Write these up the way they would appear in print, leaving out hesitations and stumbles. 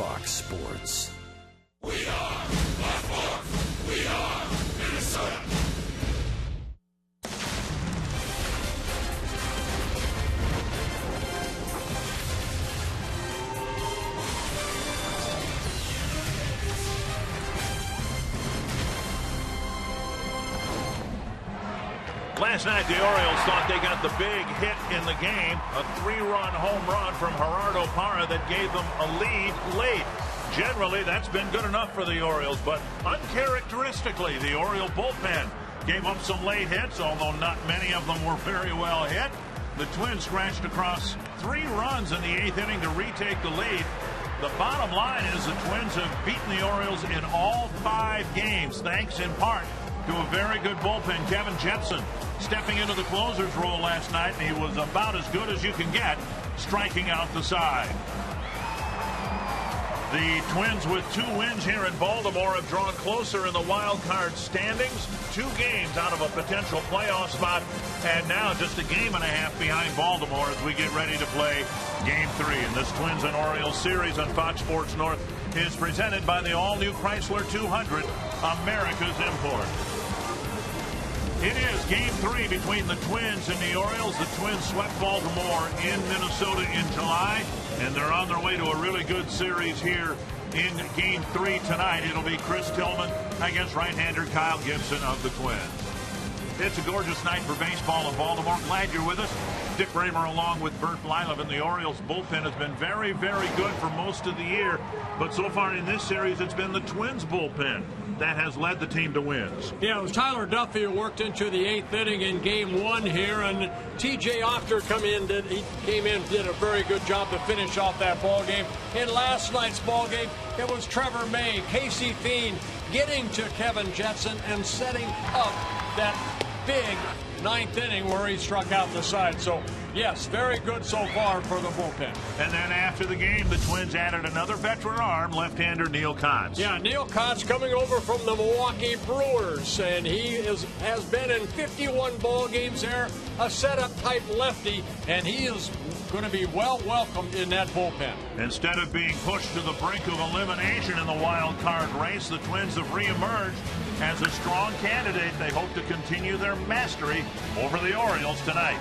Fox Sports. We are Baltimore. We are Minnesota. Last night, the Orioles thought they got the big hit in the game, a 3-run home run from Gerardo Parra that gave them a lead late. Generally, that's been good enough for the Orioles, but uncharacteristically, the Oriole bullpen gave up some late hits, although not many of them were very well hit. The Twins scratched across 3 runs in the 8th inning to retake the lead. The bottom line is the Twins have beaten the Orioles in all 5 games, thanks in part to a very good bullpen. Kevin Jetson stepping into the closer's role last night, and he was about as good as you can get, striking out the side. The Twins, with 2 wins here in Baltimore, have drawn closer in the wild card standings. 2 games out of a potential playoff spot, and now just a game and a half behind Baltimore as we get ready to play Game 3. And this Twins and Orioles series on Fox Sports North is presented by the all-new Chrysler 200, America's import. It is Game 3 between the Twins and the Orioles. The Twins swept Baltimore in Minnesota in July, and they're on their way to a really good series here in Game 3 tonight. It'll be Chris Tillman against right-hander Kyle Gibson of the Twins. It's a gorgeous night for baseball in Baltimore. Glad you're with us. Dick Raymer along with Bert Blyleven. The Orioles bullpen has been very, very good for most of the year, but so far in this series, it's been the Twins bullpen that has led the team to wins. Yeah, it was Tyler Duffy who worked into the 8th inning in Game 1 here, and T.J. Ochter came in, did a very good job to finish off that ball game. In last night's ball game, it was Trevor May, Casey Fiend getting to Kevin Jetson and setting up that big 9th inning where he struck out the side. So, yes, very good so far for the bullpen. And then after the game, the Twins added another veteran arm, left-hander Neil Kotz. Yeah, Neil Kotz coming over from the Milwaukee Brewers, and he has been in 51 ball games there, a setup-type lefty, and he is going to be well welcomed in that bullpen. Instead of being pushed to the brink of elimination in the wild card race, the Twins have reemerged as a strong candidate. They hope to continue their mastery over the Orioles tonight.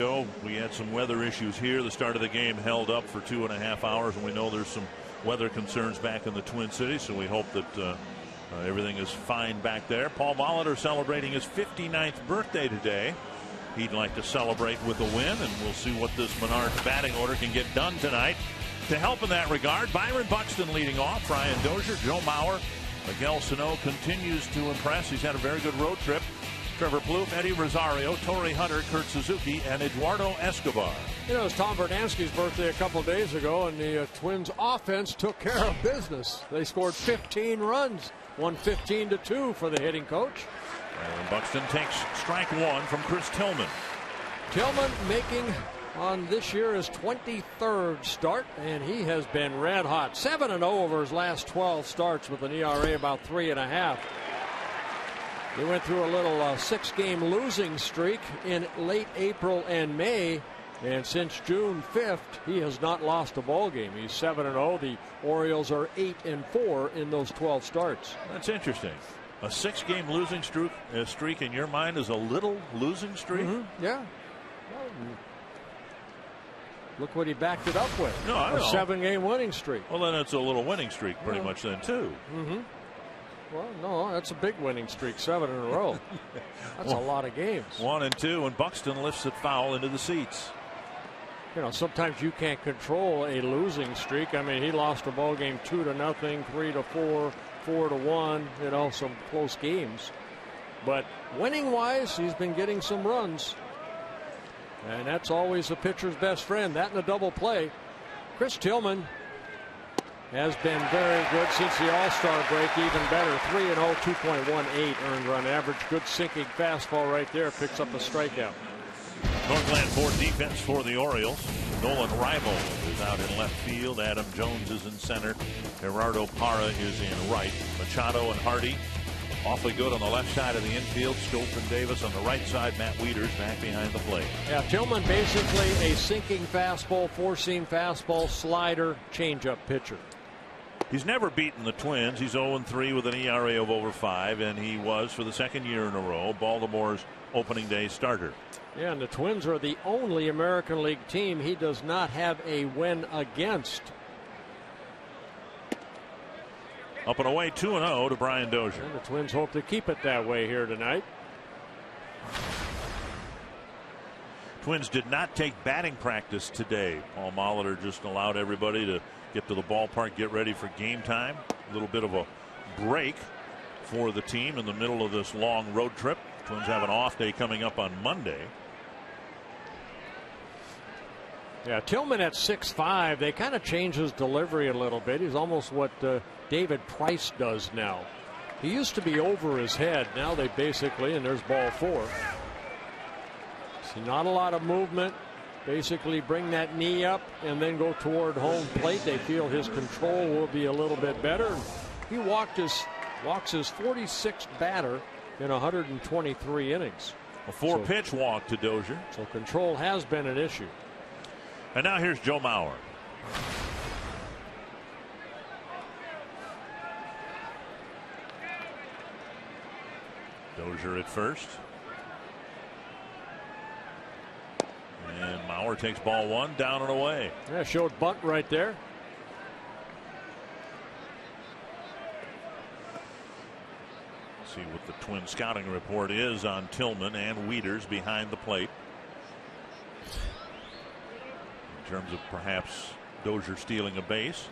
We had some weather issues here. The start of the game held up for 2.5 hours, and we know there's some weather concerns back in the Twin Cities, so we hope that everything is fine back there. Paul Molitor celebrating his 59th birthday today. He'd like to celebrate with a win, and we'll see what this Menards batting order can get done tonight. To help in that regard, Byron Buxton leading off, Brian Dozier, Joe Mauer, Miguel Sano continues to impress. He's had a very good road trip. Trevor Plouffe, Eddie Rosario, Torrey Hunter, Kurt Suzuki, and Eduardo Escobar. You know, it was Tom Verdansky's birthday a couple of days ago, and the Twins offense took care of business. They scored 15 runs, won 15-2 for the hitting coach. And Buxton takes strike one from Chris Tillman. Tillman making on this year his 23rd start, and he has been red hot. 7-0 over his last 12 starts with an ERA about 3.5. He went through a little 6-game losing streak in late April and May, and since June 5th he has not lost a ball game. He's 7-0. The Orioles are 8-4 in those 12 starts. That's interesting. A 6-game losing streak in your mind is a little losing streak? Yeah. Well, look what he backed it up with. No, I know. A 7-game winning streak. Well, then it's a little winning streak pretty much then too. Well, no, that's a big winning streak, 7 in a row. That's a lot of games. 1 and 2, and Buxton lifts it foul into the seats. You know, sometimes you can't control a losing streak. I mean, he lost a ball game 2-0, 3-4, 4-1. You know, some close games. But winning wise, he's been getting some runs, and that's always a pitcher's best friend. That in a double play. Chris Tillman has been very good since the All-Star break, even better. 3-0, 2.18 earned run average. Good sinking fastball right there. Picks up a strikeout. Northland Ford defense for the Orioles. Nolan Rival is out in left field. Adam Jones is in center. Gerardo Parra is in right. Machado and Hardy awfully good on the left side of the infield. Stolp and Davis on the right side. Matt Wieters back behind the plate. Yeah, Tillman basically a sinking fastball, four-seam fastball, slider, changeup pitcher. He's never beaten the Twins. He's 0-3 with an ERA of over 5, and he was, for the second year in a row, Baltimore's opening day starter. Yeah, and the Twins are the only American League team he does not have a win against. Up and away, 2-0 to Brian Dozier. And the Twins hope to keep it that way here tonight. Twins did not take batting practice today. Paul Molitor just allowed everybody to get to the ballpark, get ready for game time. A little bit of a break for the team in the middle of this long road trip. Twins have an off day coming up on Monday. Yeah, Tillman at 6'5", they kind of changed his delivery a little bit. He's almost what David Price does now. He used to be over his head. Now they basically, and there's ball 4. See, not a lot of movement. Basically bring that knee up and then go toward home plate. They feel his control will be a little bit better. He walks his 46th batter in 123 innings. A 4-pitch walk to Dozier. So control has been an issue. And now here's Joe Mauer. Dozier at first. And Mauer takes ball 1 down and away. Yeah, showed bunt right there. See what the Twin scouting report is on Tillman and Wieters behind the plate. In terms of perhaps Dozier stealing a base.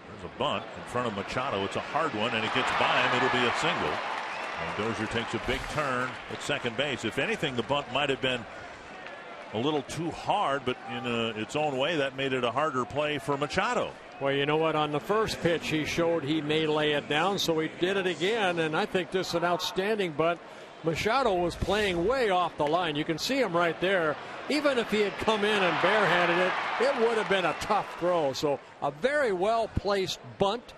There's a bunt in front of Machado. It's a hard one, and it gets by him. It'll be a single. And Dozier takes a big turn at second base. If anything, the bunt might have been a little too hard, but in its own way, that made it a harder play for Machado. Well, you know what? On the first pitch, he showed he may lay it down, so he did it again, and I think this is an outstanding bunt. Machado was playing way off the line. You can see him right there. Even if he had come in and barehanded it, it would have been a tough throw. So a very well-placed bunt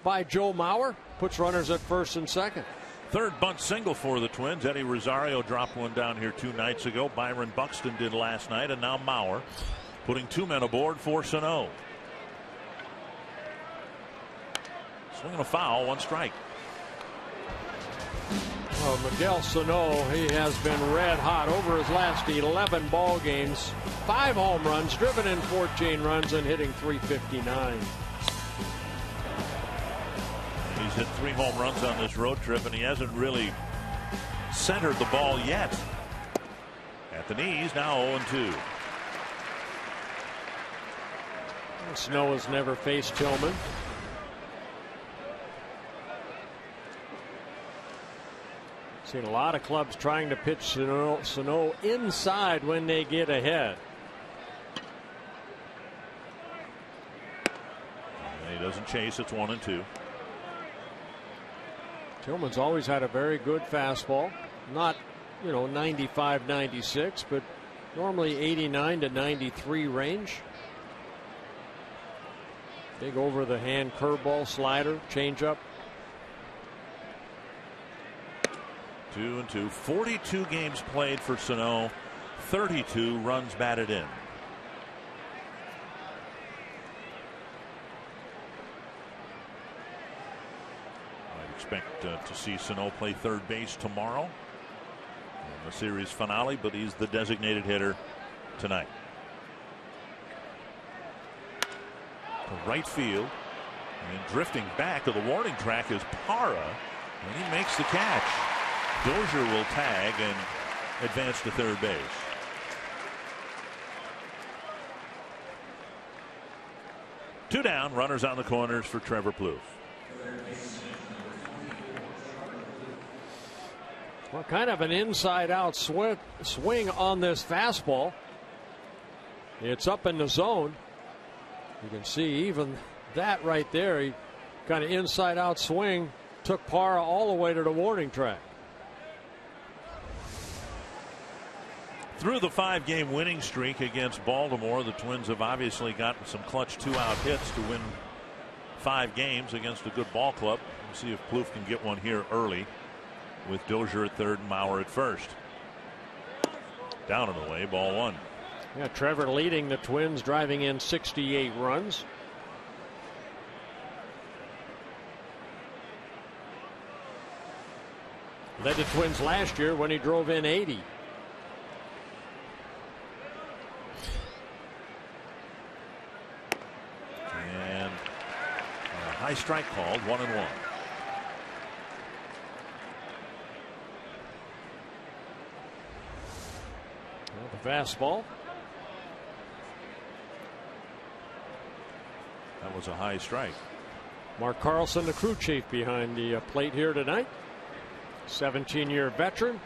by Joe Mauer. Puts runners at first and second. Third bunt single for the Twins. Eddie Rosario dropped one down here 2 nights ago. Byron Buxton did last night, and now Mauer putting 2 men aboard for Sano. Swinging a foul, 1 strike. Miguel Sano, he has been red hot over his last 11 ball games. 5 home runs, driven in 14 runs, and hitting .359. He's hit 3 home runs on this road trip, and he hasn't really centered the ball yet. At the knees, now 0-2. Snow has never faced Tillman. Seen a lot of clubs trying to pitch Sano inside when they get ahead. He doesn't chase. It's 1-2. Tillman's always had a very good fastball. Not, 95, 96, but normally 89 to 93 range. Big over the hand curveball, slider, changeup. 2-2. 42 games played for Sano. 32 runs batted in. I'd expect to see Sano play third base tomorrow in the series finale, but he's the designated hitter tonight. To right field, and drifting back to the warning track is Parra, and he makes the catch. Dozier will tag and advance to third base. Two down, runners on the corners for Trevor Plouffe. Well, kind of an inside-out swing on this fastball. It's up in the zone. You can see even that right there. He kind of inside-out swing took Parra all the way to the warning track. Through the 5-game winning streak against Baltimore, the Twins have obviously gotten some clutch 2-out hits to win 5 games against a good ball club. We'll see if Plouffe can get one here early with Dozier at third and Mauer at first. Down and away, ball 1. Yeah, Trevor leading the Twins, driving in 68 runs. Led the Twins last year when he drove in 80. And a high strike called, 1-1. Well, the fastball. That was a high strike. Mark Carlson, the crew chief behind the plate here tonight. 17-year veteran.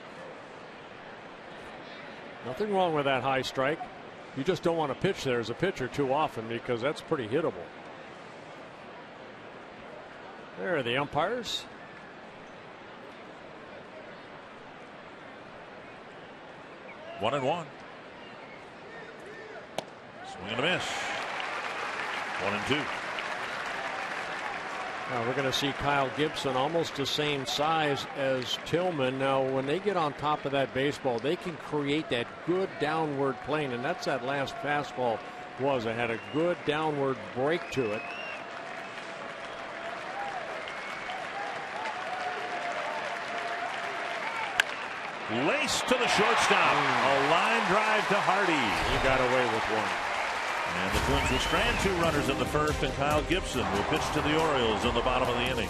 Nothing wrong with that high strike. You just don't want to pitch there as a pitcher too often because that's pretty hittable. There are the umpires. One and one. Swing and a miss. 1-2. Now we're going to see Kyle Gibson almost the same size as Tillman. Now when they get on top of that baseball, they can create that good downward plane, and that's that last fastball was. It had a good downward break to it. Laced to the shortstop. A line drive to Hardy. He got away with one. And the Twins will strand 2 runners in the first, and Kyle Gibson will pitch to the Orioles in the bottom of the inning.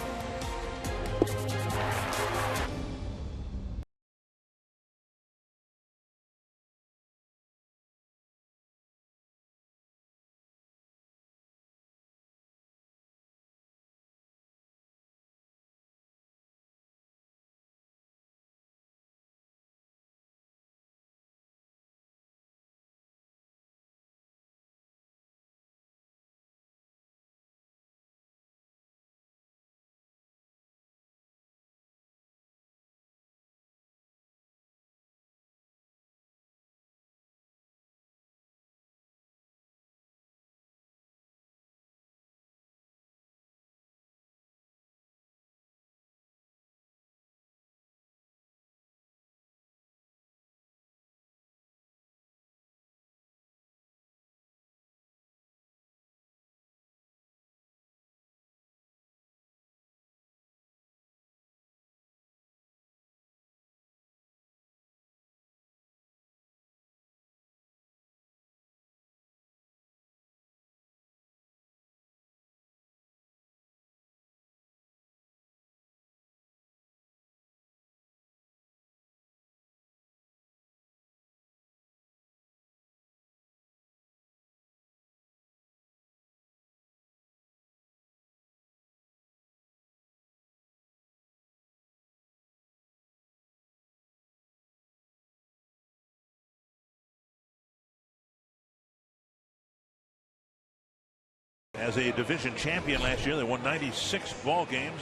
as a division champion last year. They won 96 ball games,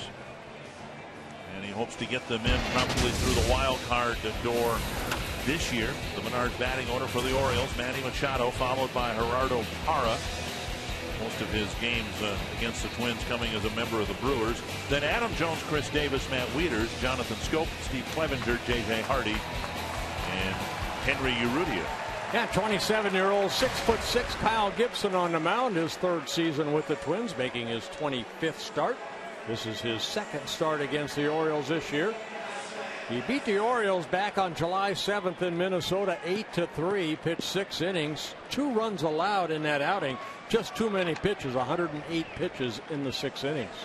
and he hopes to get them in probably through the wild card door this year. The Menards batting order for the Orioles: Manny Machado, followed by Gerardo Parra. Most of his games against the Twins coming as a member of the Brewers. Then Adam Jones, Chris Davis, Matt Wieters, Jonathan Scope, Steve Clevenger, J.J. Hardy, and Henry Urrutia. Yeah, 27-year-old, 6'6" Kyle Gibson on the mound. His third season with the Twins, making his 25th start. This is his second start against the Orioles this year. He beat the Orioles back on July 7th in Minnesota 8-3, pitched 6 innings, 2 runs allowed in that outing. Just too many pitches, 108 pitches in the 6 innings.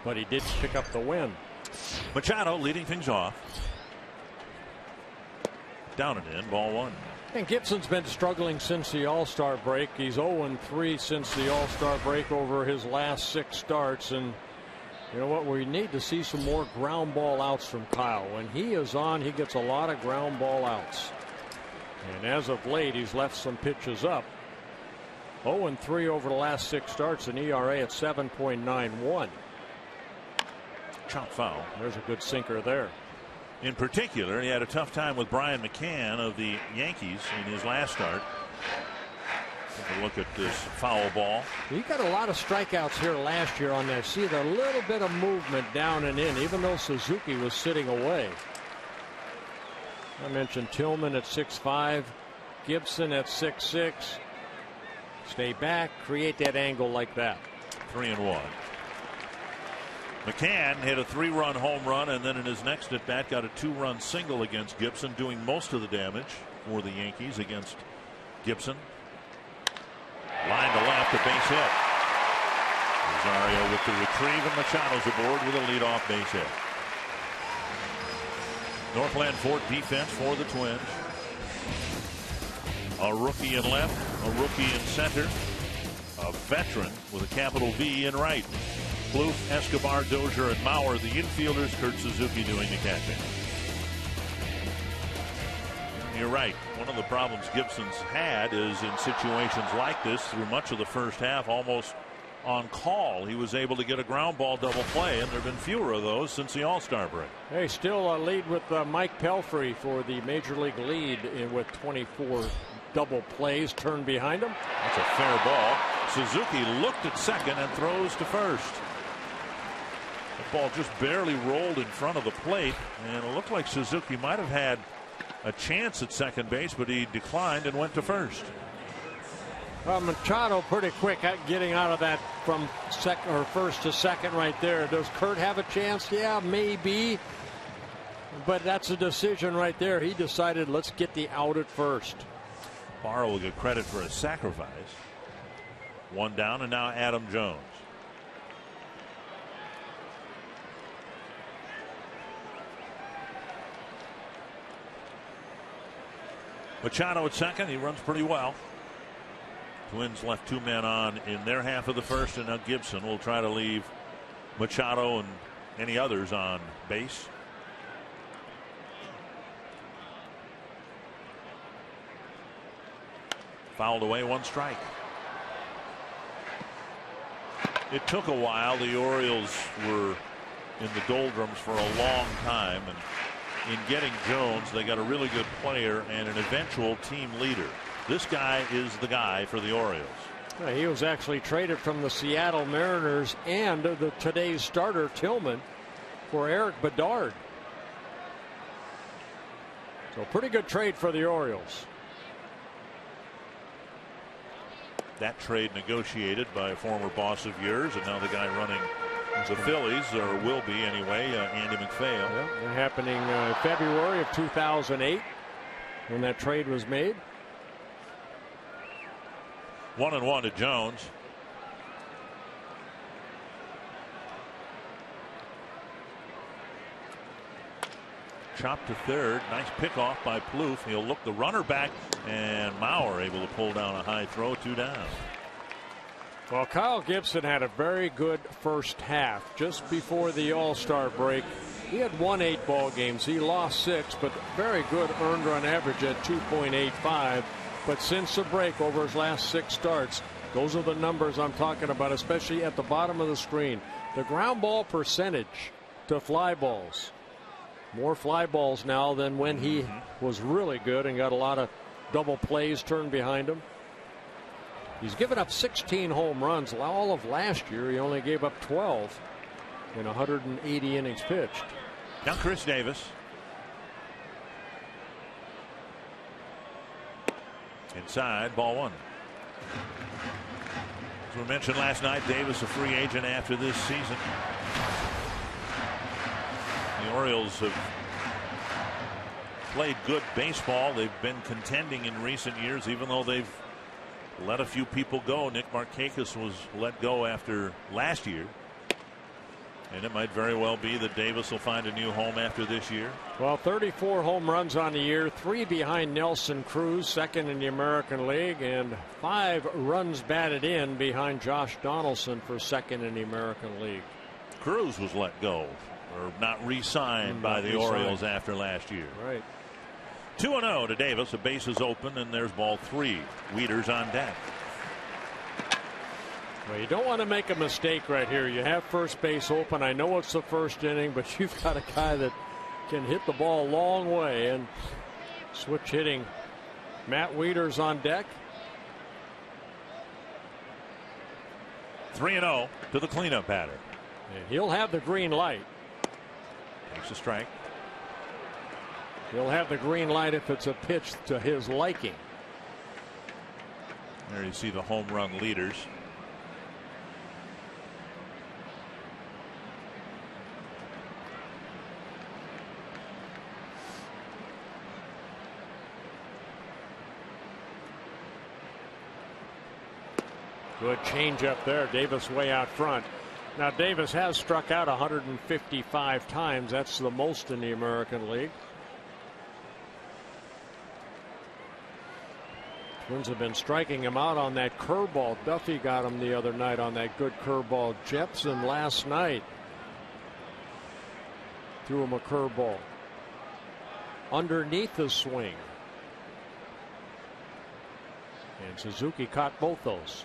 But he did pick up the win. Machado leading things off. Down and in, ball 1. And Gibson's been struggling since the All-Star break. He's 0-3 since the All-Star break over his last 6 starts. And you know what? We need to see some more ground ball outs from Kyle. When he is on, he gets a lot of ground ball outs. And as of late, he's left some pitches up. 0-3 over the last 6 starts, an ERA at 7.91. Chop foul. There's a good sinker there. In particular, he had a tough time with Brian McCann of the Yankees in his last start. Take a look at this foul ball. He got a lot of strikeouts here last year on that. See a little bit of movement down and in, even though Suzuki was sitting away. I mentioned Tillman at 6'5", Gibson at 6'6". Stay back, create that angle like that. 3-1. McCann hit a 3-run home run, and then in his next at bat got a 2-run single against Gibson, doing most of the damage for the Yankees against Gibson. Line to left, a base hit. Rosario with the retrieve, and Machado's aboard with a leadoff base hit. Northland Ford defense for the Twins. A rookie in left, a rookie in center, a veteran with a capital V in right. Plouffe, Escobar, Dozier, and Mauer, the infielders. Kurt Suzuki doing the catching. You're right. One of the problems Gibson's had is in situations like this through much of the first half, almost on call, he was able to get a ground ball double play, and there have been fewer of those since the All-Star break. Hey, still a lead with Mike Pelfrey for the major league lead with 24 double plays turned behind him. That's a fair ball. Suzuki looked at second and throws to first. The ball just barely rolled in front of the plate, and it looked like Suzuki might have had a chance at second base, but he declined and went to first. Machado pretty quick at getting out of that from first to second right there. Does Kurt have a chance? Yeah, maybe. But that's a decision right there. He decided, let's get the out at first. Parra will get credit for a sacrifice. 1 down, and now Adam Jones. Machado at second. He runs pretty well. Twins left 2 men on in their half of the first, and now Gibson will try to leave Machado and any others on base. Fouled away, 1 strike. It took a while. The Orioles were in the doldrums for a long time, and in getting Jones, they got a really good player and an eventual team leader. This guy is the guy for the Orioles. He was actually traded from the Seattle Mariners and today's starter Tillman for Eric Bedard. So pretty good trade for the Orioles. That trade negotiated by a former boss of yours, and now the guy running the Phillies, or will be anyway, Andy McPhail. Yeah, happening February of 2008 when that trade was made. 1-1 to Jones. Chopped to third. Nice pickoff by Plouffe. He'll look the runner back, and Mauer able to pull down a high throw. 2 down. Well, Kyle Gibson had a very good first half just before the All-Star break. He had won 8 ball games. He lost 6, but very good earned run average at 2.85. But since the break, over his last 6 starts, Those are the numbers I'm talking about, especially at the bottom of the screen. The ground ball percentage to fly balls. More fly balls now than when he was really good and got a lot of double plays turned behind him. He's given up 16 home runs. All of last year, he only gave up 12 in 180 innings pitched. Now Chris Davis. Inside, ball one. As we mentioned last night, Davis a free agent after this season. The Orioles have played good baseball. They've been contending in recent years, even though they've let a few people go. Nick Markakis was let go after last year. And it might very well be that Davis will find a new home after this year. Well, 34 home runs on the year, 3 behind Nelson Cruz, second in the American League, and 5 runs batted in behind Josh Donaldson for second in the American League. Cruz was let go, or not re-signed by the Orioles after last year. Right. 2-0 to Davis. The base is open, and there's ball 3. Wieters on deck. Well, you don't want to make a mistake right here. You have first base open. I know it's the first inning, but you've got a guy that can hit the ball a long way. And switch hitting Matt Wieters on deck. 3-0 to the cleanup batter. And he'll have the green light. Takes a strike. He'll have the green light if it's a pitch to his liking. There you see the home run leaders. Good change up there. Davis way out front. Now Davis has struck out 155 times. That's the most in the American League. Twins have been striking him out on that curveball. Duffy got him the other night on that good curveball. Jepson last night threw him a curveball underneath the swing. And Suzuki caught both those.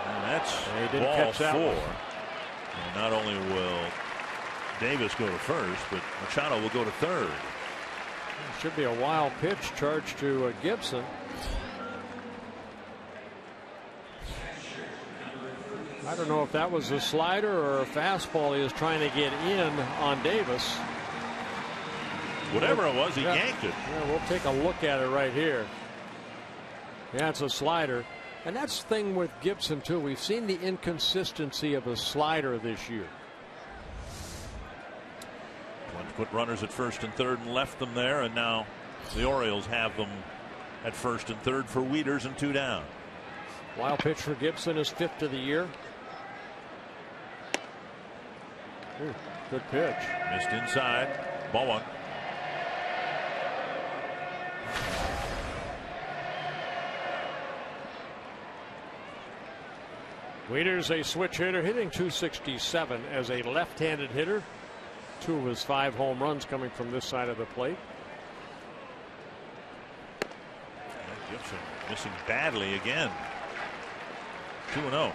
And that's he didn't ball catch that 4. one. And not only will Davis go to first, but Machado will go to third. It should be a wild pitch charged to Gibson. I don't know if that was a slider or a fastball he was trying to get in on Davis. Whatever it was, he yanked it. Yeah, we'll take a look at it right here. Yeah, it's a slider. And that's the thing with Gibson, too. We've seen the inconsistency of a slider this year. Twins put runners at first and third and left them there, and now the Orioles have them at first and third for Wieters and 2 down. Wild pitch for Gibson is 5th of the year. Ooh, good pitch. Missed inside. Ball 1. Wieters, a switch hitter, hitting .267 as a left-handed hitter. 2 of his 5 home runs coming from this side of the plate. Gibson missing badly again. 2-0.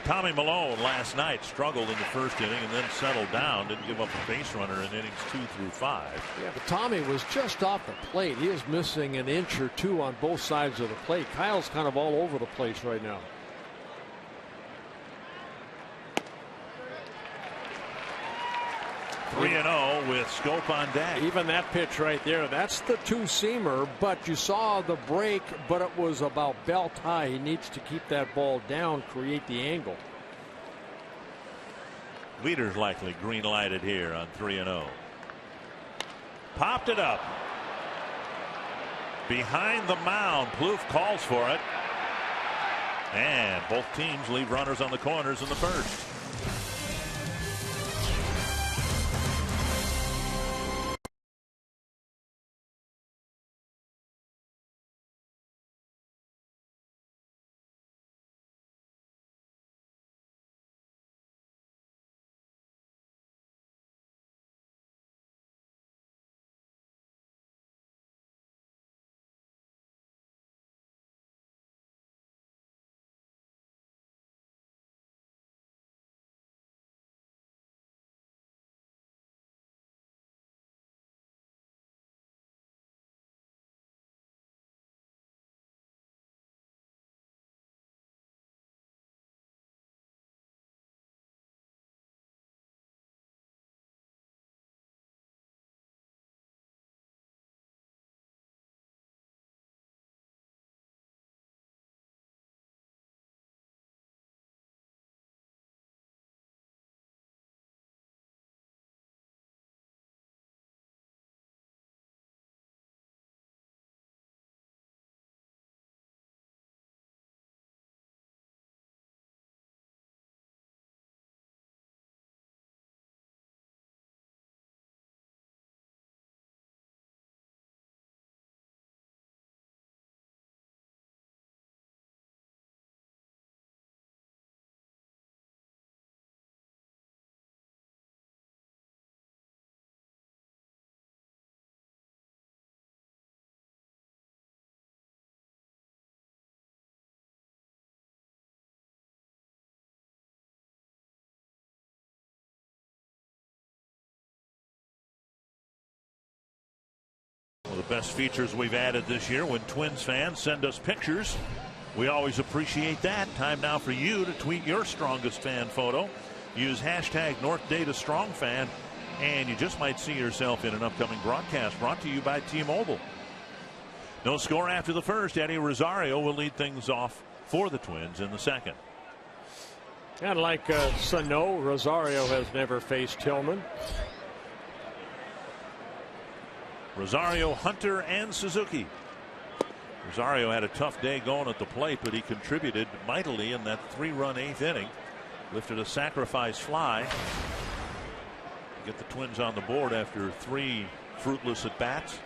Tommy Malone last night struggled in the first inning and then settled down. Didn't give up a base runner in innings 2 through 5. Yeah, but Tommy was just off the plate. He is missing an inch or 2 on both sides of the plate. Kyle's kind of all over the place right now. (3-0) with Scope on deck. Even that pitch right there, that's the 2-seamer, but you saw the break, but it was about belt high. He needs to keep that ball down, create the angle. Wieters likely green lighted here on 3-0. Popped it up behind the mound. Plouffe calls for it, and both teams leave runners on the corners in the first. the best features we've added this year when Twins fans send us pictures. We always appreciate that. Time now for you to tweet your strongest fan photo. Use hashtag NorthDataStrongFan, and you just might see yourself in an upcoming broadcast brought to you by T-Mobile. No score after the first. Eddie Rosario will lead things off for the Twins in the second. And like Sano, Rosario has never faced Tillman. Rosario, Hunter, and Suzuki. Rosario had a tough day going at the plate, but he contributed mightily in that 3-run 8th inning. Lifted a sacrifice fly. Get the Twins on the board after 3 fruitless at bats.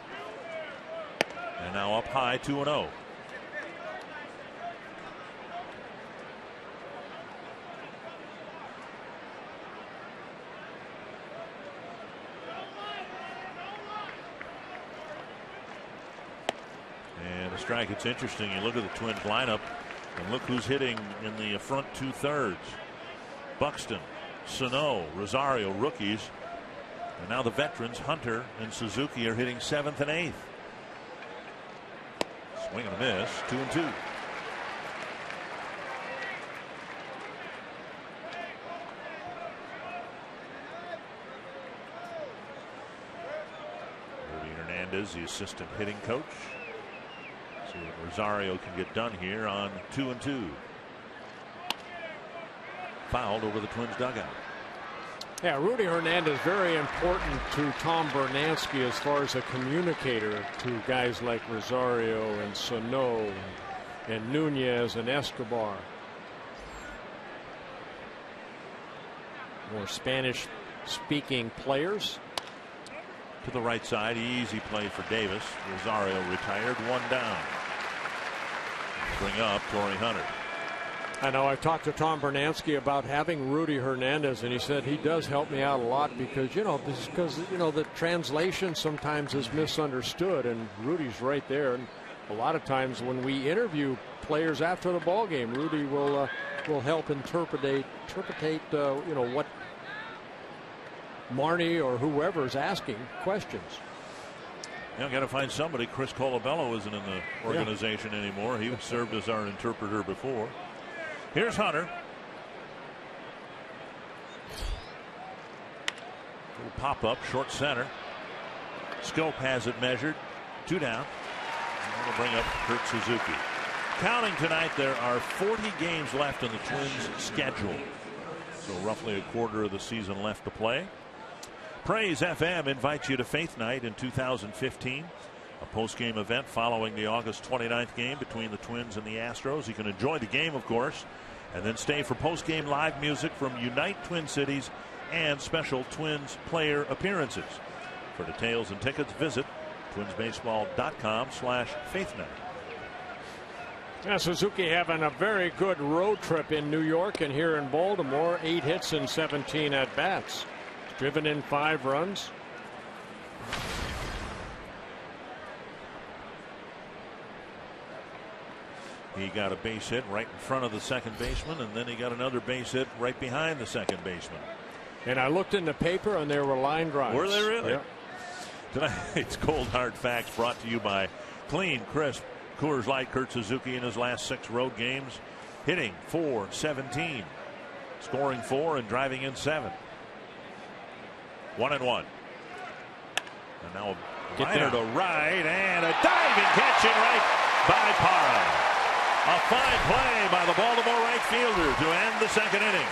And now up high 2-0. And a strike. It's interesting. You look at the Twins lineup and look who's hitting in the front 2/3. Buxton, Sano, Rosario, rookies. And now the veterans, Hunter and Suzuki, are hitting 7th and 8th. Swing and a miss, 2-2. Rudy Hernandez, the assistant hitting coach. See what Rosario can get done here on 2-2. Fouled over the Twins dugout. Yeah, Rudy Hernandez very important to Tom Bernansky as far as a communicator to guys like Rosario and Sano and Nunez and Escobar. More Spanish speaking players. To the right side, easy play for Davis. Rosario retired, 1 down. Bring up Torrey Hunter. I know I've talked to Tom Bernansky about having Rudy Hernandez, and he said he does help me out a lot because, the translation sometimes is misunderstood, and Rudy's right there. And a lot of times when we interview players after the ball game, Rudy will help interpretate what Marnie or whoever is asking questions. Yeah, got to find somebody. Chris Colabello isn't in the organization anymore. He served as our interpreter before. Here's Hunter. Little pop up, short center. Scope has it measured. 2 down. And we'll bring up Kurt Suzuki. Counting tonight, there are 40 games left in the Twins' schedule. So roughly a quarter of the season left to play. Praise FM invites you to Faith Night in 2015. A post-game event following the August 29th game between the Twins and the Astros. You can enjoy the game, of course, and then stay for post-game live music from Unite Twin Cities and special Twins player appearances. For details and tickets, visit twinsbaseball.com/faithnight. Yeah, Suzuki having a very good road trip in New York and here in Baltimore. 8 hits and 17 at-bats. Driven in 5 runs. He got a base hit right in front of the second baseman, and then he got another base hit right behind the second baseman. And I looked in the paper, and there were line drives. Were they really? Yeah. Tonight's Cold Hard Facts brought to you by Clean, Crisp, Coors Light. Kurt Suzuki in his last 6 road games, hitting .417, scoring 4 and driving in 7. 1-1. And now a liner to right and a diving catch in right by Parra. A fine play by the Baltimore right fielder to end the second inning.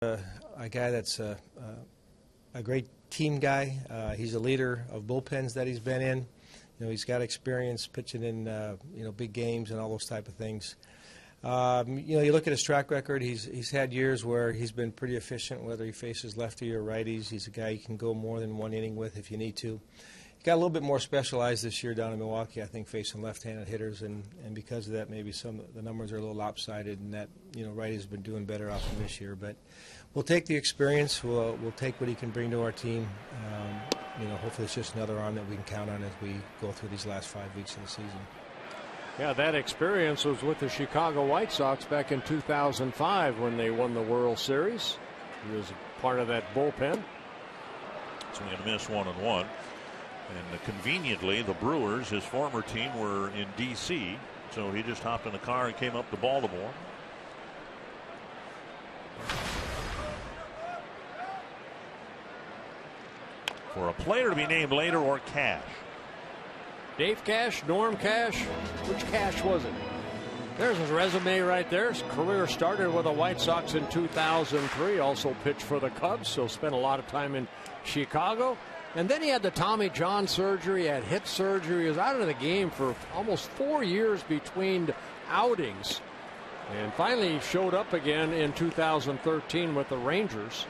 a guy that's a great team guy. He's a leader of bullpens that he's been in. You know, he's got experience pitching in big games and all those type of things. You look at his track record. He's had years where he's been pretty efficient, whether he faces lefty or righties. He's a guy you can go more than one inning with if you need to. He got a little bit more specialized this year down in Milwaukee, I think, facing left-handed hitters, and because of that, maybe some of the numbers are a little lopsided, and that righties have been doing better off him this year. But we'll take the experience. We'll take what he can bring to our team. Hopefully it's just another arm that we can count on as we go through these last 5 weeks of the season. Yeah, that experience was with the Chicago White Sox back in 2005 when they won the World Series. He was part of that bullpen. Swing and a miss, 1-1. And conveniently, the Brewers, his former team, were in D.C., so he just hopped in a car and came up to Baltimore. For a player to be named later or Cash. Dave Cash, Norm Cash, which Cash was it? There's his resume right there. His career started with the White Sox in 2003. Also pitched for the Cubs, so spent a lot of time in Chicago. And then he had the Tommy John surgery, he had hip surgery. He was out of the game for almost 4 years between outings. And finally showed up again in 2013 with the Rangers.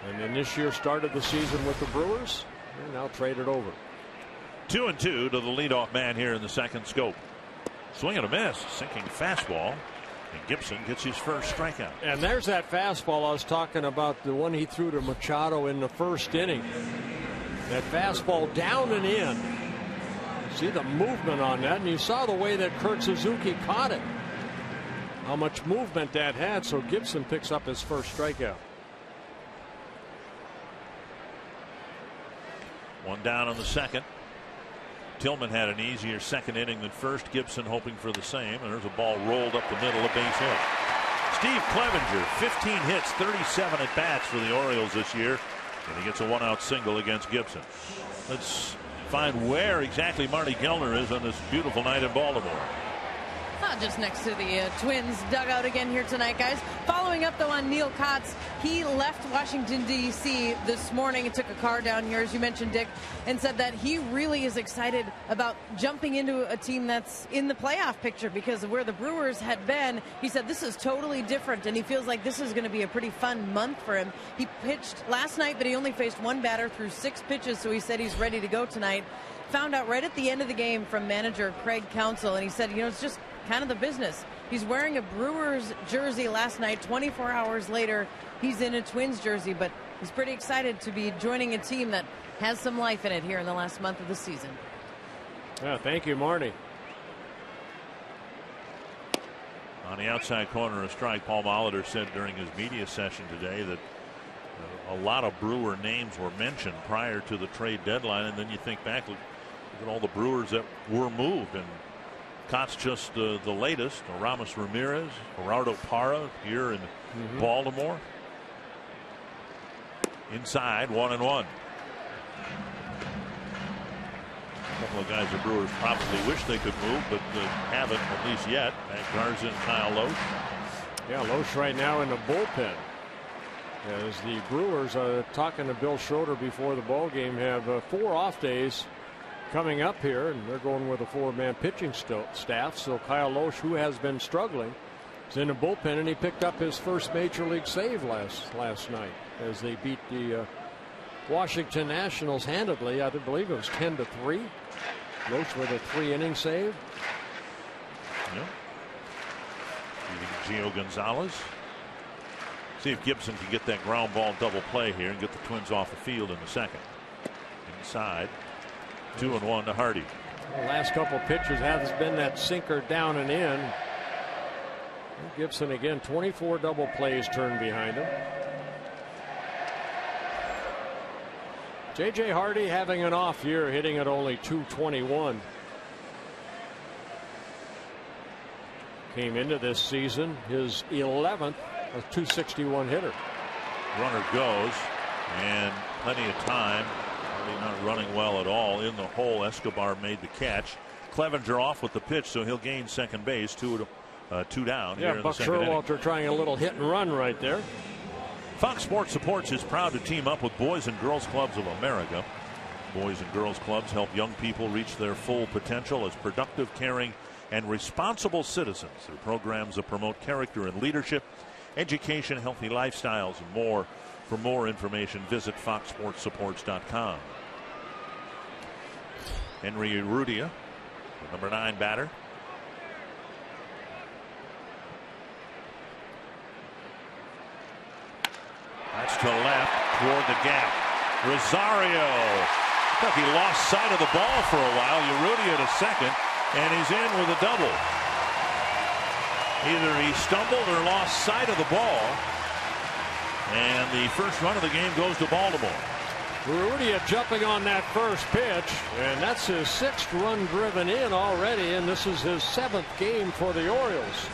And then this year started the season with the Brewers. And now traded over. 2-2 to the leadoff man here in the second scope. Swing and a miss, sinking fastball. And Gibson gets his first strikeout. And there's that fastball I was talking about, the one he threw to Machado in the first inning. That fastball down and in. See the movement on that, and you saw the way that Kurt Suzuki caught it. How much movement that had, so Gibson picks up his first strikeout. One down in the second. Tillman had an easier second inning than first. Gibson hoping for the same. And there's a ball rolled up the middle, a base hit. Steve Clevenger, 15 hits, 37 at bats for the Orioles this year. And he gets a one-out single against Gibson. Let's find where exactly Marty Gellner is on this beautiful night in Baltimore. Just next to the Twins dugout again here tonight, guys. Following up, though, on Neil Kotz, he left Washington, D.C. this morning and took a car down here, as you mentioned, Dick, and said that he really is excited about jumping into a team that's in the playoff picture because of where the Brewers had been. He said this is totally different, and he feels like this is going to be a pretty fun month for him. He pitched last night, but he only faced one batter through 6 pitches, so he said he's ready to go tonight. Found out right at the end of the game from manager Craig Counsell, and he said, it's just kind of the business. He's wearing a Brewers jersey last night. 24 hours later, he's in a Twins jersey, but he's pretty excited to be joining a team that has some life in it here in the last month of the season. Yeah, thank you, Marty. On the outside corner, a strike. Paul Molitor said during his media session today that a lot of Brewer names were mentioned prior to the trade deadline, and then you think back, look at all the Brewers that were moved, and Kotz just the latest. Aramis Ramirez, Gerardo Parra here in Baltimore. Inside, 1-1. A couple of guys the Brewers probably wish they could move, but haven't, at least yet. Garza and Kyle Loesch. Yeah, Loesch right now in the bullpen. As the Brewers, talking to Bill Schroeder before the ball game, have 4 off days coming up here, and they're going with a 4-man pitching staff. So Kyle Loesch, who has been struggling, is in the bullpen, and he picked up his first major league save last night as they beat the Washington Nationals handedly. I believe it was 10-3. Loesch with a 3-inning save. Yeah. Gio Gonzalez. See if Gibson can get that ground ball double play here and get the Twins off the field in the second. Inside. 2-1 to Hardy. The last couple pitches has been that sinker down and in. Gibson again, 24 double plays turned behind him. J.J. Hardy having an off year, hitting at only .221. Came into this season his 11th, a .261 hitter. Runner goes, and plenty of time. Hardy not running well at all in the hole. Escobar made the catch. Clevenger off with the pitch, so he'll gain second base. 2 2 down. Yeah, here in Buck the second inning. Sherwalter trying a little hit and run right there. Fox Sports Supports is proud to team up with Boys and Girls Clubs of America. Boys and Girls Clubs help young people reach their full potential as productive, caring, and responsible citizens through programs that promote character and leadership, education, healthy lifestyles, and more. For more information, visit foxsportsupports.com. Henry Urrutia, the number 9 batter. That's to left toward the gap. Rosario. I thought he lost sight of the ball for a while. Urrutia to second, and he's in with a double. Either he stumbled or lost sight of the ball, and the first run of the game goes to Baltimore. Urrutia jumping on that first pitch, and that's his 6th run driven in already, and this is his 7th game for the Orioles.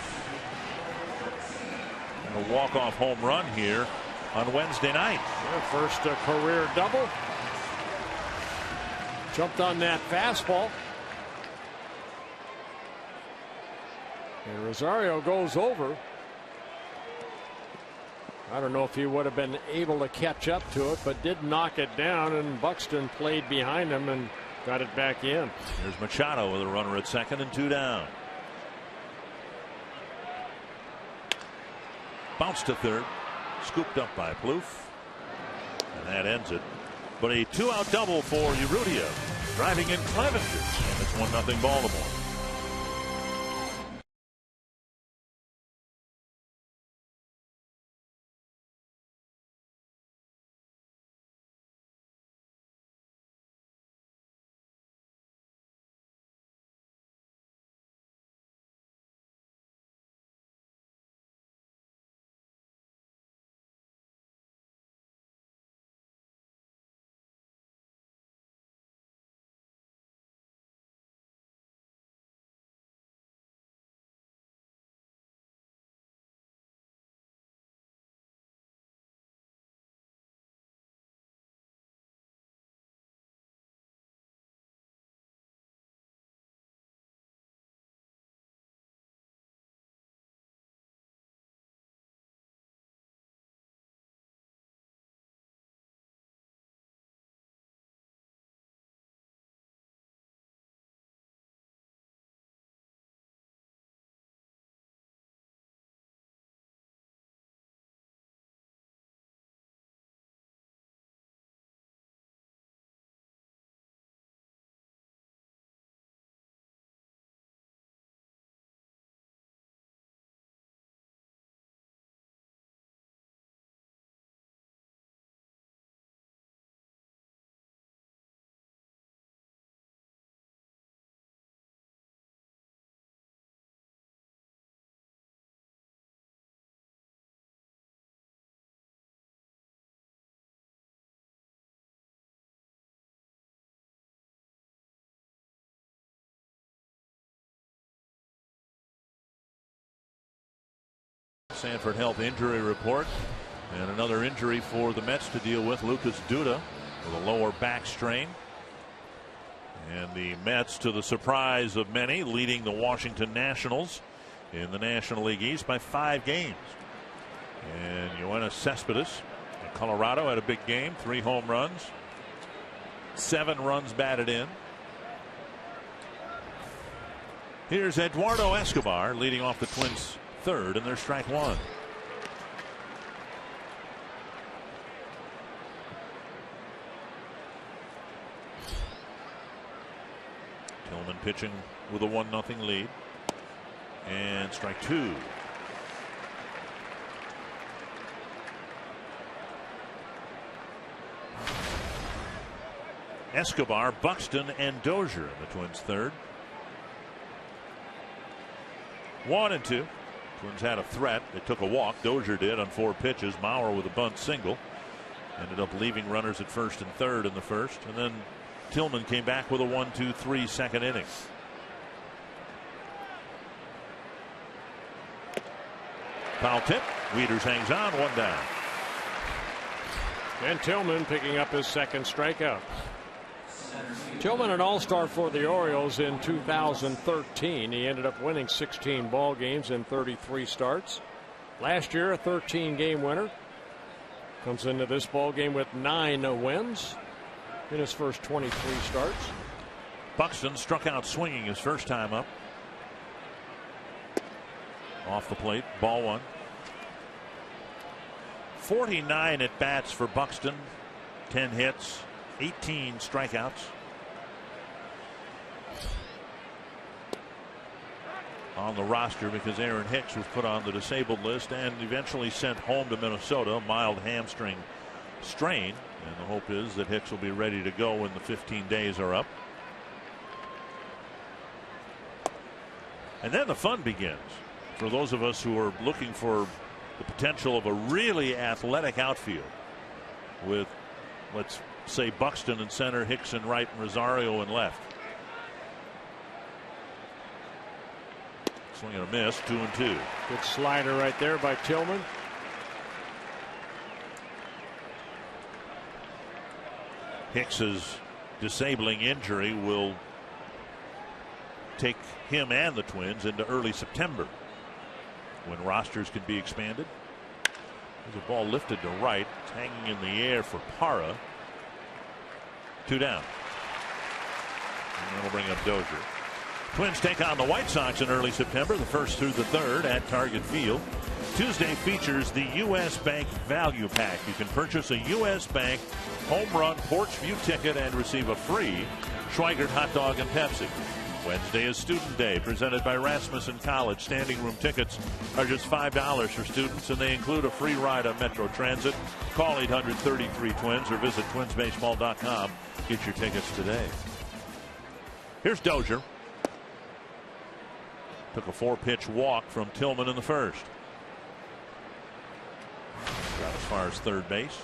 And a walk-off home run here on Wednesday night. Yeah, first career double. Jumped on that fastball. And Rosario goes over. I don't know if he would have been able to catch up to it, but did knock it down, and Buxton played behind him and got it back in. Here's Machado with a runner at second and 2 down. Bounce to third. Scooped up by Plouffe. And that ends it. But a 2-out double for Urrutia. Driving in Clevenger. And it's 1-0 Baltimore. Sanford Health injury report, and another injury for the Mets to deal with. Lucas Duda with a lower back strain, and the Mets, to the surprise of many, leading the Washington Nationals in the National League East by 5 games. And Yoenis Cespedes in Colorado had a big game, 3 home runs, 7 runs batted in. Here's Eduardo Escobar leading off the Twins' 3rd, and they're strike 1. Tillman pitching with a 1-0 lead, and strike 2. Escobar, Buxton, and Dozier in the Twins' 3rd. 1-2. Twins had a threat. They took a walk. Dozier did on 4 pitches. Mauer with a bunt single. Ended up leaving runners at 1st and 3rd in the 1st. And then Tillman came back with a 1-2-3 second inning. Foul tip. Wieters hangs on, 1 down. And Tillman picking up his 2nd strikeout. Center field. Tillman, an all-star for the Orioles in 2013. He ended up winning 16 ball games in 33 starts. Last year, a 13-game winner. Comes into this ball game with 9 wins in his first 23 starts. Buxton struck out swinging his first time up. Off the plate, ball 1. 49 at bats for Buxton, 10 hits, 18 strikeouts. On the roster because Aaron Hicks was put on the disabled list and eventually sent home to Minnesota, mild hamstring strain, and the hope is that Hicks will be ready to go when the 15 days are up. And then the fun begins for those of us who are looking for the potential of a really athletic outfield with, let's say, Buxton in center, Hicks in right, and Rosario in left. Swing and a miss, 2-2. Good slider right there by Tillman. Hicks's disabling injury will take him and the Twins into early September when rosters can be expanded. There's a ball lifted to right. It's hanging in the air for Parra. 2 down. And then we'll bring up Dozier. Twins take on the White Sox in early September, the 1st through the 3rd at Target Field. Tuesday features the U.S. Bank Value Pack. You can purchase a U.S. Bank home run porch view ticket and receive a free Schweigert hot dog and Pepsi. Wednesday is Student Day, presented by Rasmussen College. Standing room tickets are just $5 for students, and they include a free ride on Metro Transit. Call 833-TWINS or visit twinsbaseball.com. Get your tickets today. Here's Dozier. Took a 4-pitch walk from Tillman in the first. Got as far as third base.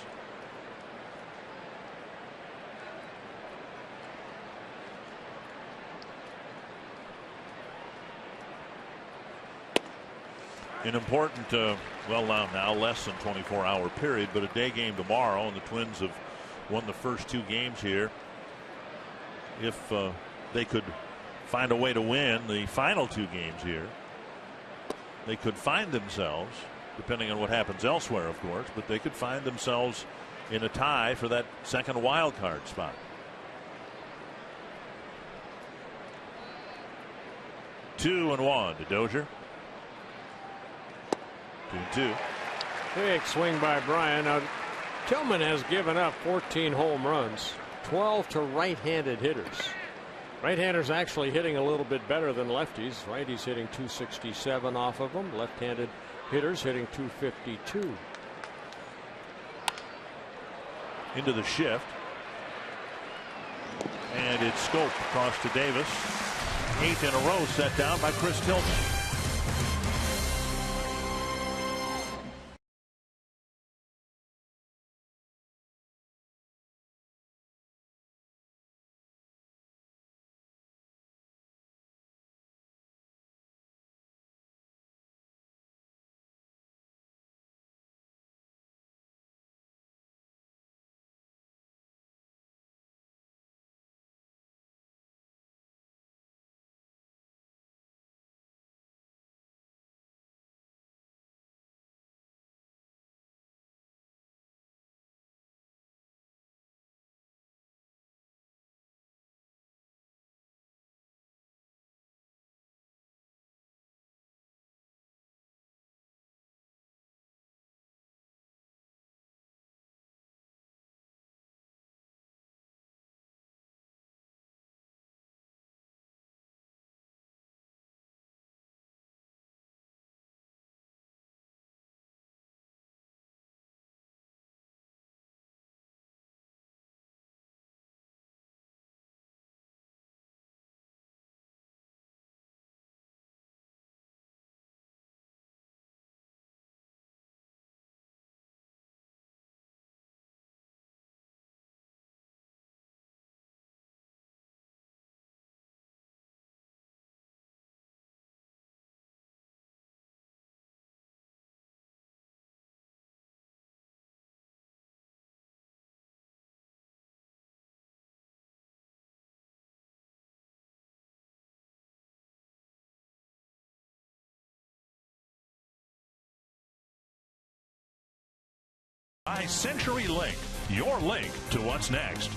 An important, now less than 24-hour period, but a day game tomorrow, and the Twins have won the first 2 games here. If they could find a way to win the final 2 games here, they could find themselves, depending on what happens elsewhere, of course, but they could find themselves in a tie for that second wild card spot. Two and one to Dozier. 2-2. Big swing by Bryan. Now, Tillman has given up 14 home runs, 12 to right-handed hitters. Right-handers actually hitting a little bit better than lefties. Righties hitting 267 off of them. Left-handed hitters hitting 252. Into the shift. And it's scoped across to Davis. 8th in a row set down by Chris Tillman. By CenturyLink, your link to what's next.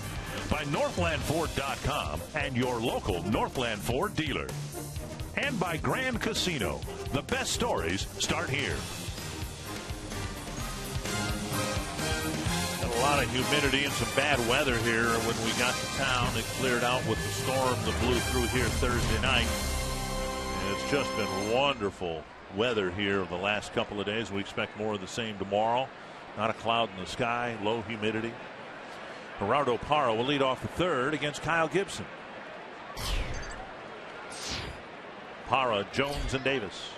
By NorthlandFord.com and your local Northland Ford dealer. And by Grand Casino. The best stories start here. Got a lot of humidity and some bad weather here when we got to town. It cleared out with the storm that blew through here Thursday night. And it's just been wonderful weather here the last couple of days. We expect more of the same tomorrow. Not a cloud in the sky, low humidity. Gerardo Parra will lead off the third against Kyle Gibson. Parra, Jones, and Davis.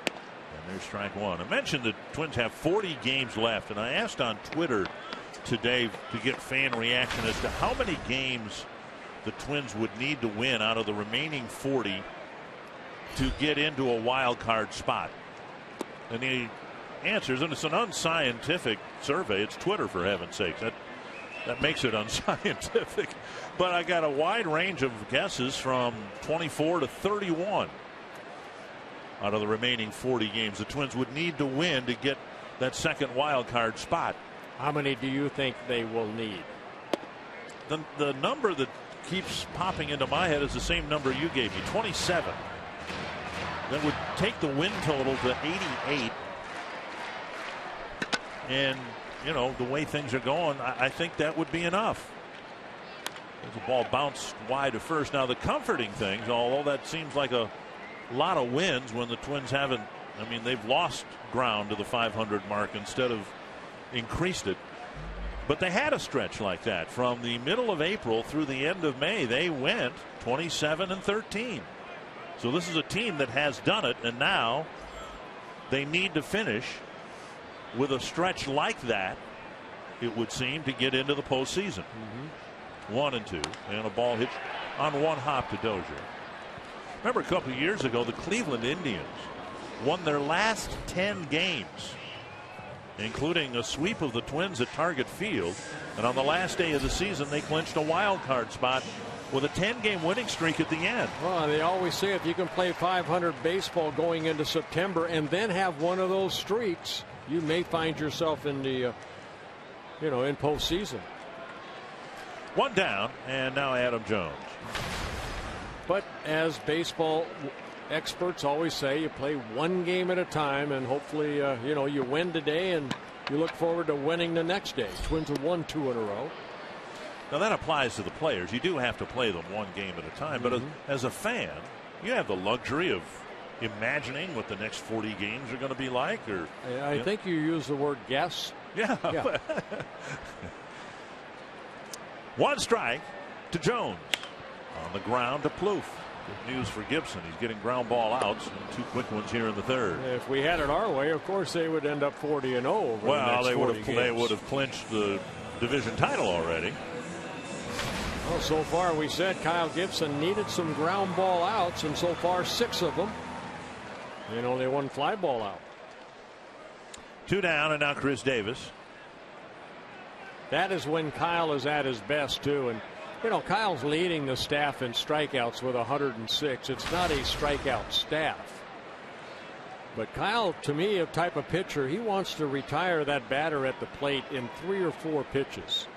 And there's strike one. I mentioned the Twins have 40 games left, and I asked on Twitter today to get fan reaction as to how many games the Twins would need to win out of the remaining 40 to get into a wild card spot. And the answers, and it's an unscientific survey. It's Twitter, for heaven's sakes. That makes it unscientific. But I got a wide range of guesses from 24 to 31 out of the remaining 40 games the Twins would need to win to get that second wild card spot. How many do you think they will need? The number that keeps popping into my head is the same number you gave me, 27. That would take the win total to 88. And, you know, the way things are going, I think that would be enough. As the ball bounced wide to first. Now, the comforting things, although that seems like a lot of wins when the Twins haven't, I mean, they've lost ground to the 500 mark instead of increased it. But they had a stretch like that from the middle of April through the end of May. They went 27-13. So this is a team that has done it, and now they need to finish with a stretch like that, it would seem, to get into the postseason. 1-2, and a ball hit on one hop to Dozier. Remember a couple of years ago, the Cleveland Indians won their last 10 games, including a sweep of the Twins at Target Field. And on the last day of the season, they clinched a wild card spot with a 10-game winning streak at the end. Well, they always say if you can play 500 baseball going into September and then have one of those streaks, you may find yourself in the, in postseason. One down, and now Adam Jones. But as baseball experts always say, you play one game at a time, and hopefully, you win today, and you look forward to winning the next day. Twins have won 2 in a row. Now that applies to the players. You do have to play them one game at a time. But as a fan, you have the luxury of imagining what the next 40 games are going to be like. Or I think you use the word guess. Yeah. One strike to Jones. On the ground to Plouffe. Good news for Gibson. He's getting ground ball outs, and 2 quick ones here in the third. If we had it our way, of course they would end up 40-0 over the next 40 games. They would have clinched the division title already. Well, so far we said Kyle Gibson needed some ground ball outs, and so far 6 of them. And only 1 fly ball out. 2 down, and now Chris Davis. That is when Kyle is at his best, too. And, Kyle's leading the staff in strikeouts with 106. It's not a strikeout staff. But Kyle, to me, a type of pitcher, he wants to retire that batter at the plate in 3 or 4 pitches.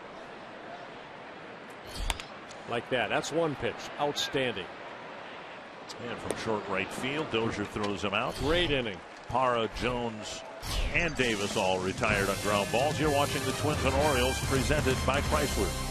Like that. That's 1 pitch. Outstanding. And from short right field, Dozier throws him out. Great inning. Parra, Jones, and Davis all retired on ground balls. You're watching the Twins and Orioles, presented by Chrysler.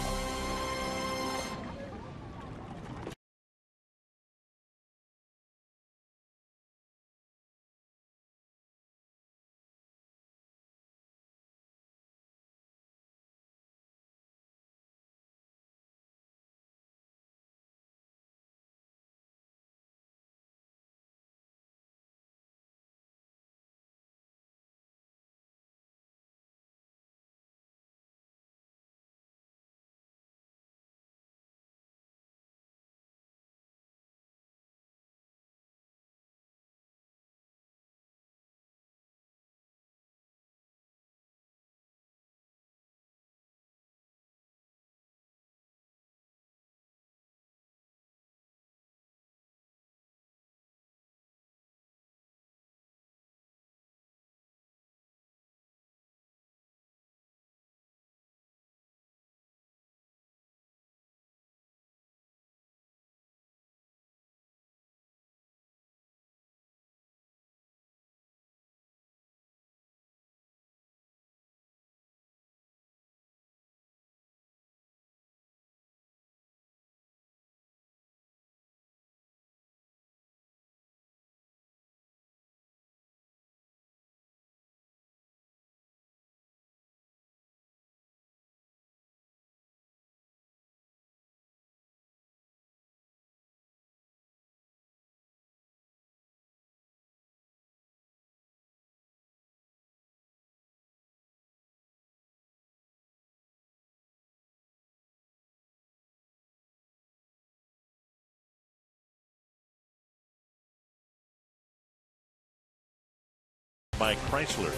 by Chrysler.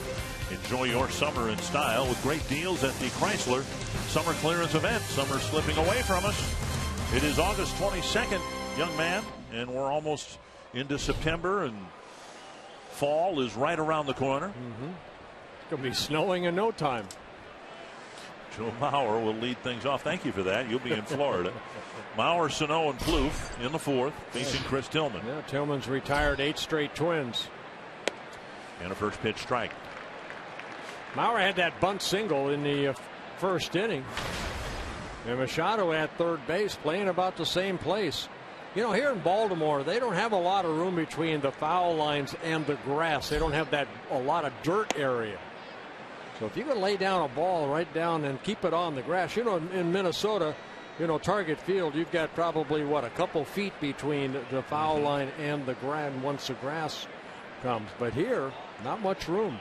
Enjoy your summer in style with great deals at the Chrysler Summer Clearance Event. Summer slipping away from us. It is August 22nd, young man, and we're almost into September, and fall is right around the corner. It's going to be snowing in no time. Joe Mauer will lead things off. Thank you for that. You'll be in Florida. Mauer, Sano, and Plouffe in the fourth, facing Chris Tillman. Yeah, Tillman's retired 8 straight Twins. And a first pitch strike. Mauer had that bunt single in the first inning. And Machado at third base, playing about the same place. You know, here in Baltimore, they don't have a lot of room between the foul lines and the grass. They don't have a lot of dirt area. So if you can lay down a ball right down and keep it on the grass, you know, in Minnesota, you know, Target Field, you've got probably, what, a couple feet between the foul line and the grass once the grass comes. But here, not much room.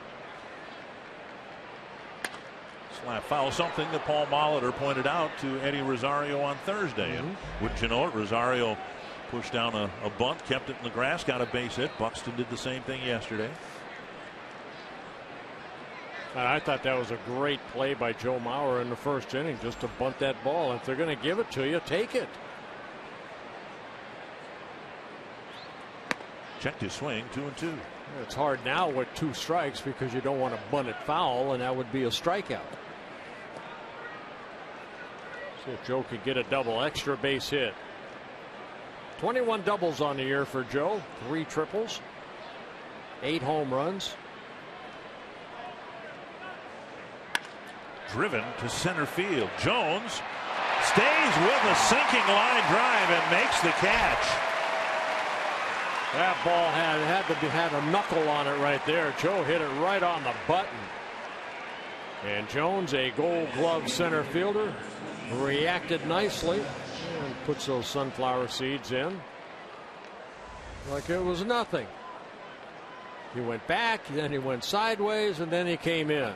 Slap foul, something that Paul Molitor pointed out to Eddie Rosario on Thursday. And wouldn't you know it, Rosario pushed down a bunt, kept it in the grass, got a base hit. Buxton did the same thing yesterday. I thought that was a great play by Joe Mauer in the first inning, just to bunt that ball. If they're going to give it to you, take it. Checked his swing, 2-2. It's hard now with 2 strikes because you don't want to bunt it foul, and that would be a strikeout. See if Joe could get a double, extra base hit. 21 doubles on the year for Joe, 3 triples, 8 home runs. Driven to center field. Jones stays with a sinking line drive and makes the catch. That ball had a knuckle on it right there. Joe hit it right on the button. And Jones, a Gold Glove center fielder, reacted nicely and puts those sunflower seeds in like it was nothing. He went back, then he went sideways, and then he came in.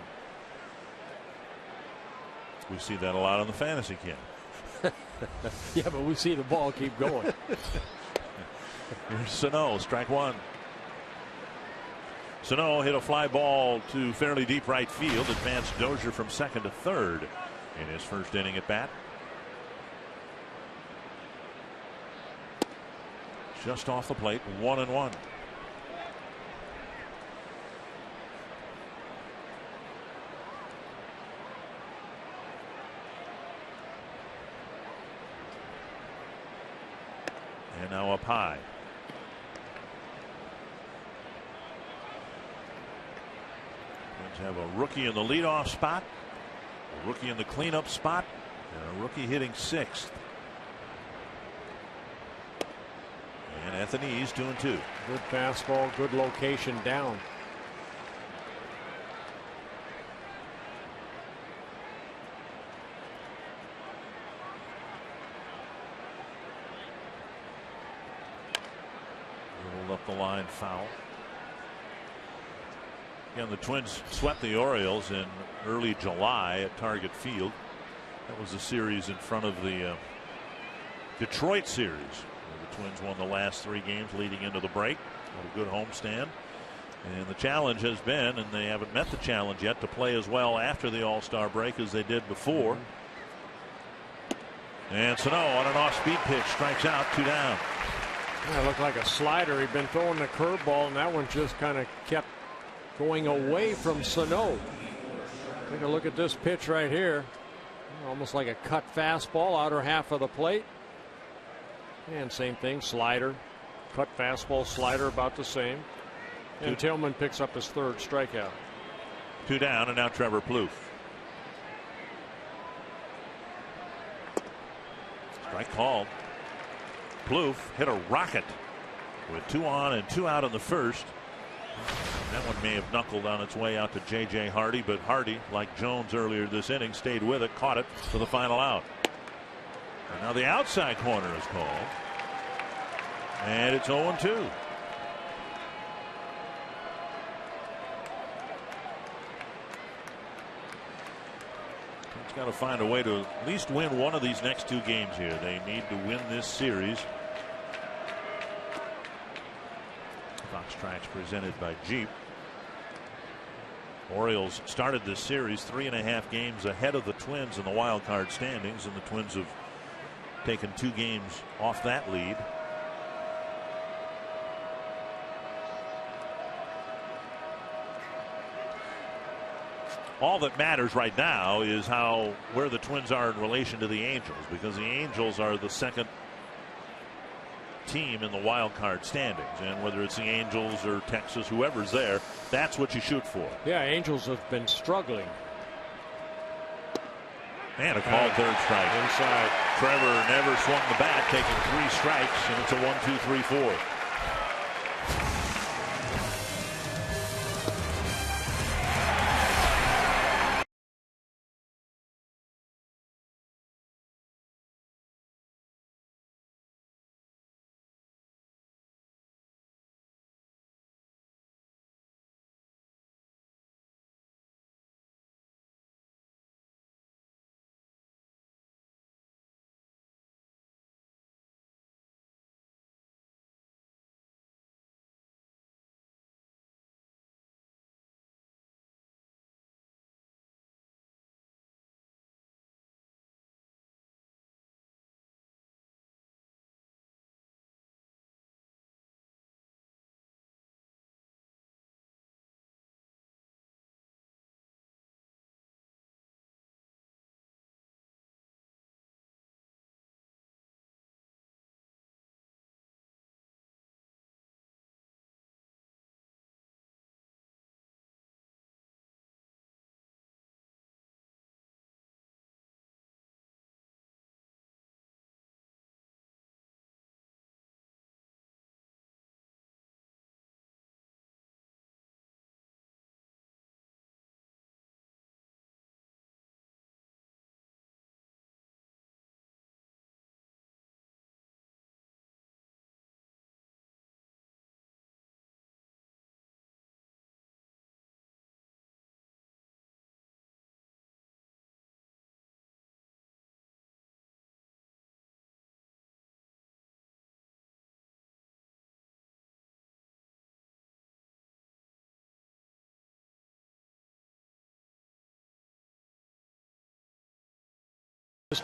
We see that a lot on the fantasy camp. Yeah, but we see the ball keep going. Here's Sano, strike one. Sano hit a fly ball to fairly deep right field. Advanced Dozier from second to third in his first inning at bat. Just off the plate, 1-1. And now up high. Twins have a rookie in the leadoff spot, a rookie in the cleanup spot, and a rookie hitting 6th. And Anthony's 2-2. Good fastball, good location down. Up the line, foul. Again, the Twins swept the Orioles in early July at Target Field. That was a series in front of the Detroit series, where the Twins won the last 3 games leading into the break. What a good homestand. And the challenge has been, and they haven't met the challenge yet, to play as well after the All-Star break as they did before. And Sano on an off-speed pitch strikes out, 2 down. That looked like a slider. He'd been throwing the curveball, and that one just kind of kept going away from Sano. Take a look at this pitch right here. Almost like a cut fastball, outer half of the plate. And same thing, slider, cut fastball, slider, about the same. And Tillman picks up his 3rd strikeout. 2 down, and now Trevor Plouffe. Strike called. Plouffe hit a rocket with 2 on and 2 out in the first. That one may have knuckled on its way out to J.J. Hardy, but Hardy, like Jones earlier this inning, stayed with it, caught it for the final out. And now the outside corner is called. And it's 0-2. He's got to find a way to at least win one of these next 2 games here. They need to win this series. Fox Tracks presented by Jeep. Orioles started this series 3.5 games ahead of the Twins in the wild card standings, and the Twins have taken 2 games off that lead. All that matters right now is where the Twins are in relation to the Angels, because the Angels are the second team in the wild card standings, and whether it's the Angels or Texas, whoever's there, that's what you shoot for. Yeah, Angels have been struggling. And a called third strike. Inside. Trevor never swung the bat, taking 3 strikes, and it's a 1-2-3-4.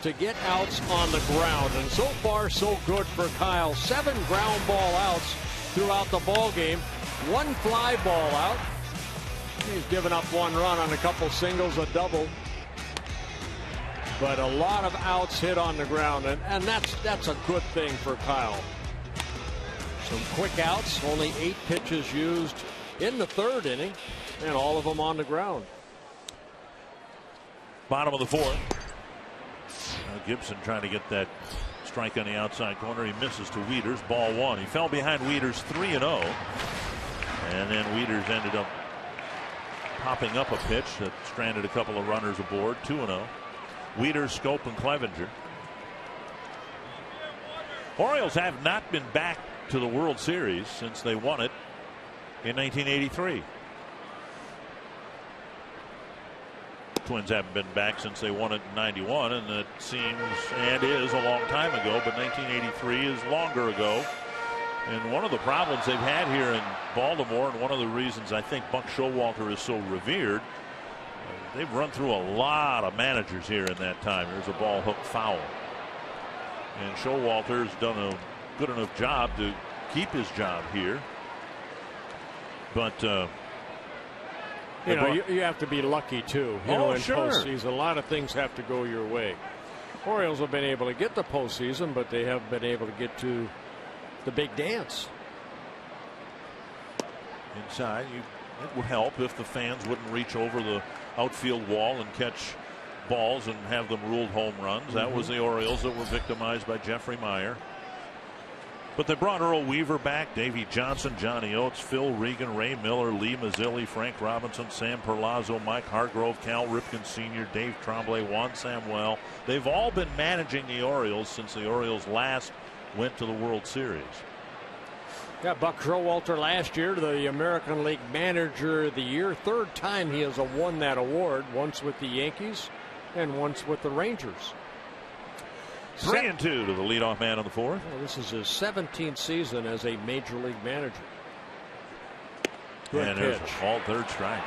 To get outs on the ground, and so far so good for Kyle. 7 ground ball outs throughout the ball game. 1 fly ball out. He's given up 1 run on a couple singles, a double, but a lot of outs hit on the ground, and that's a good thing for Kyle. Some quick outs, only 8 pitches used in the 3rd inning, and all of them on the ground. Bottom of the 4th. Gibson trying to get that strike on the outside corner. He misses to Wieters. Ball 1. He fell behind Wieters 3-0. And then Wieters ended up popping up a pitch that stranded a couple of runners aboard. 2-0. Wieters, Scope, and Clevenger. Orioles have not been back to the World Series since they won it in 1983. Twins haven't been back since they won it in '91, and it seems and is a long time ago, but 1983 is longer ago. And one of the problems they've had here in Baltimore, and one of the reasons I think Buck Showalter is so revered, they've run through a lot of managers here in that time. There's a ball hook foul, and Showalter's done a good enough job to keep his job here. But you have to be lucky too. In postseason, a lot of things have to go your way. Orioles have been able to get the postseason, but they haven't been able to get to the big dance. Inside, it would help if the fans wouldn't reach over the outfield wall and catch balls and have them ruled home runs. That was the Orioles that were victimized by Jeffrey Meyer. But they brought Earl Weaver back, Davey Johnson, Johnny Oates, Phil Regan, Ray Miller, Lee Mazzilli, Frank Robinson, Sam Perlazzo, Mike Hargrove, Cal Ripken Sr., Dave Tremblay, Juan Samuel. They've all been managing the Orioles since the Orioles last went to the World Series. Yeah, Buck Showalter last year, the American League Manager of the Year. 3rd time he has won that award, once with the Yankees and once with the Rangers. 3-2 to the leadoff man on the 4th. Well, this is his 17th season as a major league manager. Good and pitch. There's a called third strike.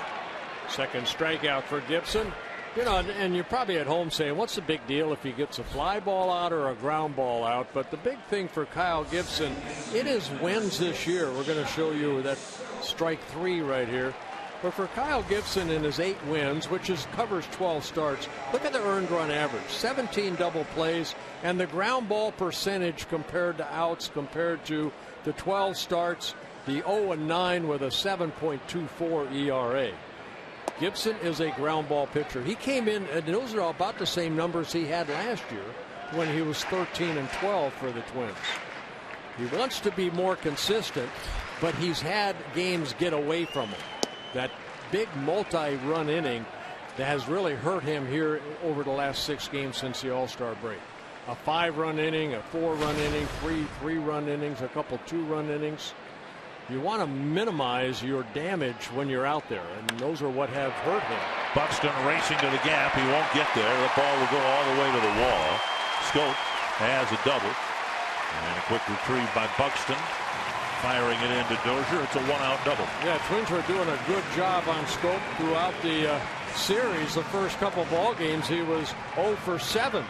Second strikeout for Gibson. You know, and you're probably at home saying, what's the big deal if he gets a fly ball out or a ground ball out? But the big thing for Kyle Gibson, it is wins this year. We're going to show you that strike 3 right here. But for Kyle Gibson in his 8 wins, which covers 12 starts, look at the earned run average, 17 double plays, and the ground ball percentage compared to outs, compared to the 12 starts, the 0-9 with a 7.24 ERA. Gibson is a ground ball pitcher. He came in, and those are about the same numbers he had last year when he was 13-12 for the Twins. He wants to be more consistent, but he's had games get away from him. That big multi-run inning that has really hurt him here over the last 6 games since the All-Star break. A 5-run inning, a 4-run inning, 3-run innings, a couple 2-run innings. You want to minimize your damage when you're out there, and those are what have hurt him. Buxton racing to the gap. He won't get there. The ball will go all the way to the wall. Scope has a double. And a quick retrieve by Buxton. Firing it into Dozier. It's a 1-out double. Yeah, Twins were doing a good job on Scope throughout the series. The first couple ball games, he was 0 for 7.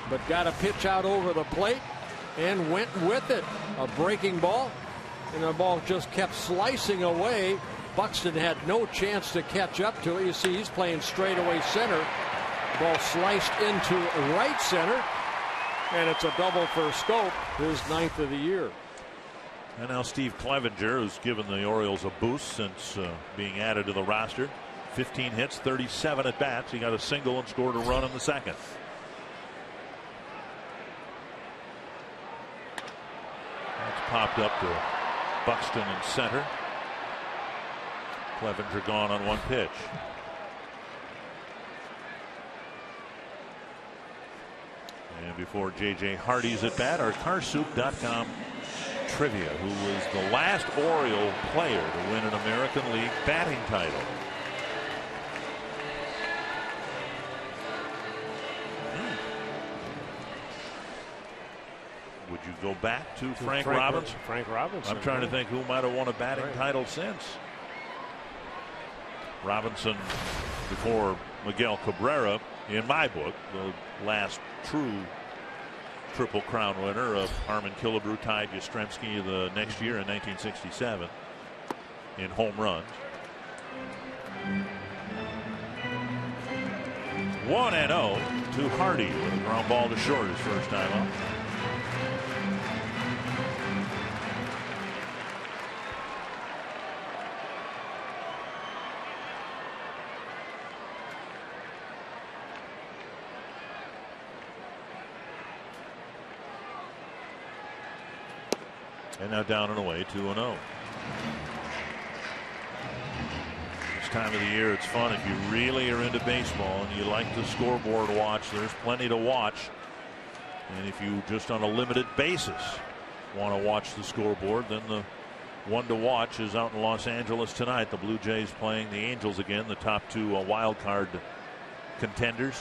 But got a pitch out over the plate and went with it. A breaking ball. And the ball just kept slicing away. Buxton had no chance to catch up to it. You see, he's playing straightaway center. Ball sliced into right center. And it's a double for Scope, his 9th of the year. And now Steve Clevenger, who's given the Orioles a boost since being added to the roster. 15 hits, 37 at bats. He got a single and scored a run in the second. That's popped up to Buxton in center. Clevenger gone on 1 pitch. And before J.J. Hardy's at bat, our Carsoup.com trivia. Who was the last Oriole player to win an American League batting title? Would you go back to Frank Robinson? Frank Robinson. I'm trying to think who might have won a batting title since. Robinson before Miguel Cabrera, in my book, the last true Triple Crown winner. Of Harmon Killebrew tied Yastrzemski the next year in 1967 in home runs. 1-0 to Hardy with a ground ball to short his first time up. And now down and away, 2-0. This time of the year, it's fun. If you really are into baseball and you like the scoreboard watch, there's plenty to watch. And if you just on a limited basis want to watch the scoreboard, then the one to watch is out in Los Angeles tonight. The Blue Jays playing the Angels again, the top 2 wild card contenders.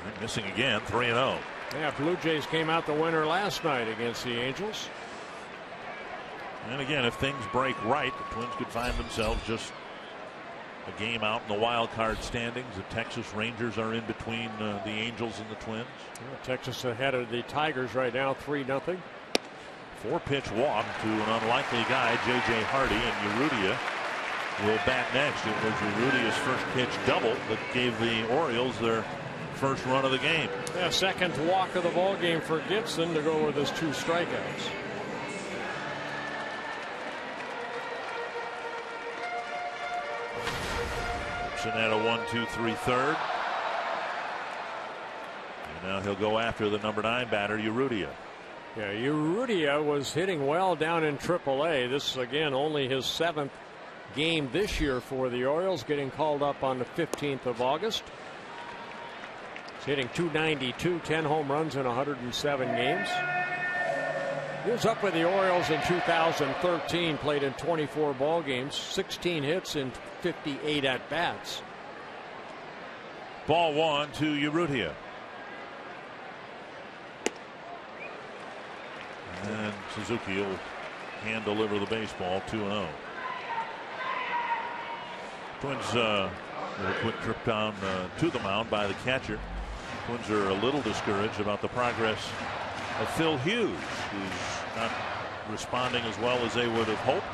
And missing again, 3-0. Yeah, Blue Jays came out the winner last night against the Angels. And again, if things break right, the Twins could find themselves just a game out in the wild card standings. The Texas Rangers are in between the Angels and the Twins. Well, Texas ahead of the Tigers right now, 3-0. 4-pitch walk to an unlikely guy, J.J. Hardy, and Urrutia will bat next. It was Urrutia's first pitch double that gave the Orioles their first run of the game. Yeah, second walk of the ball game for Gibson to go with his 2 strikeouts. Gibson had a 1-2-3 third. And now he'll go after the number 9 batter, Urrutia. Yeah, Urrutia was hitting well down in AAA. This is again only his 7th game this year for the Orioles, getting called up on the 15th of August. Hitting .292, 10 home runs in 107 games. He was up with the Orioles in 2013, played in 24 ball games, 16 hits in 58 at bats. Ball 1 to Urrutia. And Suzuki will hand deliver the baseball, 2-0. Twins a quick trip down to the mound by the catcher. Twins are a little discouraged about the progress of Phil Hughes, who's not responding as well as they would have hoped.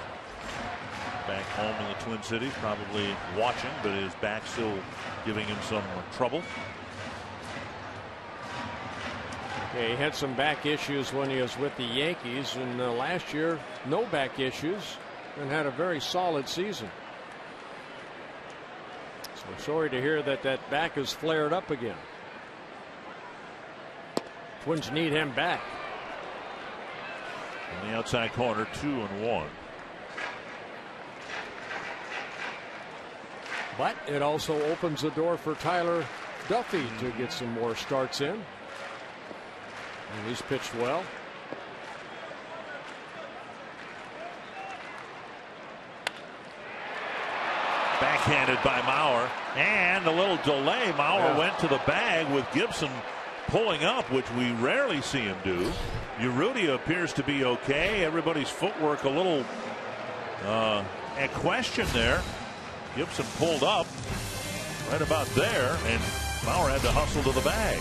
Back home in the Twin Cities, probably watching, but his back still giving him some trouble. Yeah, he had some back issues when he was with the Yankees, and last year no back issues and had a very solid season. So sorry to hear that that back is flared up again. Twins need him back. On the outside corner, 2-1. But it also opens the door for Tyler Duffy to get some more starts in. And he's pitched well. Backhanded by Mauer, and a little delay. Mauer went to the bag with Gibson pulling up, which we rarely see him do. Urrutia appears to be okay. Everybody's footwork a little at question there. Gibson pulled up right about there, and Mauer had to hustle to the bag.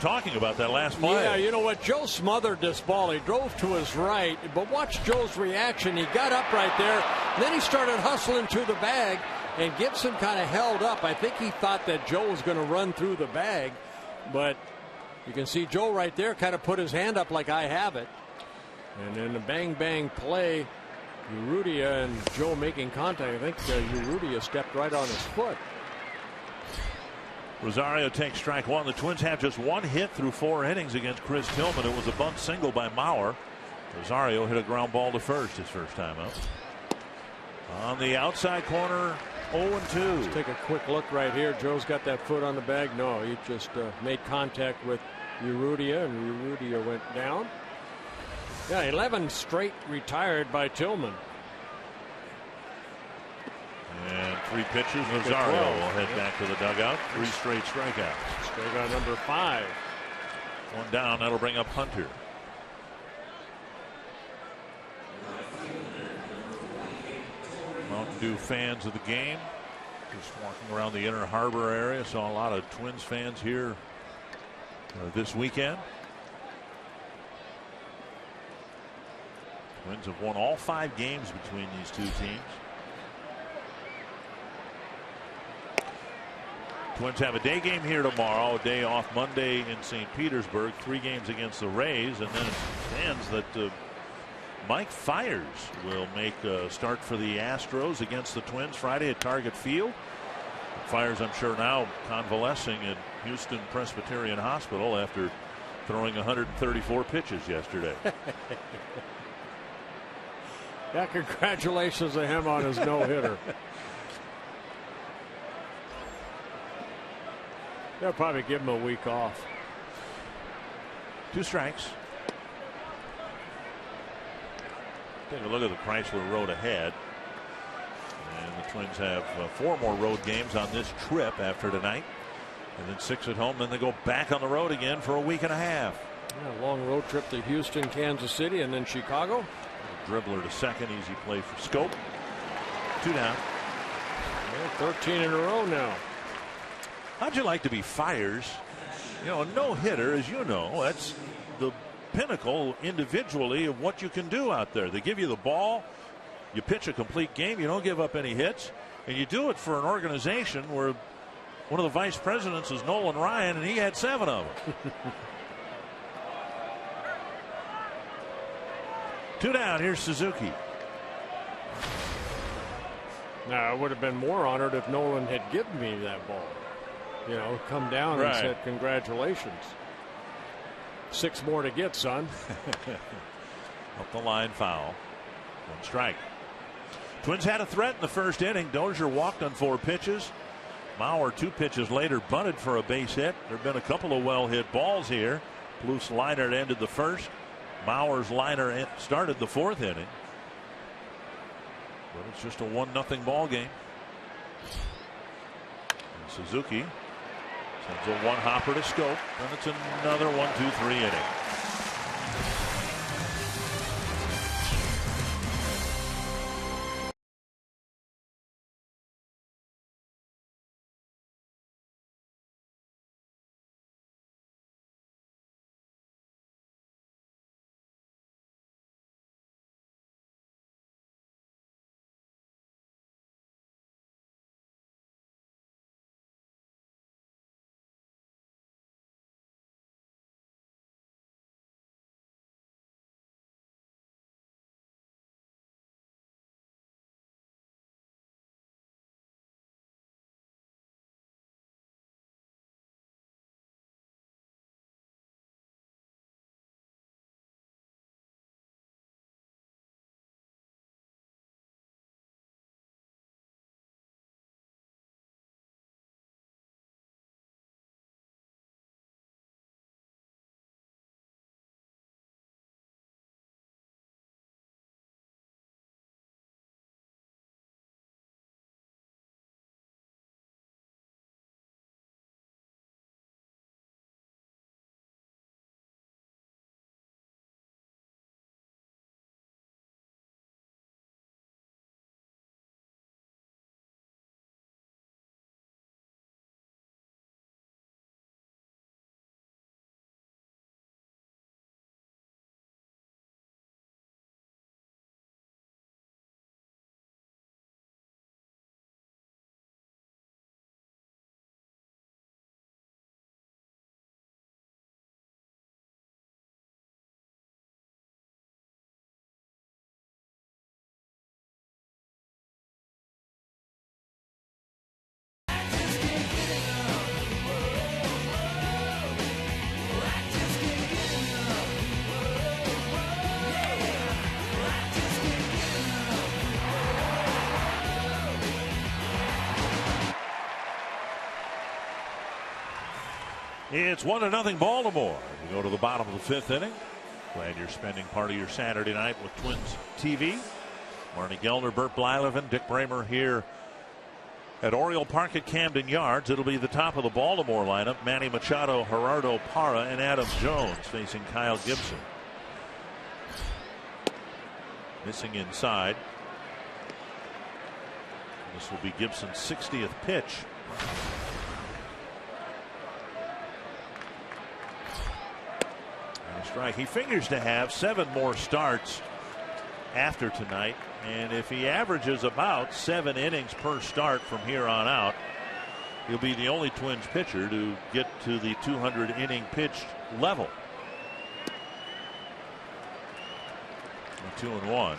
Talking about that last play. Yeah, you know what? Joe smothered this ball. He drove to his right, but watch Joe's reaction. He got up right there, then he started hustling to the bag, and Gibson kind of held up. I think he thought that Joe was going to run through the bag, but you can see Joe right there kind of put his hand up like I have it. And then the bang play, Urrutia and Joe making contact. I think Urrutia stepped right on his foot. Rosario takes strike one. The Twins have just one hit through 4 innings against Chris Tillman. It was a bunt single by Mauer. Rosario hit a ground ball to first his first time out. On the outside corner, 0-2. Let's take a quick look right here. Joe's got that foot on the bag. No, he just made contact with Urrutia, and Urrutia went down. Yeah, 11 straight retired by Tillman. And 3 pitches. Rosario will head back to the dugout. 3 straight strikeouts. Strikeout number 5. 1 down. That'll bring up Hunter. Mountain Dew fans of the game just walking around the Inner Harbor area. Saw a lot of Twins fans here this weekend. Twins have won all 5 games between these two teams. Twins have a day game here tomorrow, a day off Monday in St. Petersburg, 3 games against the Rays, and then it stands that Mike Fiers will make a start for the Astros against the Twins Friday at Target Field. Fiers, I'm sure, now convalescing at Houston Presbyterian Hospital after throwing 134 pitches yesterday. Yeah, congratulations to him on his no-hitter. They'll probably give him a week off. 2 strikes. Take a look at the Chrysler road ahead. And the Twins have 4 more road games on this trip after tonight. And then 6 at home. Then they go back on the road again for a week and a half. Yeah, long road trip to Houston, Kansas City, and then Chicago. Dribbler to second. Easy play for Scope. 2 down. Yeah, 13 in a row now. How'd you like to be Fiers? You know, a no-hitter, as you know, that's the pinnacle individually of what you can do out there. They give you the ball, you pitch a complete game, you don't give up any hits, and you do it for an organization where one of the vice presidents is Nolan Ryan, and he had 7 of them. 2 down. Here's Suzuki. Now, I would have been more honored if Nolan had given me that ball. You know, come down and said, congratulations. 6 more to get, son. Up the line, foul. 1 strike. Twins had a threat in the first inning. Dozier walked on 4 pitches. Mauer 2 pitches later bunted for a base hit. There have been a couple of well-hit balls here. Plouffe's liner ended the first. Mauer's liner started the 4th inning. But it's just a 1-0 ball game. And Suzuki sends a 1-hopper to Scope, and it's another 1-2-3 inning. It's 1-0 Baltimore. We go to the bottom of the 5th inning. Glad you're spending part of your Saturday night with Twins TV. Marnie Gellner, Bert Blyleven, Dick Bramer here at Oriole Park at Camden Yards. It'll be the top of the Baltimore lineup. Manny Machado, Gerardo Parra, and Adam Jones facing Kyle Gibson. Missing inside. This will be Gibson's 60th pitch. And a strike. He figures to have 7 more starts after tonight, and if he averages about 7 innings per start from here on out, he'll be the only Twins pitcher to get to the 200 inning pitched level. 2-1.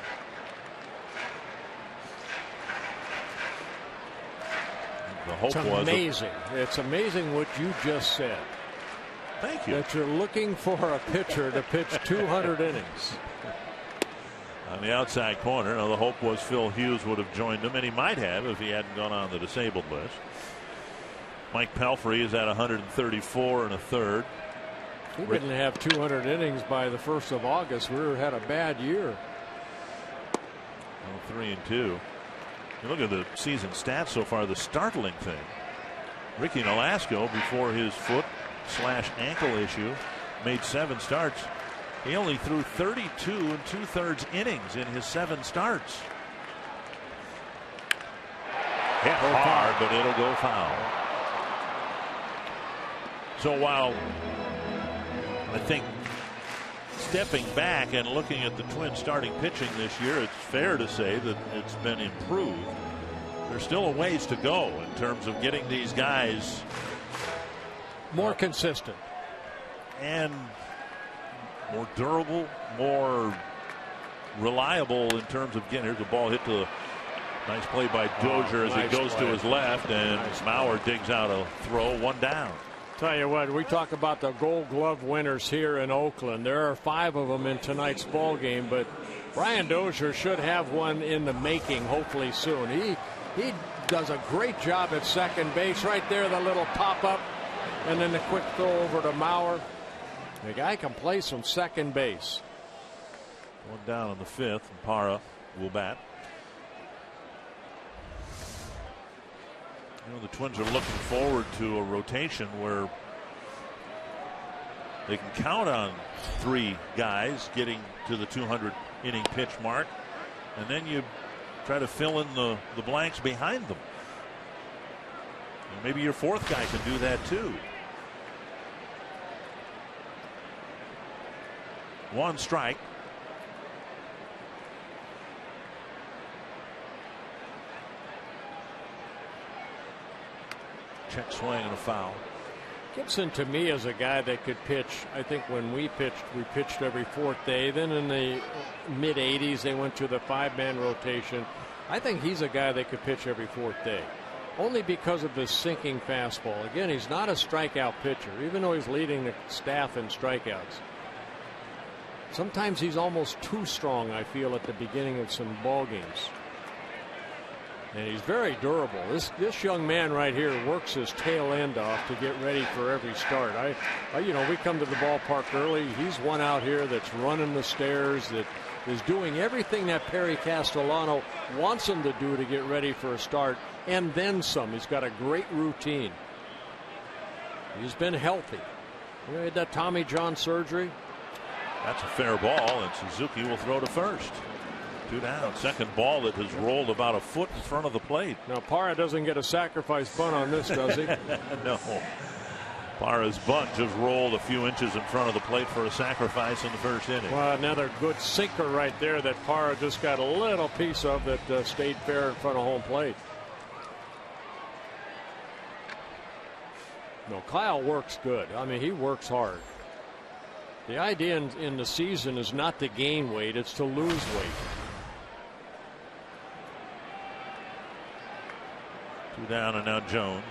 The hope it's amazing. It's amazing what you just said. Thank you. That you're looking for a pitcher to pitch 200 innings. on the outside corner. Now, the hope was Phil Hughes would have joined him, and he might have if he hadn't gone on the disabled list. Mike Pelfrey is at 134 1/3. He didn't have 200 innings by the 1st of August. We had a bad year. 3-2. You look at the season stats so far. The startling thing, Ricky Nolasco, before his foot/ankle issue, made 7 starts. He only threw 32 2/3 innings in his 7 starts. Hit hard, but it'll go foul. So while I think stepping back and looking at the Twins starting pitching this year, it's fair to say that it's been improved. There's still a ways to go in terms of getting these guys more consistent and more durable, more reliable in terms of getting. Here's a ball hit to the nice play by Dozier as it goes to his left, and Mauer digs out a throw, 1 down. Tell you what, we talk about the Gold Glove winners here in Oakland. There are 5 of them in tonight's ball game, but Brian Dozier should have one in the making hopefully soon. He does a great job at second base. Right there, the little pop up, and then the quick throw over to Mauer. The guy can play some second base. 1 down in the 5th, and Parra will bat. You know, the Twins are looking forward to a rotation where they can count on 3 guys getting to the 200 inning pitch mark, and then you try to fill in the blanks behind them. And maybe your 4th guy can do that too. 1 strike. Check swing and a foul. Gibson to me is a guy that could pitch. I think when we pitched every 4th day. Then in the mid 80s they went to the 5-man rotation. I think he's a guy that could pitch every 4th day, only because of his sinking fastball. Again, he's not a strikeout pitcher, even though he's leading the staff in strikeouts. Sometimes he's almost too strong, I feel, at the beginning of some ball games. And he's very durable. This young man right here works his tail end off to get ready for every start. You know, we come to the ballpark early. He's one out here that's running the stairs, that is doing everything that Perry Castellano wants him to do to get ready for a start, and then some. He's got a great routine. He's been healthy. You know, he had that Tommy John surgery. That's a fair ball, and Suzuki will throw to first. 2 down. Second ball that has rolled about a foot in front of the plate. Now Parra doesn't get a sacrifice bunt on this, does he? No. Parra's bunt just rolled a few inches in front of the plate for a sacrifice in the 1st inning. Well, another good sinker right there that Parra just got a little piece of that stayed fair in front of home plate. No, Kyle works good. I mean, he works hard. The idea in the season is not to gain weight, it's to lose weight. 2 down, and now Jones.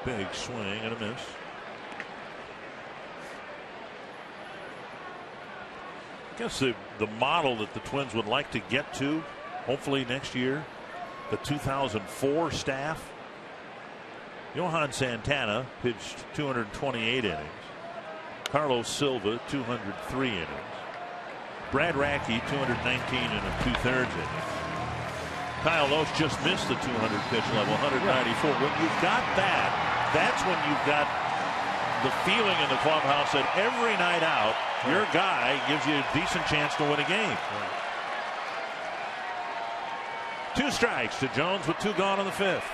Big swing and a miss. I guess the model that the Twins would like to get to, hopefully next year, the 2004 staff. Johan Santana pitched 228 innings. Carlos Silva 203 innings. Brad Radke 219 and 2/3 innings. Kyle Lohse just missed the 200 pitch level, 194. When you've got that, that's when you've got the feeling in the clubhouse that every night out, your guy gives you a decent chance to win a game. 2 strikes to Jones with 2 gone in the 5th.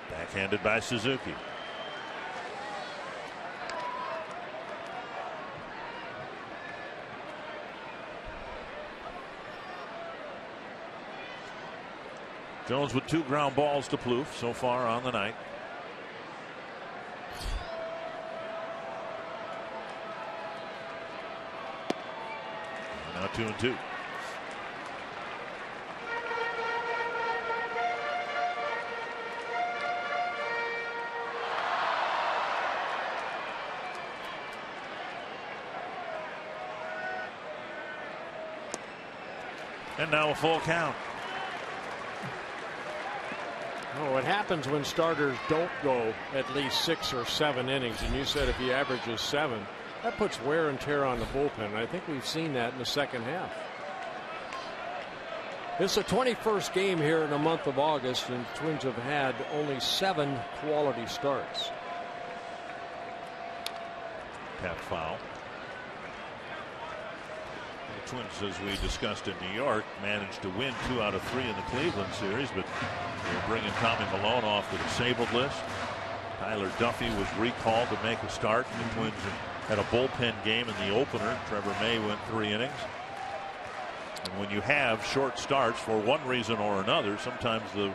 Backhanded by Suzuki. Jones with 2 ground balls to Plouffe so far on the night. Now 2-2. And now a full count. Oh, what happens when starters don't go at least 6 or 7 innings, and you said if he averages 7, that puts wear and tear on the bullpen. I think we've seen that in the second half. It's the 21st game here in the month of August, and the Twins have had only 7 quality starts. Tap foul. The Twins, as we discussed in New York, managed to win 2 out of 3 in the Cleveland series, but they're bringing Tommy Milone off the disabled list. Tyler Duffy was recalled to make a start. The Twins had a bullpen game in the opener. Trevor May went 3 innings. And when you have short starts for one reason or another, sometimes the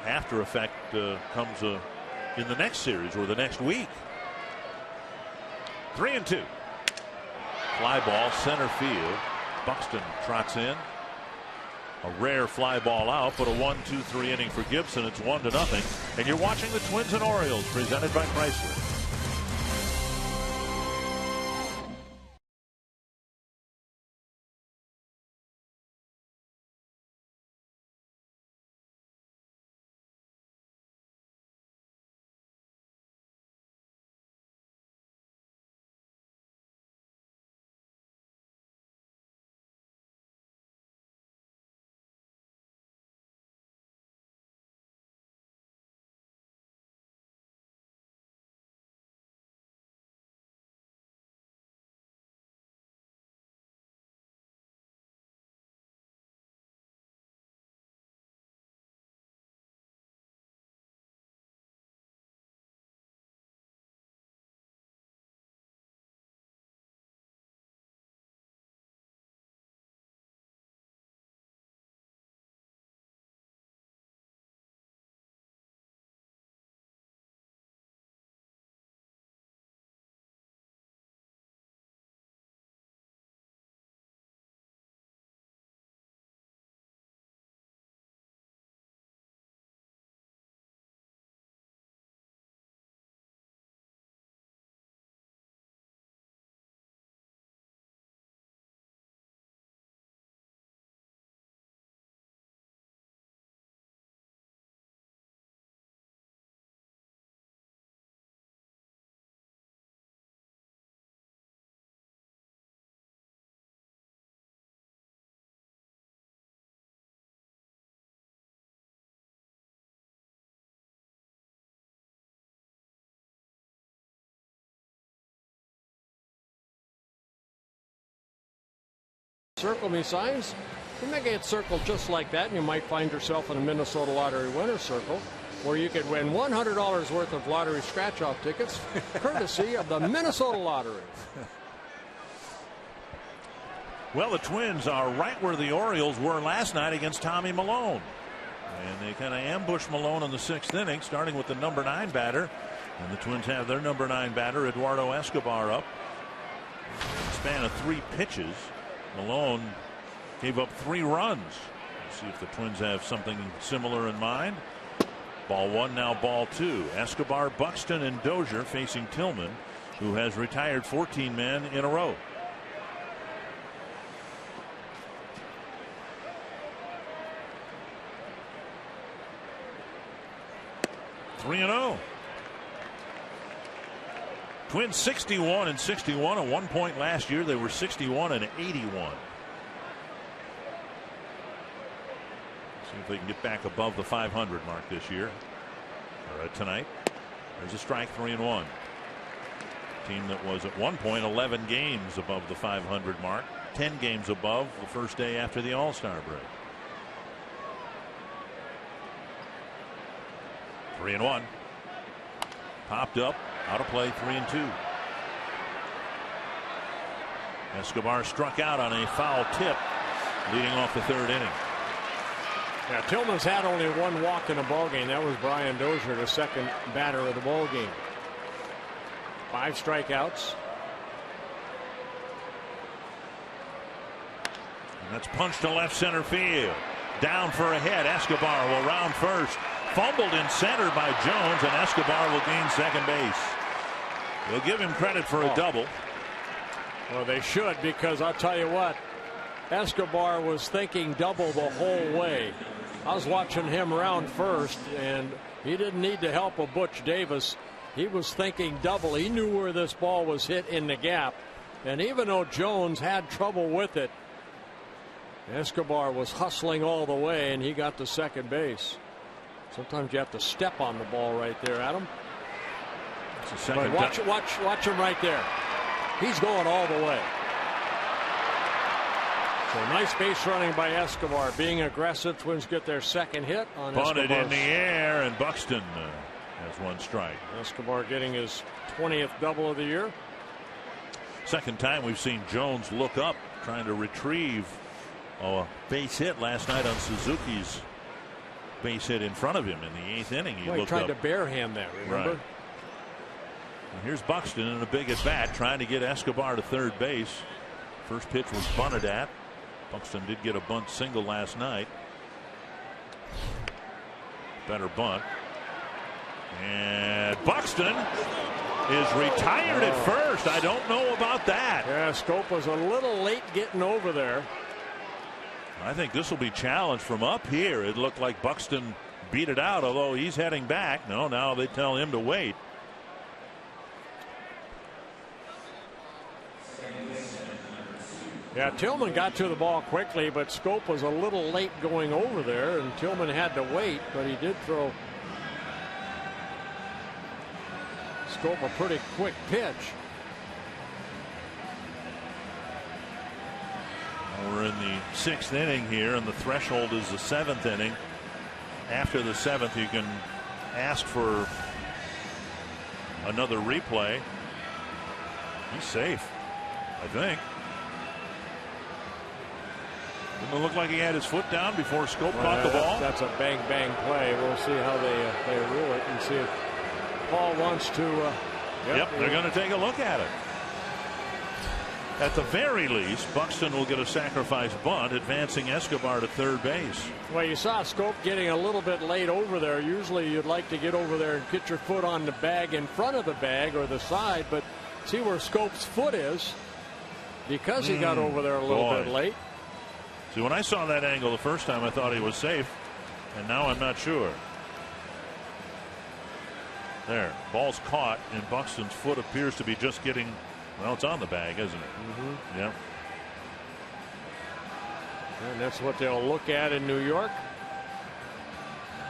after effect comes in the next series or the next week. 3-2. Fly ball center field. Buxton trots in. A rare fly ball out, but a 1-2-3 inning for Gibson. It's 1-0. And you're watching the Twins and Orioles presented by Chrysler. Circle me signs. You may get circled just like that, and you might find yourself in a Minnesota Lottery winner's circle, where you could win $100 worth of lottery scratch-off tickets, courtesy of the Minnesota Lottery. Well, the Twins are right where the Orioles were last night against Tommy Milone. And they kind of ambushed Milone in the 6th inning, starting with the number 9 batter. And the Twins have their number 9 batter, Eduardo Escobar, up. Span of 3 pitches. Milone gave up 3 runs. Let's see if the Twins have something similar in mind. Ball 1, now ball 2. Escobar, Buxton, and Dozier facing Tillman, who has retired 14 men in a row. Three and 0. Twins 61 and 61. At one point last year they were 61 and 81. See if they can get back above the 500 mark this year or tonight. There's a strike. 3-1. Team that was at one point 11 games above the 500 mark, 10 games above the first day after the All-Star break. 3-1. Popped up, out of play. 3-2. Escobar struck out on a foul tip leading off the 3rd inning. Yeah, Tillman's had only 1 walk in the ballgame. That was Brian Dozier, the 2nd batter of the ballgame. 5 strikeouts. And that's punched to left center field. Down for a hit. Escobar will round first. Fumbled in center by Jones, and Escobar will gain second base. They'll give him credit for a double. Well, they should, because I'll tell you what, Escobar was thinking double the whole way. I was watching him round first, and he didn't need the help of Butch Davis. He was thinking double. He knew where this ball was hit in the gap. And even though Jones had trouble with it, Escobar was hustling all the way, and he got to second base. Sometimes you have to step on the ball right there, Adam. But watch him right there. He's going all the way. So nice base running by Escobar, being aggressive. Twins get their second hit on Bunted in the air, and Buxton has one strike. Escobar getting his 20th double of the year. Second time we've seen Jones look up, trying to retrieve a base hit last night on Suzuki's base hit in front of him in the 8th inning. He tried to barehand that, remember? Right. And here's Buxton in a big at bat, trying to get Escobar to third base. First pitch was bunted at. Buxton did get a bunt single last night. Better bunt. And Buxton is retired at first. I don't know about that. Yeah, Scope was a little late getting over there. I think this will be challenged from up here. It looked like Buxton beat it out, although he's heading back. No, now they tell him to wait. Yeah, Tillman got to the ball quickly, but Scope was a little late going over there, and Tillman had to wait, but he did throw Scope a pretty quick pitch. We're in the 6th inning here, and the threshold is the 7th inning. After the 7th, you can ask for another replay. He's safe, I think. Didn't it look like he had his foot down before Scope caught the ball? That's a bang play. We'll see how they rule it and see if Paul wants to. Yep, they're going to take a look at it. At the very least, Buxton will get a sacrifice bunt, advancing Escobar to third base. Well, you saw Scope getting a little bit late over there. Usually you'd like to get over there and get your foot on the bag in front of the bag or the side, but see where Scope's foot is because he got over there a little bit late. See, when I saw that angle the first time, I thought he was safe, and now I'm not sure. There, ball's caught, and Buxton's foot appears to be just getting, well, it's on the bag, isn't it? Mm-hmm. Yeah. And that's what they'll look at in New York.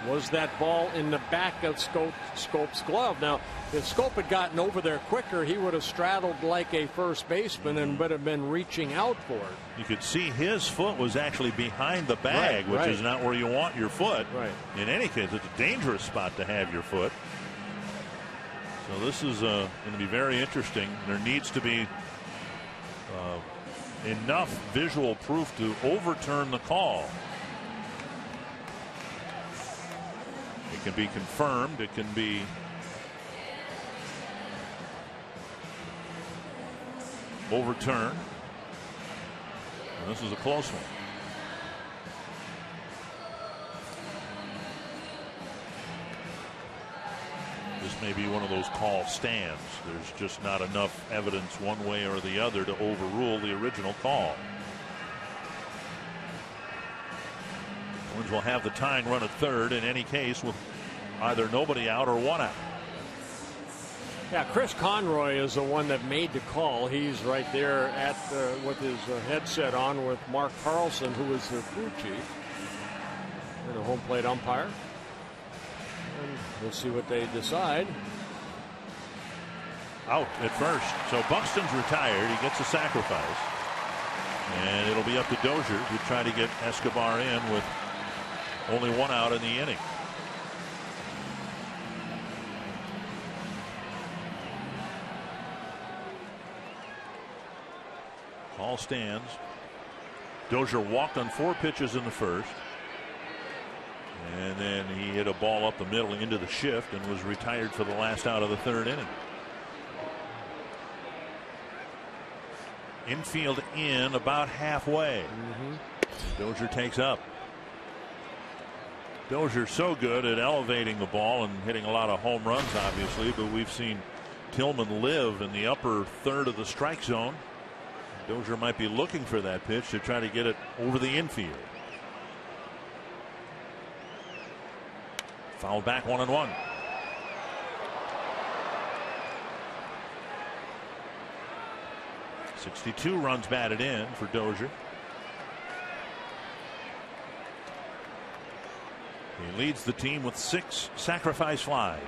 Was that ball in the back of Scope's glove? Now, if Scope had gotten over there quicker, he would have straddled like a first baseman and would have been reaching out for it. You could see his foot was actually behind the bag, which is not where you want your foot. Right. In any case, it's a dangerous spot to have your foot. So this is going to be very interesting. There needs to be enough visual proof to overturn the call. It can be confirmed. It can be overturned. And this is a close one. This may be one of those call stands. There's just not enough evidence one way or the other to overrule the original call. Twins will have the tying run at third in any case with either nobody out or one out. Yeah, Chris Conroy is the one that made the call. He's right there at with his headset on with Mark Carlson, who is the crew chief and a home plate umpire. And we'll see what they decide. Out at first. So Buxton's retired. He gets a sacrifice. And it'll be up to Dozier to try to get Escobar in with only one out in the inning. Call stands. Dozier walked on 4 pitches in the first. And then he hit a ball up the middle into the shift and was retired for the last out of the 3rd inning. Infield in about halfway. Dozier takes up. Dozier's so good at elevating the ball and hitting a lot of home runs, obviously, but we've seen Tillman live in the upper third of the strike zone. Dozier might be looking for that pitch to try to get it over the infield. Foul back, 1-1. '62 runs batted in for Dozier. He leads the team with 6 sacrifice flies.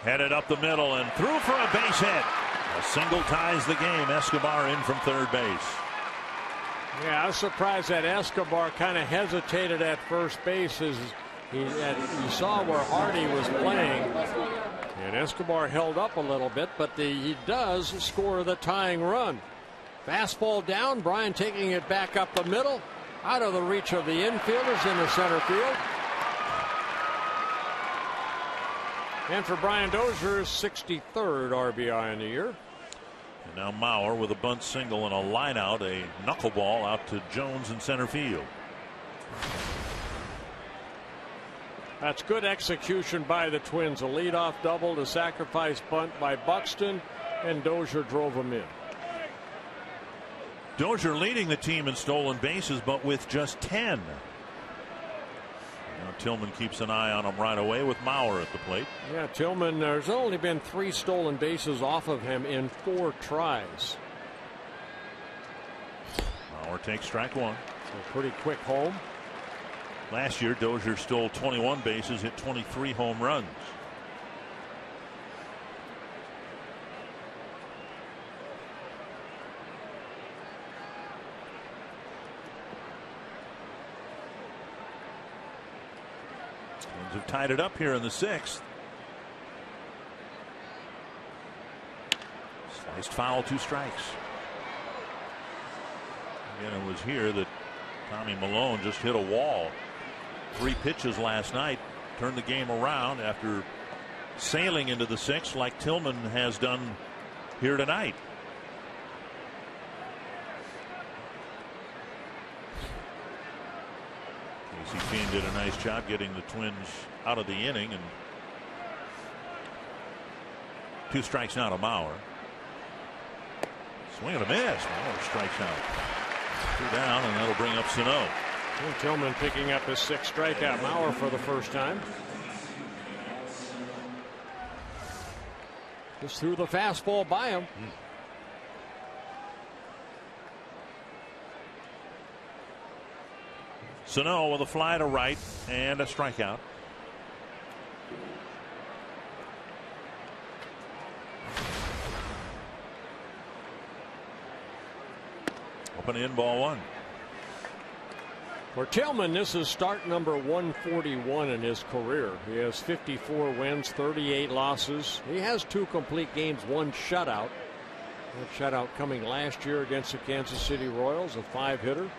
Headed up the middle and through for a base hit. A single ties the game. Escobar in from third base. Yeah, I was surprised that Escobar kind of hesitated at first base as he saw where Hardy was playing. And Escobar held up a little bit, but he does score the tying run. Fastball down. Brian taking it back up the middle. Out of the reach of the infielders in the center field. And for Brian Dozier, 63rd RBI in the year. And now Mauer with a bunt single and a line out, a knuckleball out to Jones in center field. That's good execution by the Twins. A leadoff double, the sacrifice bunt by Buxton, and Dozier drove him in. Dozier leading the team in stolen bases, but with just 10. Now Tillman keeps an eye on him right away with Mauer at the plate. Yeah, Tillman, there's only been 3 stolen bases off of him in 4 tries. Mauer takes strike 1. A pretty quick home. Last year, Dozier stole 21 bases, hit 23 home runs. Twins have tied it up here in the 6th. Sliced foul, 2 strikes. Again, it was here that Tommy Malone just hit a wall. 3 pitches last night, turned the game around after sailing into the 6th like Tillman has done here tonight. Casey Keene did a nice job getting the Twins out of the inning, and 2 strikes now to Mauer. Swing and a miss. Mauer strikes out. 2 down, and that'll bring up Sano. And Tillman picking up his 6th strikeout. Mauer for the first time. Just threw the fastball by him. Sano with a fly to right and a strikeout. Open in, ball 1. For Tillman, this is start number 141 in his career. He has 54 wins, 38 losses. He has 2 complete games, 1 shutout. That shutout coming last year against the Kansas City Royals, a 5-hitter.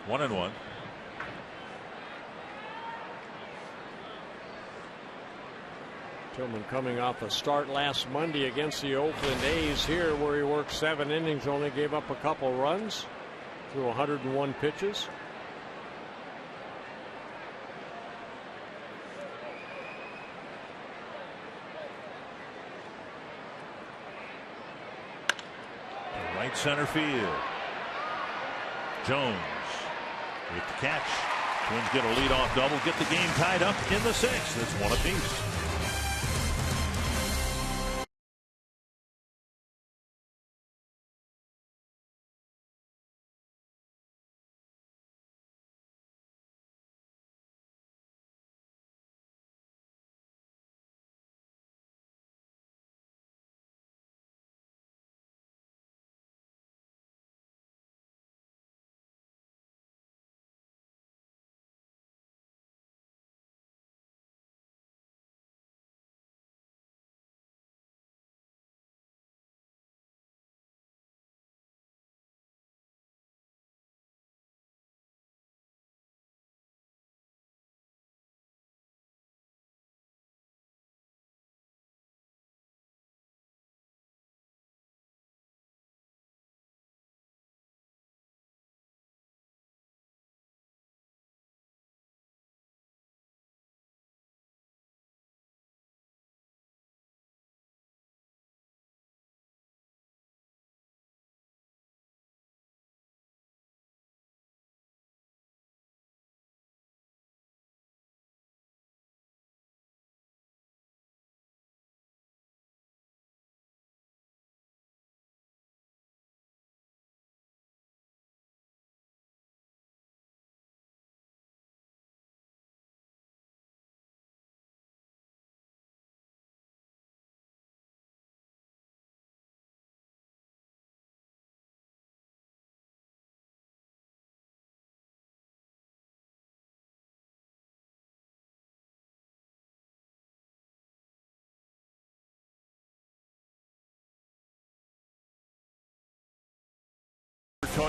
One and 1. Tillman coming off a start last Monday against the Oakland A's here, where he worked 7 innings, only gave up a couple runs through 101 pitches. Right center field. Jones with the catch. Twins get a leadoff double, get the game tied up in the 6th. It's 1 apiece.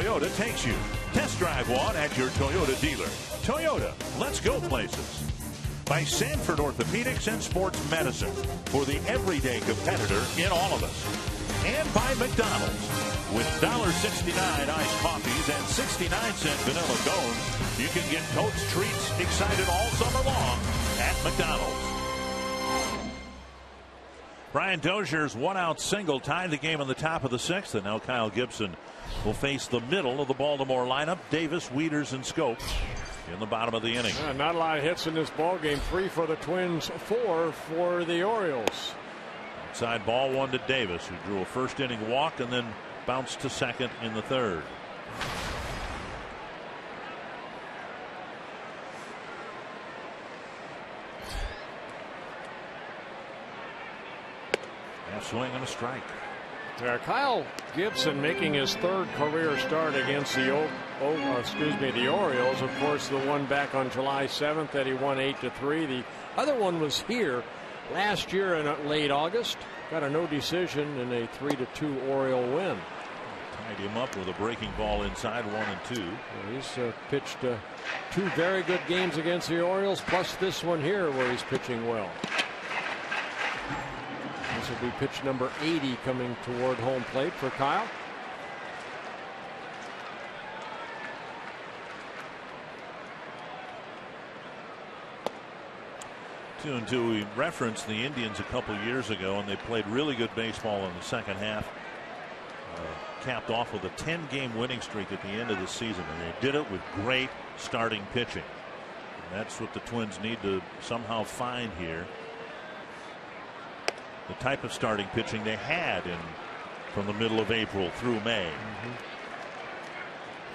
Toyota takes you. Test drive one at your Toyota dealer. Toyota, let's go places. By Sanford Orthopedics and Sports Medicine, for the everyday competitor in all of us. And by McDonald's, with $1.69 iced coffees and 69-cent vanilla cones, you can get totes, treats, excited all summer long at McDonald's. Brian Dozier's one-out single tied the game in the top of the sixth, and now Kyle Gibson will face the middle of the Baltimore lineup. Davis, Wieters, and Scope in the bottom of the inning. Not a lot of hits in this ball game. 3 for the Twins, 4 for the Orioles. Outside ball one to Davis, who drew a first inning walk and then bounced to second in the third. Half swing and a strike. Kyle Gibson making his third career start against the Orioles. Of course, the one back on July 7th that he won 8-3. The other one was here last year in late August. Got a no decision in a 3-2 Oriole win. Tied him up with a breaking ball inside 1 and 2. Well, he's pitched 2 very good games against the Orioles, plus this one here where he's pitching well. This will be pitch number 80 coming toward home plate for Kyle. Two and two. We referenced the Indians a couple years ago, and they played really good baseball in the second half. Capped off with a 10-game winning streak at the end of the season, and they did it with great starting pitching. And that's what the Twins need to somehow find here. The type of starting pitching they had from the middle of April through May.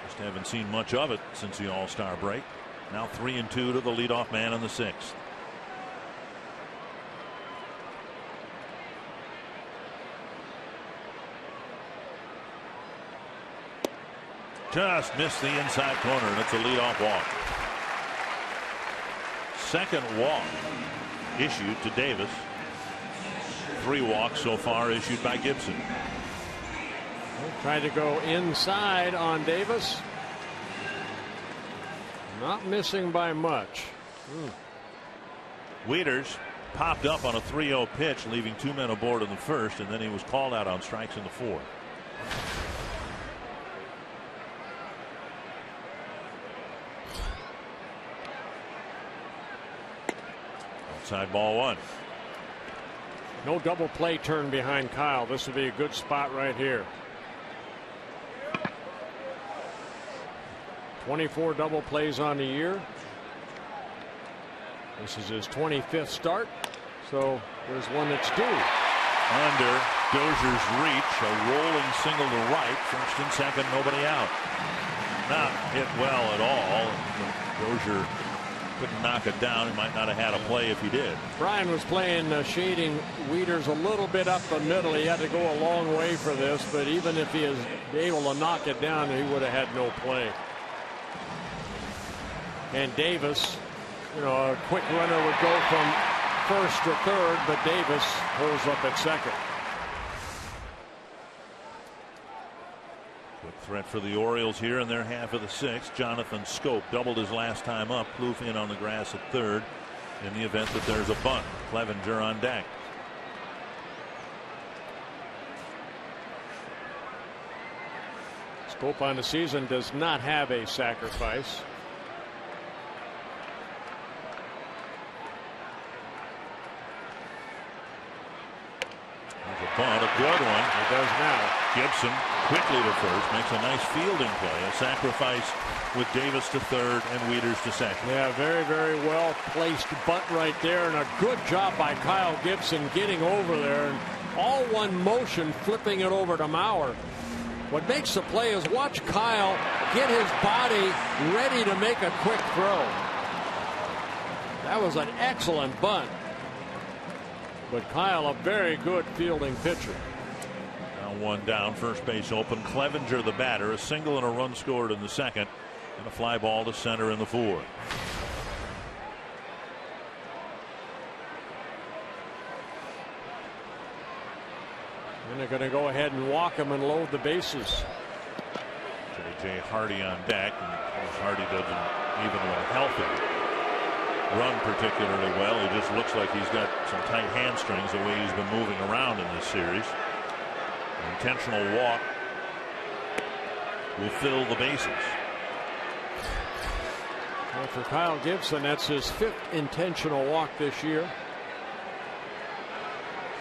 Just haven't seen much of it since the All-Star break. Now 3-2 to the leadoff man in the sixth. Just missed the inside corner, and it's a leadoff walk. Second walk issued to Davis. 3 walks so far issued by Gibson. Tried to go inside on Davis. Not missing by much. Wieters popped up on a 3-0 pitch, leaving 2 men aboard in the first, and then he was called out on strikes in the fourth. Outside ball one. No double play turn behind Kyle. This would be a good spot right here. 24 double plays on the year. This is his 25th start, so there's one that's due. Under Dozier's reach, a rolling single to right, first and second, nobody out. Not hit well at all. Dozier couldn't knock it down. He might not have had a play if he did. Brian was playing shading Wieters a little bit up the middle. He had to go a long way for this, but even if he is able to knock it down, he would have had no play. And Davis, a quick runner would go from first to third, but Davis pulls up at second. Quick threat for the Orioles here in their half of the sixth. Jonathan Scope doubled his last time up. Plouffe in on the grass at third in the event that there's a bunt. Clevenger on deck. Scope on the season does not have a sacrifice. Bunt, a good one. It does now. Gibson quickly to first, makes a nice fielding play. A sacrifice with Davis to third and Wieters to second. Yeah, very, very well placed bunt right there, and a good job by Kyle Gibson getting over there, and all one motion flipping it over to Mauer. What makes the play is watch Kyle get his body ready to make a quick throw. That was an excellent bunt. But Kyle, a very good fielding pitcher. Now one down, first base open. Clevenger the batter, a single and a run scored in the second, and a fly ball to center in the fourth. And they're going to go ahead and walk him and load the bases. J.J. Hardy on deck, and of course Hardy doesn't, even when healthy, run particularly well. He just looks like he's got some tight hamstrings the way he's been moving around in this series. An intentional walk will fill the bases. Well, for Kyle Gibson, that's his 5th intentional walk this year.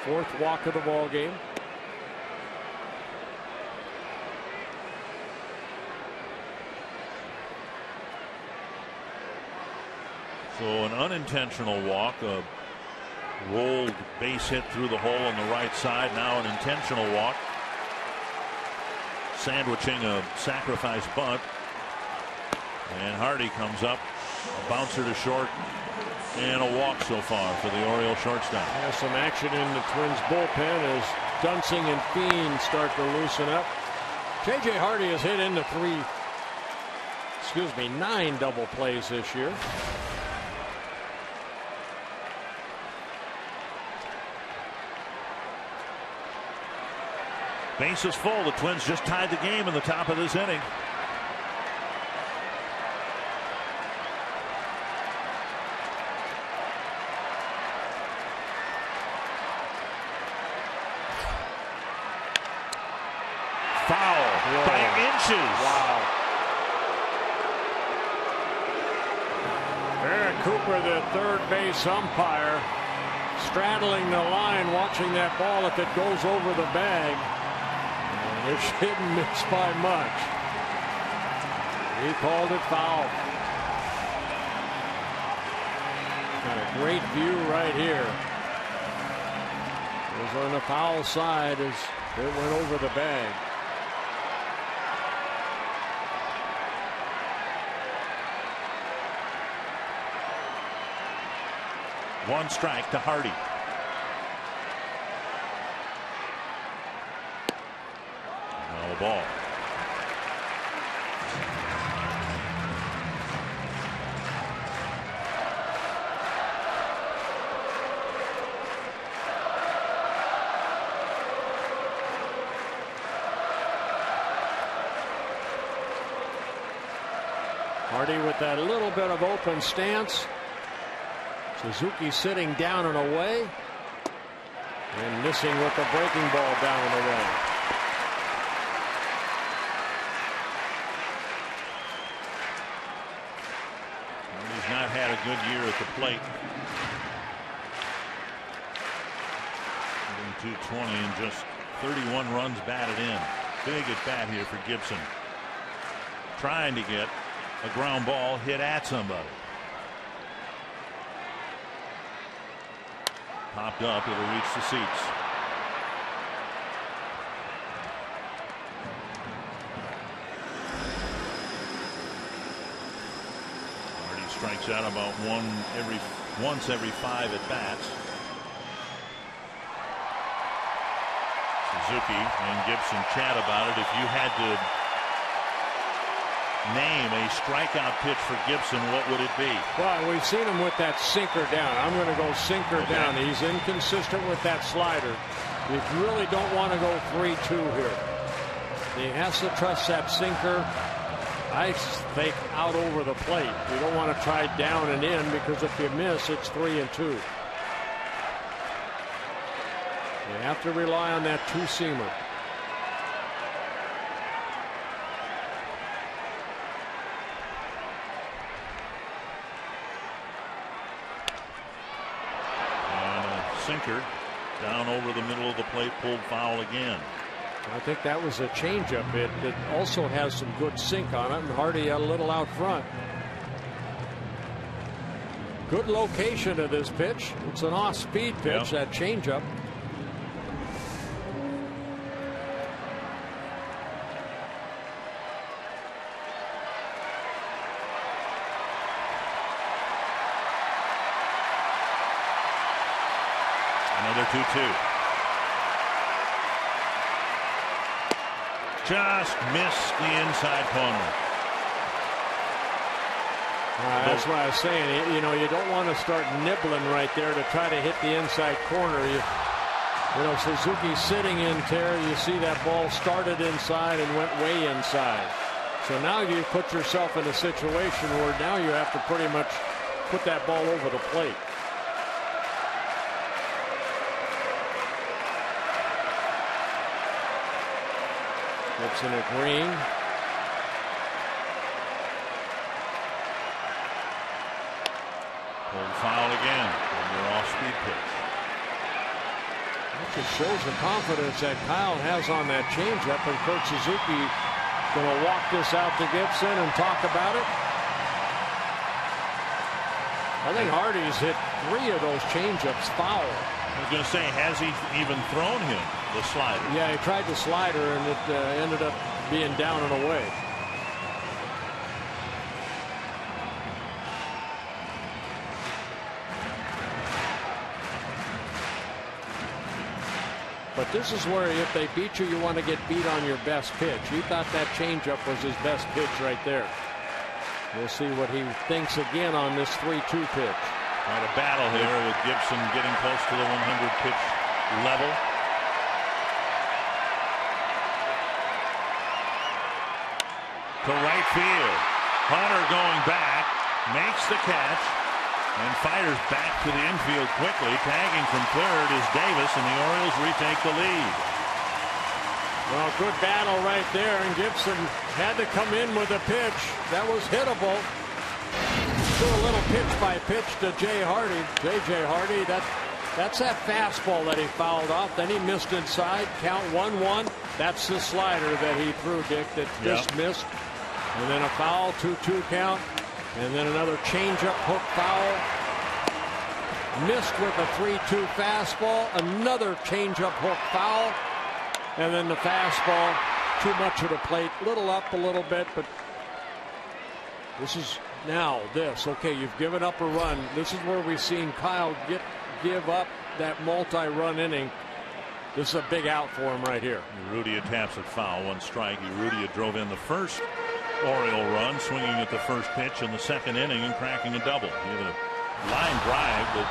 4th walk of the ball game. So an unintentional walk, a rolled base hit through the hole on the right side. Now an intentional walk, sandwiching a sacrifice bunt. And Hardy comes up, a bouncer to short, and a walk so far for the Orioles shortstop. There's some action in the Twins bullpen as Dunsing and Fiend start to loosen up. J.J. Hardy has hit into 9 double plays this year. Bases full. The Twins just tied the game in the top of this inning. Foul by inches. Wow. Eric Cooper, the third base umpire, straddling the line, watching that ball if it goes over the bag. And it shouldn't miss by much. He called it foul. Got a great view right here. It was on the foul side as it went over the bag. One strike to Hardy. Now a ball. Hardy with that little bit of open stance. Suzuki sitting down and away, and missing with the breaking ball down and away. He's not had a good year at the plate. 220 and just 31 runs batted in. Big at bat here for Gibson. Trying to get a ground ball hit at somebody. Popped up, it'll reach the seats. Hardy strikes out about once every 5 at bats. Suzuki and Gibson chat about it. If you had to name a strikeout pitch for Gibson, what would it be? Well, we've seen him with that sinker down. I'm going to go sinker down. He's inconsistent with that slider. You really don't want to go 3-2 here. He has to trust that sinker, I think, out over the plate. You don't want to try down and in, because if you miss, it's 3-2. You have to rely on that two-seamer. Sinker down over the middle of the plate, pulled foul again. I think that was a changeup. It also has some good sink on it, and Hardy a little out front. Good location of this pitch. It's an off-speed pitch, that changeup. Another 2-2. Just missed the inside corner. That's why I was saying, you know, you don't want to start nibbling right there to try to hit the inside corner. You know, Suzuki sitting in there. You see that ball started inside and went way inside. So now you put yourself in a situation where now you have to pretty much put that ball over the plate. Gibson agreeing. Pulled foul again on their off-speed pitch. That just shows the confidence that Kyle has on that changeup, and Kurt Suzuki going to walk this out to Gibson and talk about it. I think Hardy's hit 3 of those changeups foul. I was going to say, has he even thrown him the slider? Yeah, he tried the slider, and it ended up being down and away. But this is where if they beat you, you want to get beat on your best pitch. He thought that changeup was his best pitch right there. We'll see what he thinks again on this 3-2 pitch. Quite a battle here with Gibson getting close to the 100 pitch level. To right field. Hunter going back, makes the catch, and fires back to the infield quickly. Tagging from third is Davis, and the Orioles retake the lead. Well, good battle right there, and Gibson had to come in with a pitch that was hittable. Do a little pitch by pitch to J.J. Hardy. That's that fastball that he fouled off. Then he missed inside. Count 1-1. That's the slider that he threw, Dick, that just missed. And then a foul, 2-2 count. And then another changeup hook foul. Missed with a 3-2 fastball. Another changeup hook foul. And then the fastball, too much at the plate. Little up a little bit, but this is now this. Okay, you've given up a run. This is where we've seen Kyle give up that multi-run inning. This is a big out for him right here. Urrutia taps it foul, 1 strike. Urrutia drove in the first Oriole run, swinging at the first pitch in the second inning and cracking a double. He had a line drive that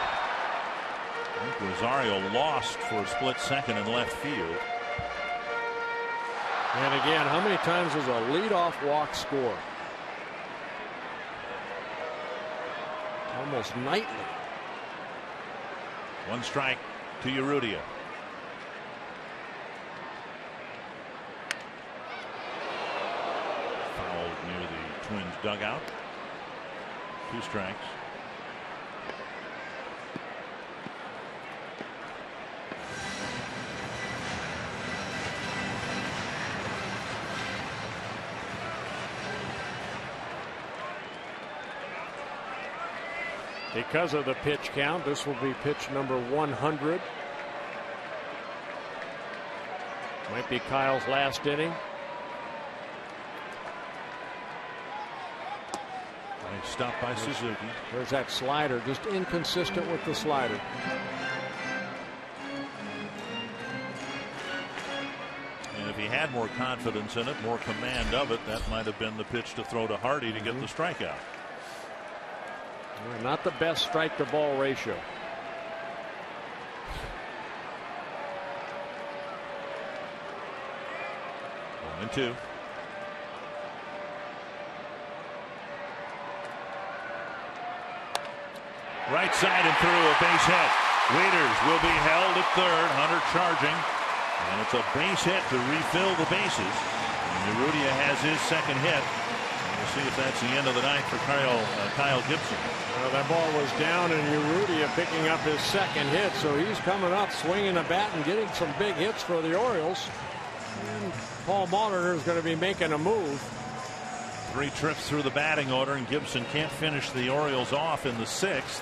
I think Rosario lost for a split second in left field. And again, how many times does a leadoff walk score? Almost nightly. 1 strike to Urrutia. Fouled near the Twins dugout. 2 strikes. Because of the pitch count, this will be pitch number 100. Might be Kyle's last inning. Nice stop by Suzuki. There's that slider, just inconsistent with the slider. And if he had more confidence in it, more command of it, that might have been the pitch to throw to Hardy to get the strikeout. Not the best strike to ball ratio. 1-2. Right side and through, a base hit. Waiters will be held at third. Hunter charging, and it's a base hit to refill the bases. And Urrutia has his second hit. We'll see if that's the end of the night for Kyle Gibson. Well, that ball was down, and Urrutia picking up his second hit, so he's coming up, swinging a bat and getting some big hits for the Orioles. And Paul Molitor is going to be making a move. 3 trips through the batting order, and Gibson can't finish the Orioles off in the 6th.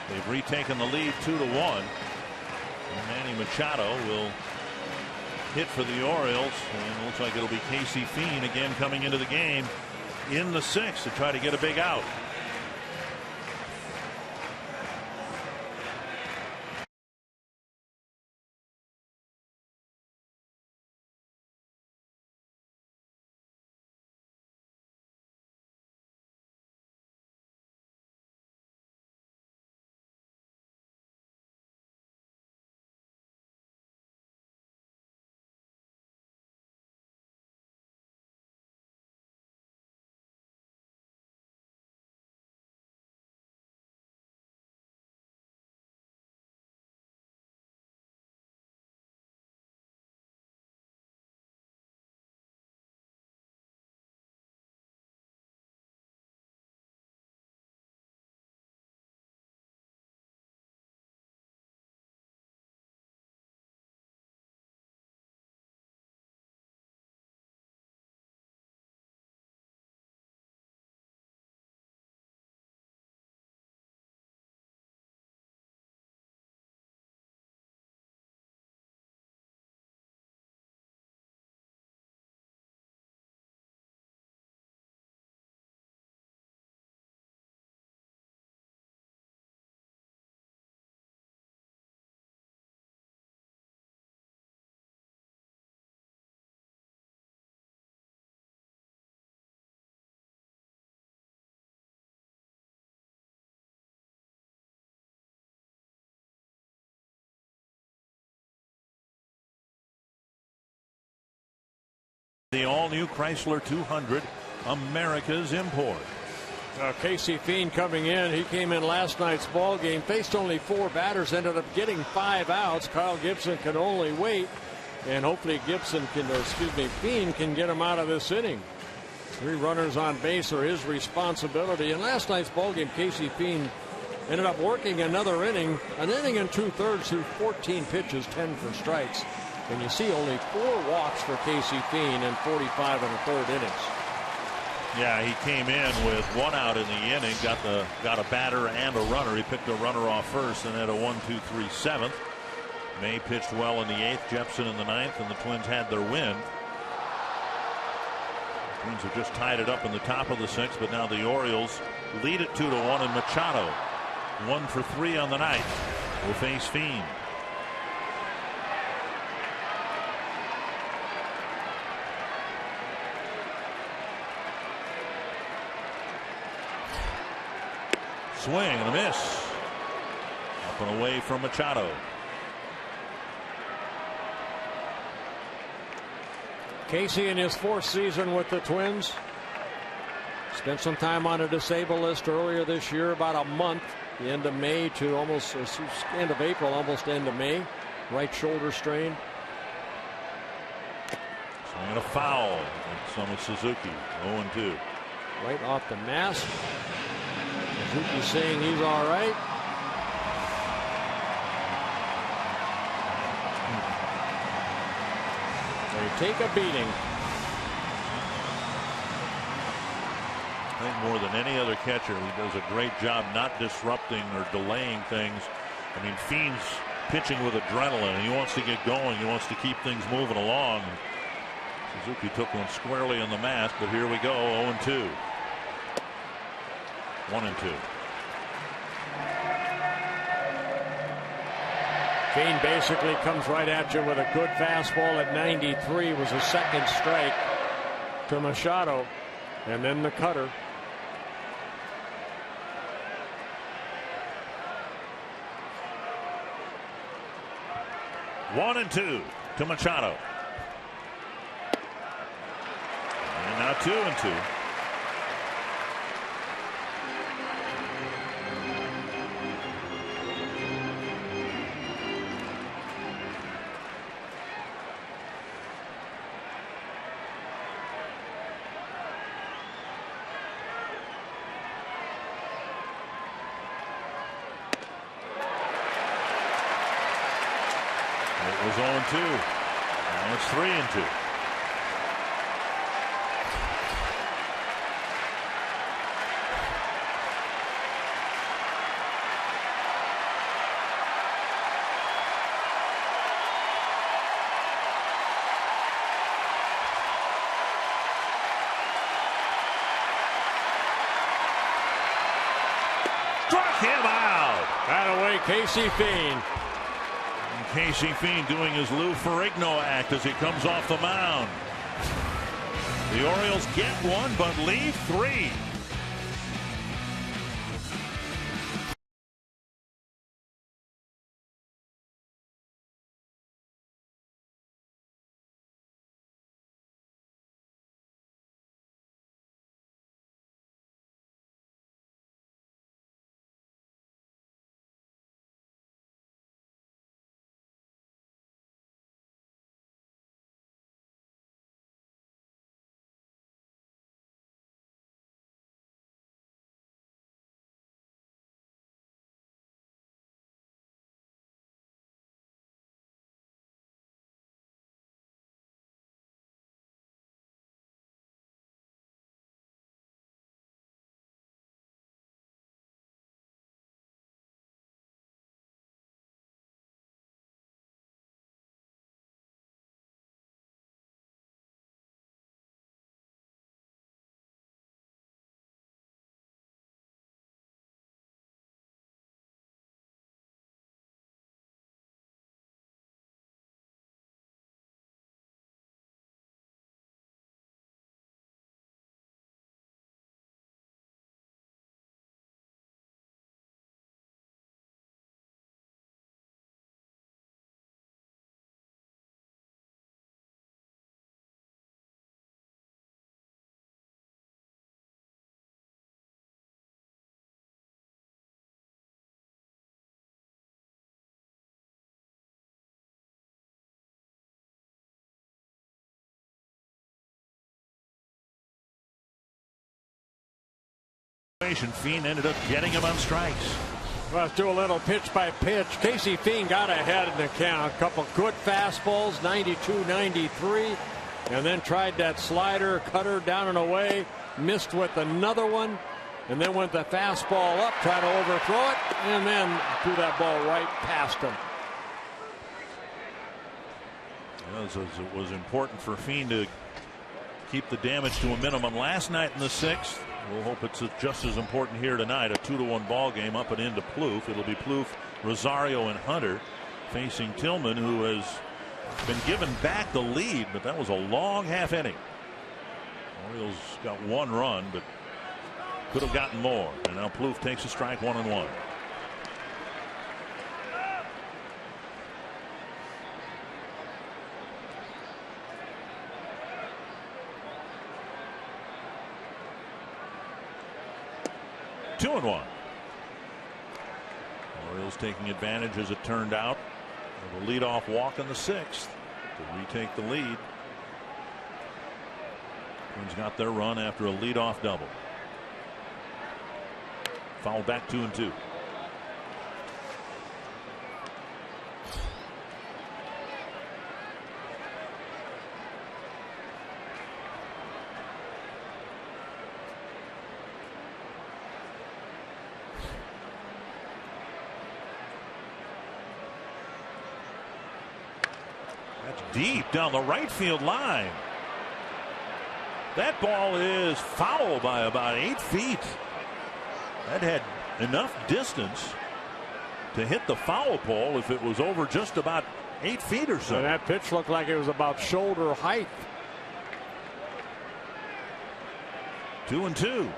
They've retaken the lead 2-1. And Manny Machado will hit for the Orioles, and it looks like it'll be Casey Fiend again coming into the game in the 6th to try to get a big out. all-new Chrysler 200, America's import. Casey Fiend coming in. He came in last night's ball game, faced only 4 batters, ended up getting 5 outs. Kyle Gibson can only wait, and hopefully Fiend can get him out of this inning. 3 runners on base are his responsibility. In last night's ball game, Casey Fiend ended up working another inning, an inning and 2/3 through 14 pitches, 10 for strikes. And you see only 4 walks for Casey Fiend in 45 1/3 innings. Yeah, he came in with 1 out in the inning, got a batter and a runner. He picked a runner off first and had a 1-2-3 7th. May pitched well in the 8th, Jepson in the 9th, and the Twins had their win. The Twins have just tied it up in the top of the 6th, but now the Orioles lead it 2-1, and Machado 1 for 3 on the night will face Fiend. Swing and a miss. Up and away from Machado. Casey in his 4th season with the Twins. Spent some time on a disabled list earlier this year, about a month, the end of May to almost end of April, almost end of May. Right shoulder strain. Swing and a foul. Some of Suzuki. 0-2. Right off the mask. Suzuki saying he's all right. They take a beating. I think more than any other catcher, he does a great job not disrupting or delaying things. I mean, Fiend's pitching with adrenaline. He wants to get going. He wants to keep things moving along. Suzuki took one squarely in the mask, but here we go. 0-2. 1-2. Fiend basically comes right at you with a good fastball at 93. Was a second strike to Machado, and then the cutter. One and 2 to Machado. And now 2-2. It was 0-2. Now it's 3-2. Struck him out. That away, Casey Fiend. Casey Fiend doing his Lou Ferrigno act as he comes off the mound. The Orioles get 1 but leave 3. Fiend ended up getting him on strikes. Let's do a little pitch by pitch. Casey Fiend got ahead in the count. A couple good fastballs, 92, 93, and then tried that slider, cutter down and away, missed with another one, and then went the fastball up, tried to overthrow it, and then threw that ball right past him. It was important for Fiend to keep the damage to a minimum last night in the 6th. We'll hope it's just as important here tonight. A 2-1 ball game up and into Plouffe. It'll be Plouffe, Rosario, and Hunter facing Tillman, who has been given back the lead, but that was a long half inning. Orioles got 1 run, but could have gotten more. And now Plouffe takes a strike, 1-1. Two and 1. Orioles taking advantage, as it turned out, of a leadoff walk in the 6th to retake the lead. Twins got their run after a leadoff double. Fouled back 2-2. Deep down the right field line. That ball is foul by about 8 feet. That had enough distance to hit the foul pole if it was over just about 8 feet or so. And that pitch looked like it was about shoulder height. 2-2.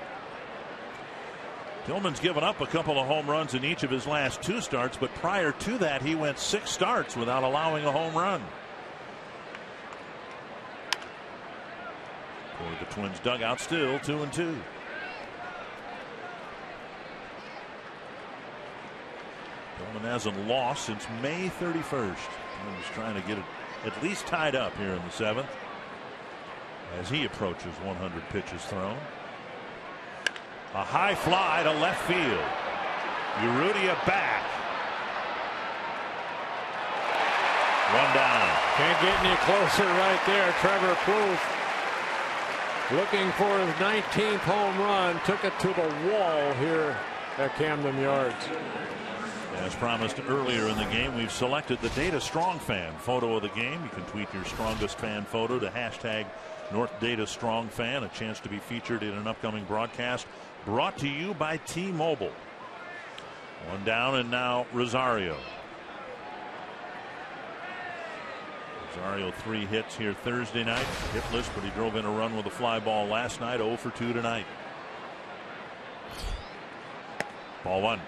Tillman's given up a couple of home runs in each of his last 2 starts, but prior to that he went 6 starts without allowing a home run. For the Twins dugout, still 2-2. Tillman hasn't lost since May 31st. Tillman's trying to get it at least tied up here in the 7th as he approaches 100 pitches thrown. A high fly to left field. Urrutia back. 1 down. Can't get any closer right there. Trevor Plouffe, looking for his 19th home run, took it to the wall here at Camden Yards. As promised earlier in the game, we've selected the Data Strong Fan photo of the game. You can tweet your strongest fan photo to hashtag North Data Strong Fan. A chance to be featured in an upcoming broadcast brought to you by T-Mobile. 1 down, and now Rosario. Rosario 3 hits here Thursday night. Hitless, but he drove in a run with a fly ball last night. 0 for 2 tonight. Ball 1.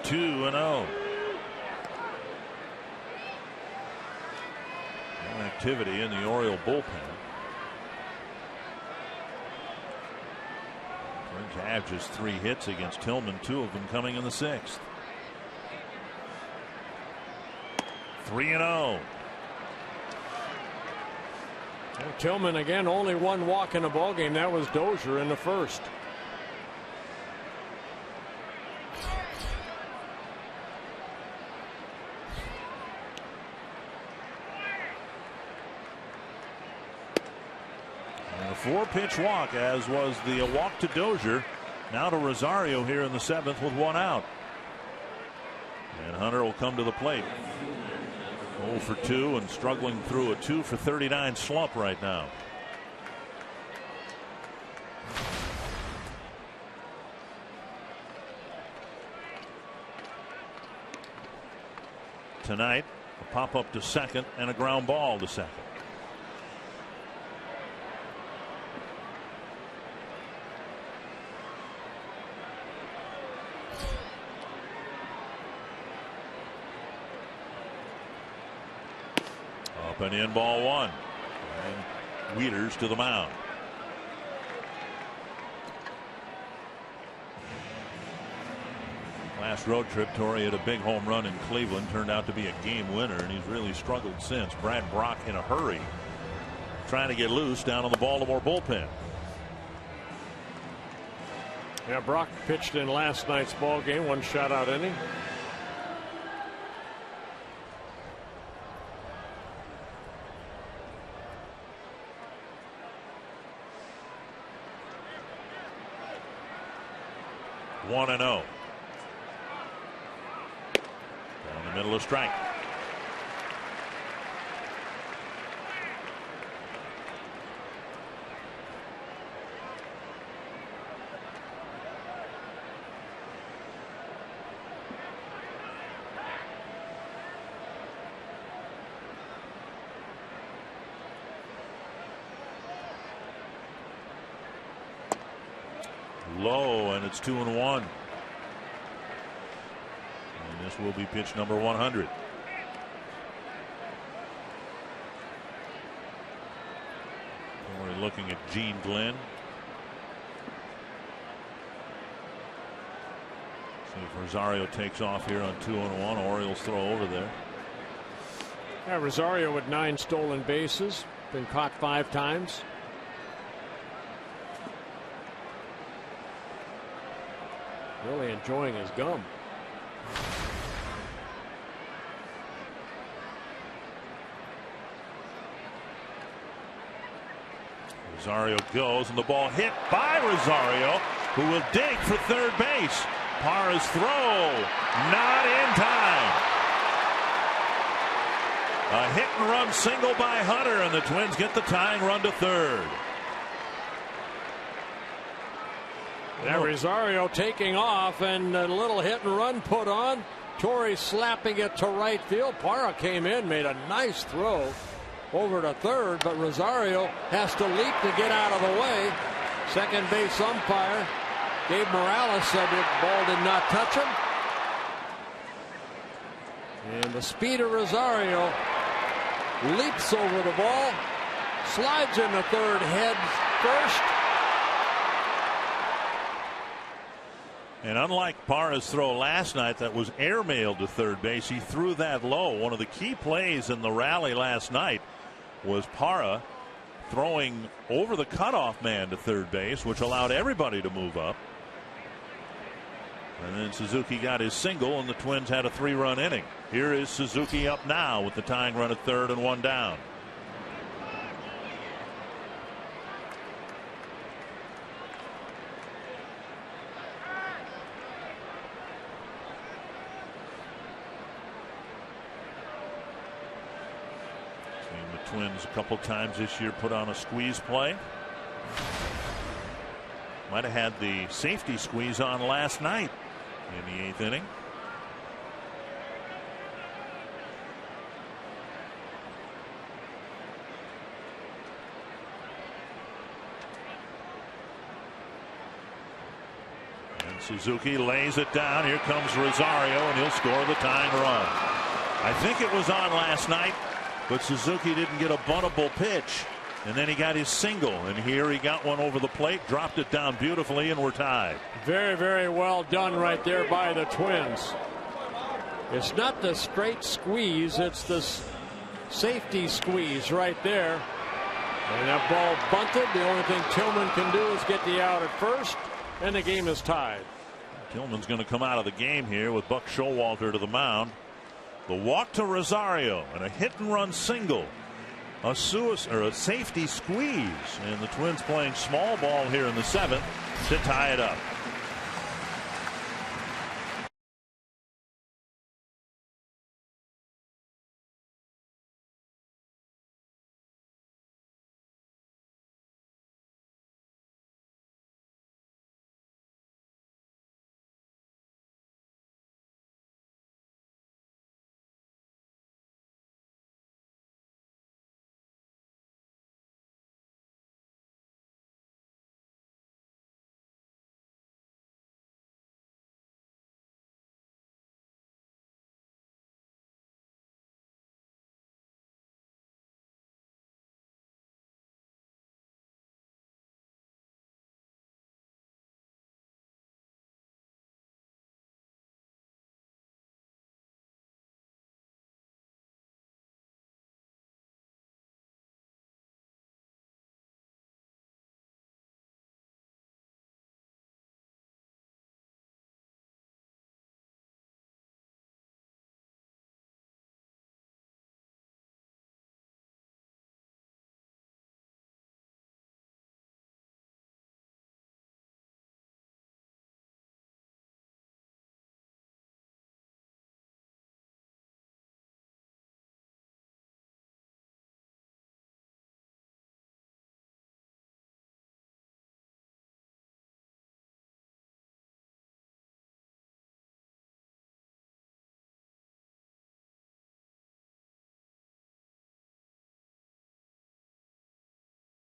Two and 0. Activity in the Oriole bullpen. Twins have just 3 hits against Tillman, 2 of them coming in the 6th. 3-0. Tillman again, only 1 walk in the ball game. That was Dozier in the 1st. And a 4-pitch walk, as was the walk to Dozier. Now to Rosario here in the 7th with 1 out. And Hunter will come to the plate. 0 for 2 and struggling through a 2 for 39 slump right now. Tonight, a pop up to second and a ground ball to second. Up and in, ball 1. And Wieters to the mound. Last road trip, Torrey had a big home run in Cleveland, turned out to be a game winner, and he's really struggled since. Brad Brock in a hurry, trying to get loose down on the Baltimore bullpen. Yeah, Brock pitched in last night's ball game, 1 shutout inning. One and 0. Down the middle of strike. Low, and it's 2-1. And this will be pitch number 100. We're looking at Gene Glenn. See if Rosario takes off here on 2-1. Orioles throw over there. Yeah, Rosario with 9 stolen bases, been caught 5 times. Really enjoying his gum. Rosario goes, and the ball hit by Rosario, who will dig for third base. Parra's throw, not in time. A hit and run single by Hunter, and the Twins get the tying run to third. Now Rosario taking off, and a little hit and run put on. Torrey slapping it to right field. Parra came in, made a nice throw over to third, but Rosario has to leap to get out of the way. Second base umpire Gabe Morales said the ball did not touch him. And the speed of Rosario leaps over the ball, slides into third, heads first. And unlike Parra's throw last night that was airmailed to third base, he threw that low. One of the key plays in the rally last night was Parra throwing over the cutoff man to third base, which allowed everybody to move up. And then Suzuki got his single, and the Twins had a 3-run inning. Here is Suzuki up now with the tying run at third and 1 down. Twins a couple times this year put on a squeeze play. Might have had the safety squeeze on last night in the 8th inning. And Suzuki lays it down. Here comes Rosario, and he'll score the tying run. I think it was on last night, but Suzuki didn't get a buntable pitch, and then he got his single, and here he got one over the plate, dropped it down beautifully, and we're tied. Very, very well done right there by the Twins. It's not the straight squeeze, it's the safety squeeze right there. And that ball bunted. The only thing Tillman can do is get the out at first, and the game is tied. Tillman's going to come out of the game here with Buck Showalter to the mound. The walk to Rosario and a hit and run single, a safety squeeze, and the Twins playing small ball here in the 7th to tie it up.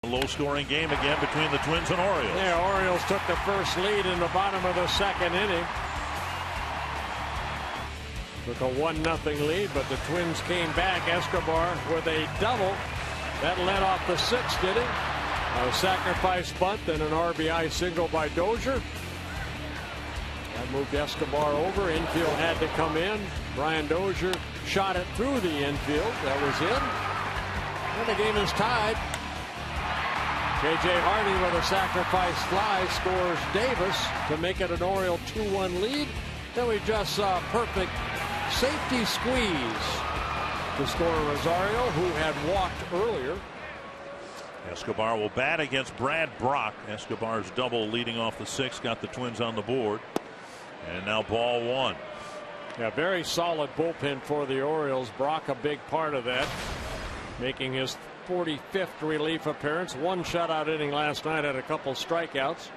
low-scoring game again between the Twins and Orioles. Yeah, Orioles took the first lead in the bottom of the second inning. Took a 1-0 lead, but the Twins came back. Escobar with a double. That led off the sixth inning. A sacrifice bunt and an RBI single by Dozier. That moved Escobar over. Infield had to come in. Brian Dozier shot it through the infield. That was in. And the game is tied. J.J. Hardy with a sacrifice fly scores Davis to make it an Oriole 2-1 lead. Then we just saw a perfect safety squeeze to score Rosario, who had walked earlier. Escobar will bat against Brad Brock. Escobar's double leading off the sixth got the Twins on the board. And now ball one. Yeah, very solid bullpen for the Orioles. Brock a big part of that, making his 45th relief appearance. One shutout inning last night, had a couple strikeouts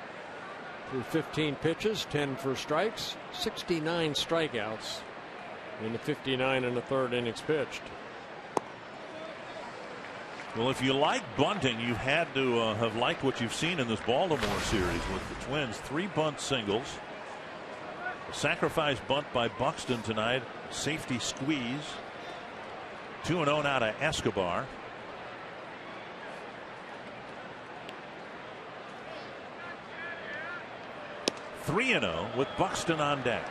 through 15 pitches, 10 for strikes, 69 strikeouts in the 59 and the third innings pitched. Well, if you like bunting, you had to have liked what you've seen in this Baltimore series with the Twins. 3 bunt singles, a sacrifice bunt by Buxton tonight, safety squeeze. 2-0 now to Escobar. (3-0) with Buxton on deck.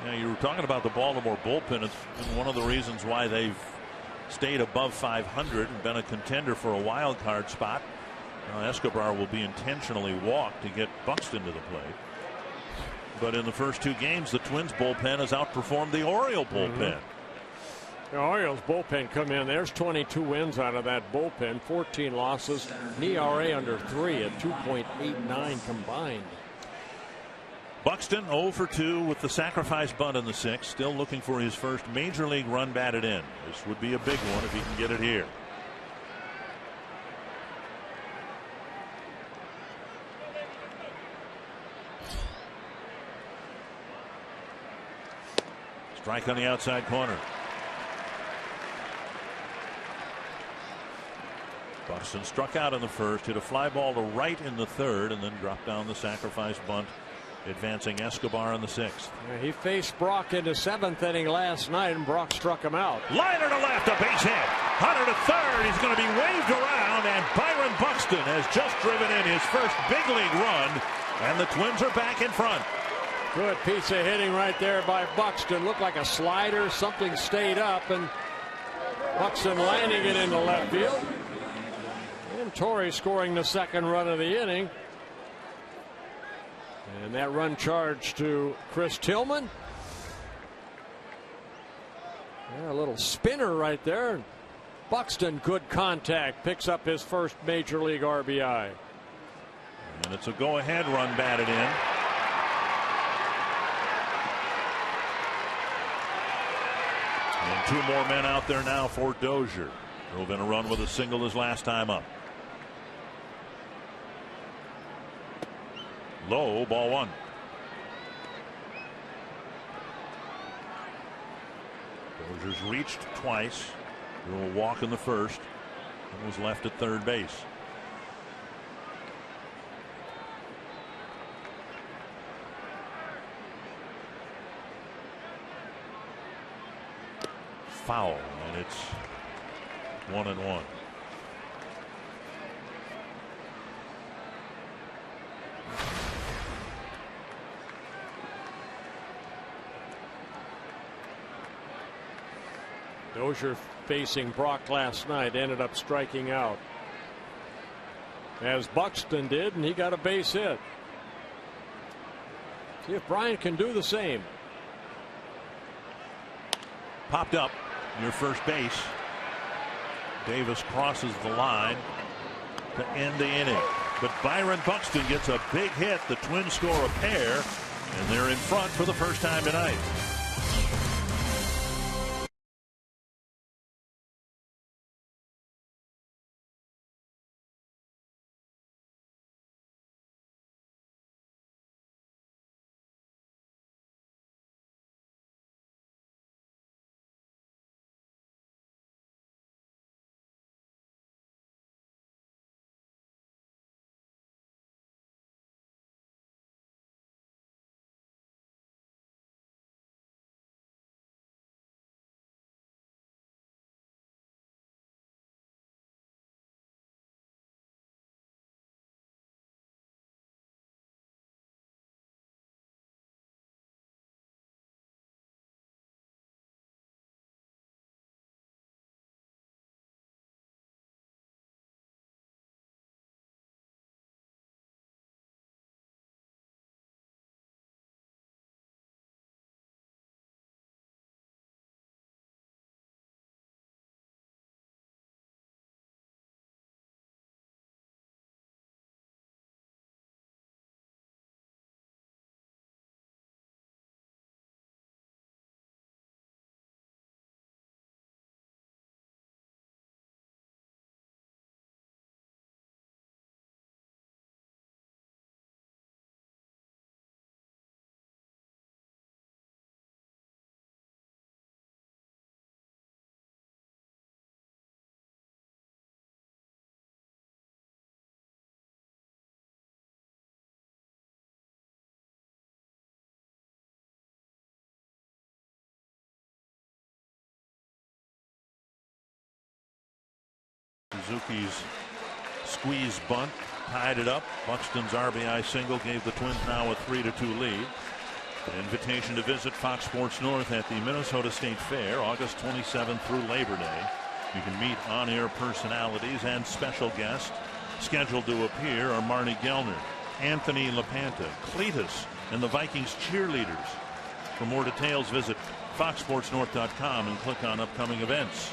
Now, you were talking about the Baltimore bullpen. It's been one of the reasons why they've stayed above 500 and been a contender for a wild card spot. Now, Escobar will be intentionally walked to get Buxton to the plate. But in the first 2 games, the Twins bullpen has outperformed the Oriole bullpen. The Orioles bullpen come in. There's 22 wins out of that bullpen, 14 losses, an ERA under 3 at 2.89 combined. Buxton 0 for 2 with the sacrifice bunt in the sixth, still looking for his first major league run batted in. This would be a big one if he can get it here. Strike on the outside corner. Buxton struck out in the first, hit a fly ball to right in the third, and then dropped down the sacrifice bunt, advancing Escobar in the sixth. Yeah, he faced Brock in the 7th inning last night, and Brock struck him out. Liner to left, a base hit. Hunter to third. He's going to be waved around, and Byron Buxton has just driven in his first big league run, and the Twins are back in front. Good piece of hitting right there by Buxton. Looked like a slider. Something stayed up, and Buxton landing it into left field. And Torrey scoring the second run of the inning. And that run charged to Chris Tillman. Yeah, a little spinner right there. Buxton, good contact, picks up his first major league RBI. And it's a go-ahead run batted in. And 2 more men out there now for Dozier. Drove in a run with a single his last time up. Low, ball 1. Dozier's reached twice. Drew a walk in the first and was left at third base. Foul, and it's 1-1. Dozier facing Brock last night, ended up striking out, as Buxton did, and he got a base hit. See if Brian can do the same. Popped up near first base. Davis crosses the line to end the inning, but Byron Buxton gets a big hit. The Twins score a pair, and they're in front for the first time tonight. Suzuki's squeeze bunt tied it up. Buxton's RBI single gave the Twins now a 3-2 lead. An invitation to visit Fox Sports North at the Minnesota State Fair August 27th through Labor Day. You can meet on-air personalities and special guests. Scheduled to appear are Marnie Gellner, Anthony LaPanta, Cletus, and the Vikings cheerleaders. For more details, visit foxsportsnorth.com and click on upcoming events.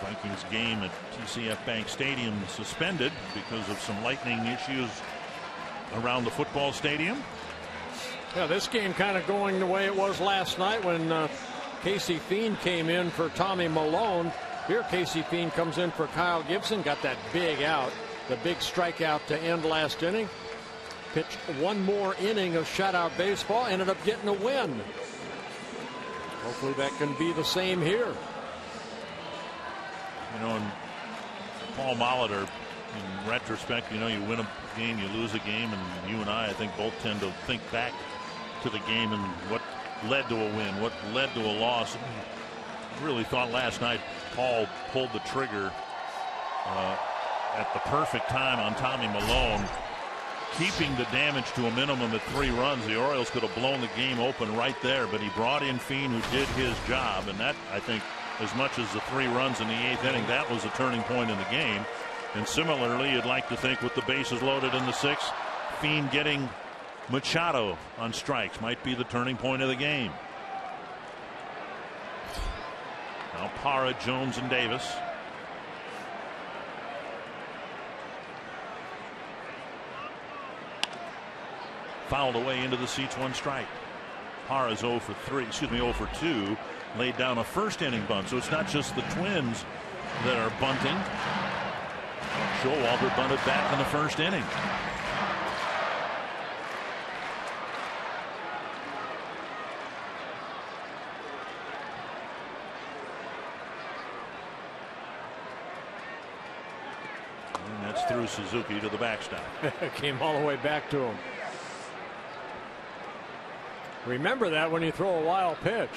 Vikings game at TCF Bank Stadium suspended because of some lightning issues around the football stadium. Yeah, this game kind of going the way it was last night when Casey Fiend came in for Tommy Malone. Here Casey Fiend comes in for Kyle Gibson. Got that big out, the big strikeout to end last inning. Pitched one more inning of shutout baseball. Ended up getting a win. Hopefully that can be the same here. You know, and Paul Molitor, in retrospect, you know, you win a game, you lose a game, and you and I think both tend to think back to the game and what led to a win, what led to a loss. I really thought last night Paul pulled the trigger at the perfect time on Tommy Malone, keeping the damage to a minimum at 3 runs. The Orioles could have blown the game open right there, but he brought in Fiend, who did his job, and that, I think, as much as the 3 runs in the 8th inning, that was a turning point in the game. And similarly, you'd like to think with the bases loaded in the 6th, Fiend getting Machado on strikes might be the turning point of the game. Now Parra, Jones, and Davis. Fouled away into the seats, 1 strike. Parra's 0 for 2. Laid down a first inning bunt, so it's not just the Twins that are bunting. Showalter bunted back in the first inning. And that's through Suzuki to the backstop. Came all the way back to him. Remember that when you throw a wild pitch.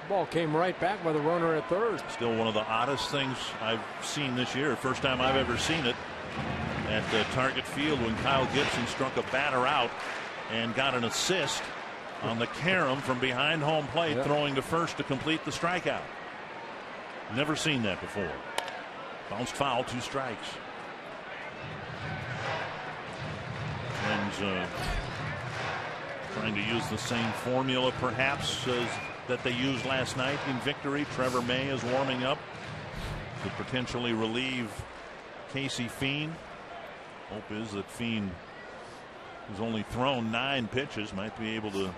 Ball came right back with a runner at third. Still one of the oddest things I've seen this year. First time I've ever seen it at Target Field when Kyle Gibson struck a batter out and got an assist on the carom from behind home plate, throwing to first to complete the strikeout. Never seen that before. Bounced foul, 2 strikes. And trying to use the same formula perhaps as that they used last night in victory. Trevor May is warming up to potentially relieve Casey Fiend. Hope is that Fiend, who's only thrown 9 pitches, might be able to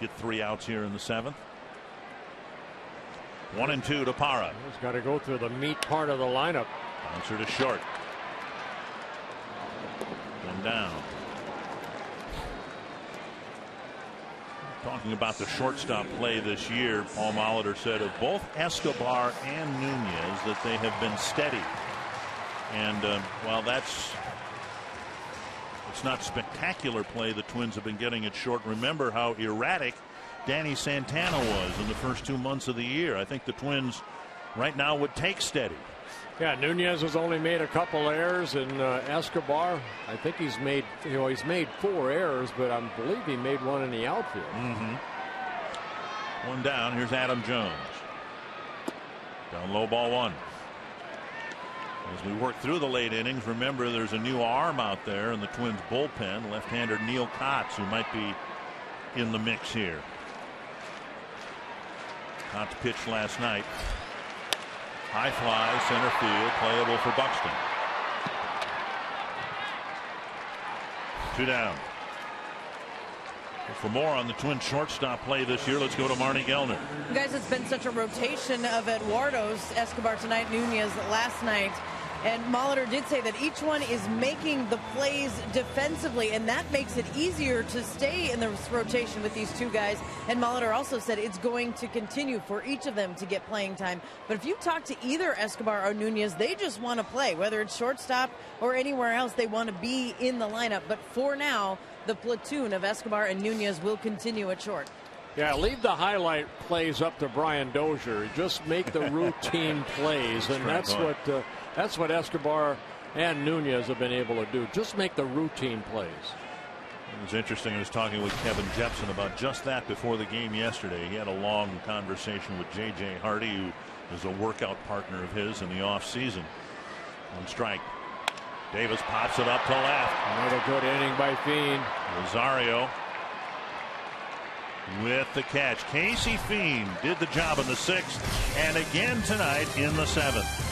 get 3 outs here in the 7th. 1-2 to Parra. He's got to go through the meat part of the lineup. Bouncer to short. 1 down. Talking about the shortstop play this year, Paul Molitor said of both Escobar and Nunez that they have been steady. And while it's not spectacular play the Twins have been getting at short, remember how erratic Danny Santana was in the first 2 months of the year. I think the Twins right now would take steady. Yeah, Nunez has only made a couple errors, and Escobar, I think he's made 4 errors, but I believe he made 1 in the outfield. 1 down. Here's Adam Jones. Down low, ball 1. As we work through the late innings, remember there's a new arm out there in the Twins bullpen, left-hander Neil Kotz, who might be in the mix here. Kotz pitched last night. High fly, center field, playable for Buxton. 2 down. For more on the Twins shortstop play this year, let's go to Marnie Gellner. Guys, it's been such a rotation of Eduardo's. Escobar tonight, Nunez last night. And Molitor did say that each one is making the plays defensively, and that makes it easier to stay in the rotation with these 2 guys. And Molitor also said it's going to continue for each of them to get playing time. But if you talk to either Escobar or Nunez, they just want to play, whether it's shortstop or anywhere else. They want to be in the lineup. But for now, the platoon of Escobar and Nunez will continue at short. Yeah, leave the highlight plays up to Brian Dozier. Just make the routine plays, and that's what That's what Escobar and Nunez have been able to do. Just make the routine plays. It was interesting. I was talking with Kevin Jepson about just that before the game yesterday. He had a long conversation with J.J. Hardy, who is a workout partner of his in the offseason. On strike. Davis pops it up to left. Another good inning by Fiend. Rosario with the catch. Casey Fiend did the job in the 6th and again tonight in the 7th.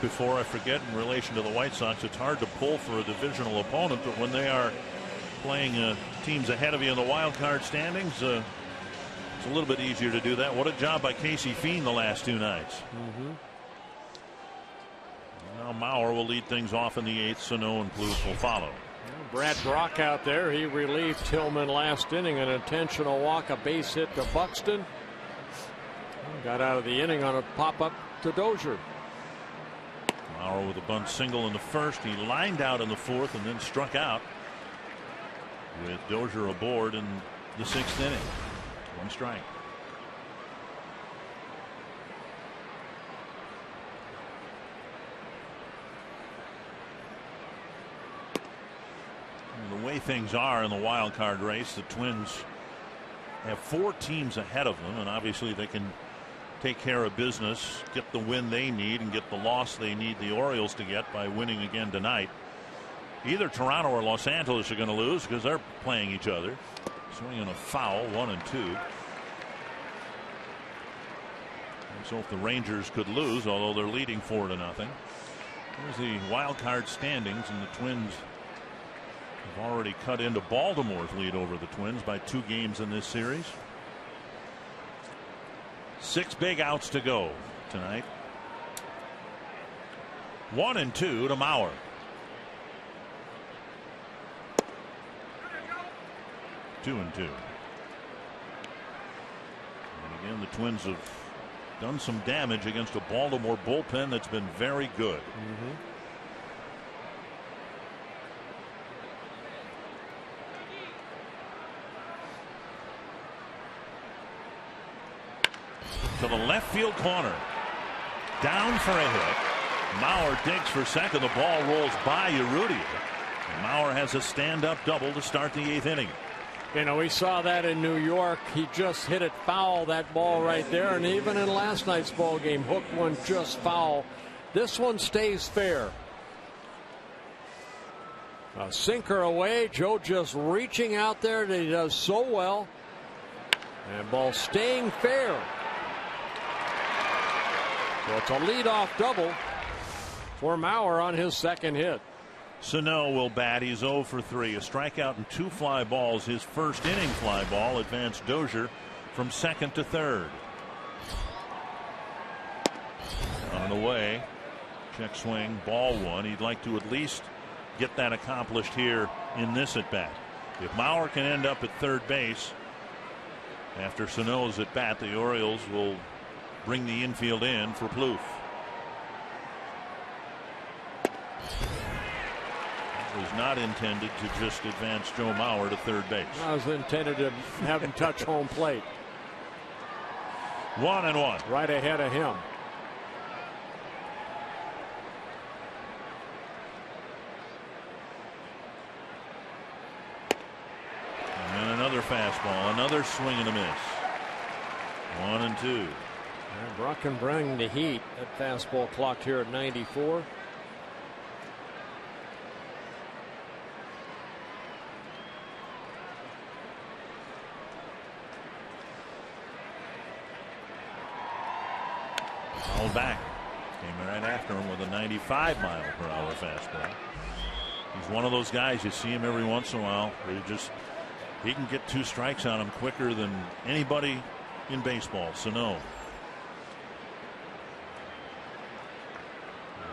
Before I forget, in relation to the White Sox, it's hard to pull for a divisional opponent, but when they are playing teams ahead of you in the wild card standings, it's a little bit easier to do that. What a job by Casey Fiend the last 2 nights. Now Mauer will lead things off in the 8th. Sano and Plouffe will follow. Brad Brock out there. He relieved Tillman last inning. An intentional walk, a base hit to Buxton. Got out of the inning on a pop-up to Dozier. Mauer with a bunt single in the 1st. He lined out in the 4th and then struck out with Dozier aboard in the 6th inning. 1 strike. And the way things are in the wild card race, the Twins have 4 teams ahead of them, and obviously they can take care of business, get the win they need, and get the loss they need the Orioles to get by winning again tonight. Either Toronto or Los Angeles are going to lose because they're playing each other. Swinging a foul, 1-2. And so if the Rangers could lose, although they're leading 4-0. Here's the wild card standings, and the Twins have already cut into Baltimore's lead over the Twins by 2 games in this series. 6 big outs to go tonight. 1-2 to Mauer. 2-2. And again, the Twins have done some damage against a Baltimore bullpen that's been very good. To the left field corner. Down for a hit. Mauer digs for second. The ball rolls by Urrutia. Mauer has a stand-up double to start the 8th inning. You know, we saw that in New York. He just hit it foul, that ball right there. And even in last night's ball game, hooked one just foul. This one stays fair. A sinker away. Joe just reaching out there that he does so well. And ball staying fair. So it's a leadoff double for Mauer on his second hit. Sano will bat. He's 0 for 3. A strikeout and 2 fly balls. His first inning fly ball advanced Dozier from second to third. On and away. Check swing. Ball 1. He'd like to at least get that accomplished here in this at bat. If Mauer can end up at third base after Sano's at bat, the Orioles will bring the infield in for Plouffe. It was not intended to just advance Joe Mauer to third base. I was intended to have him touch home plate. 1-1. Right ahead of him. And another fastball, another swing and a miss. 1-2. And Brock can bring the heat. That fastball clocked here at 94. Fouled back. Came right after him with a 95-mile-per-hour fastball. He's one of those guys, you see him every once in a while, where he can get 2 strikes on him quicker than anybody in baseball. Sano.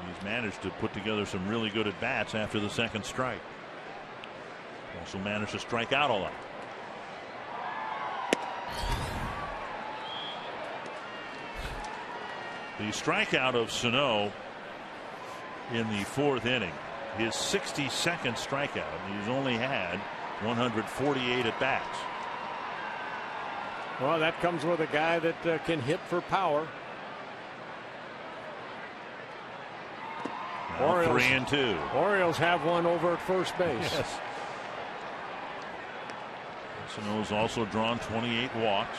He's managed to put together some really good at bats after the second strike. Also managed to strike out a lot. The strikeout of Sano in the 4th inning, his 62nd strikeout. He's only had 148 at bats. Well, that comes with a guy that can hit for power. Now Orioles, 3-2. Orioles have one over at first base. Yes. Sano's also drawn 28 walks.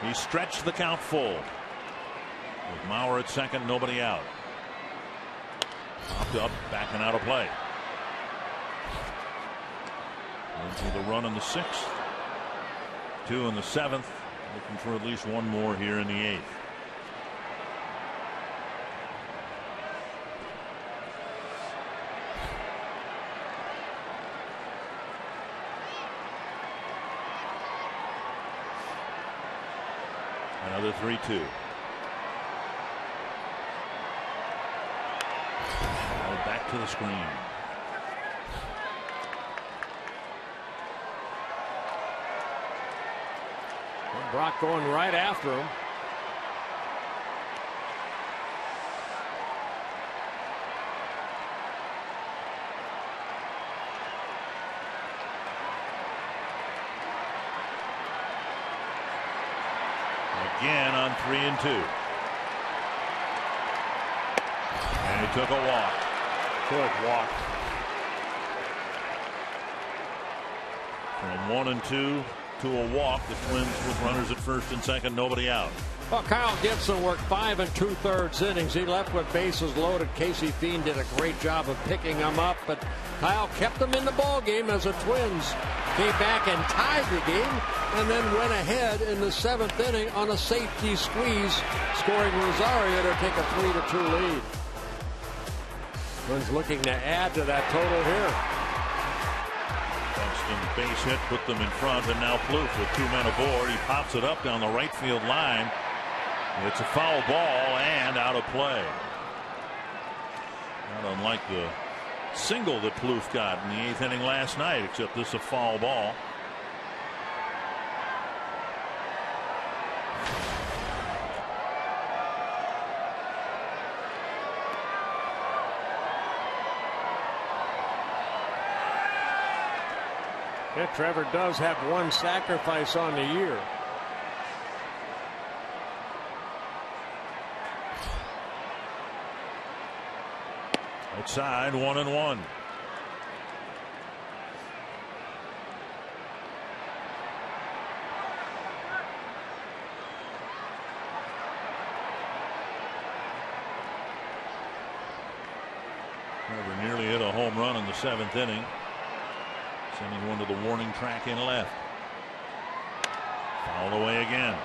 He stretched the count full. With Mauer at second, nobody out. Popped up, backing out of play. Into the run in the 6th. 2 in the 7th. Looking for at least one more here in the 8th. Another 3-2. Back to the screen. Well, Brock going right after him. Again on 3-2. And he took a walk. Good walk. From 1-2 to a walk. The Twins with runners at first and second, nobody out. Well, Kyle Gibson worked 5 2/3 innings. He left with bases loaded. Casey Fiend did a great job of picking him up, but Kyle kept them in the ball game as the Twins came back and tied the game, and then went ahead in the 7th inning on a safety squeeze, scoring Rosario to take a 3-2 lead. Twins looking to add to that total here. Buxton's base hit put them in front, and now Plouffe with 2 men aboard. He pops it up down the right field line. It's a foul ball and out of play. Not unlike the single that Plouffe got in the 8th inning last night, except this is a foul ball. Yeah, Trevor does have 1 sacrifice on the year. Outside, 1-1. Trevor nearly hit a home run in the 7th inning. Sending one to the warning track in left. Fouled away again.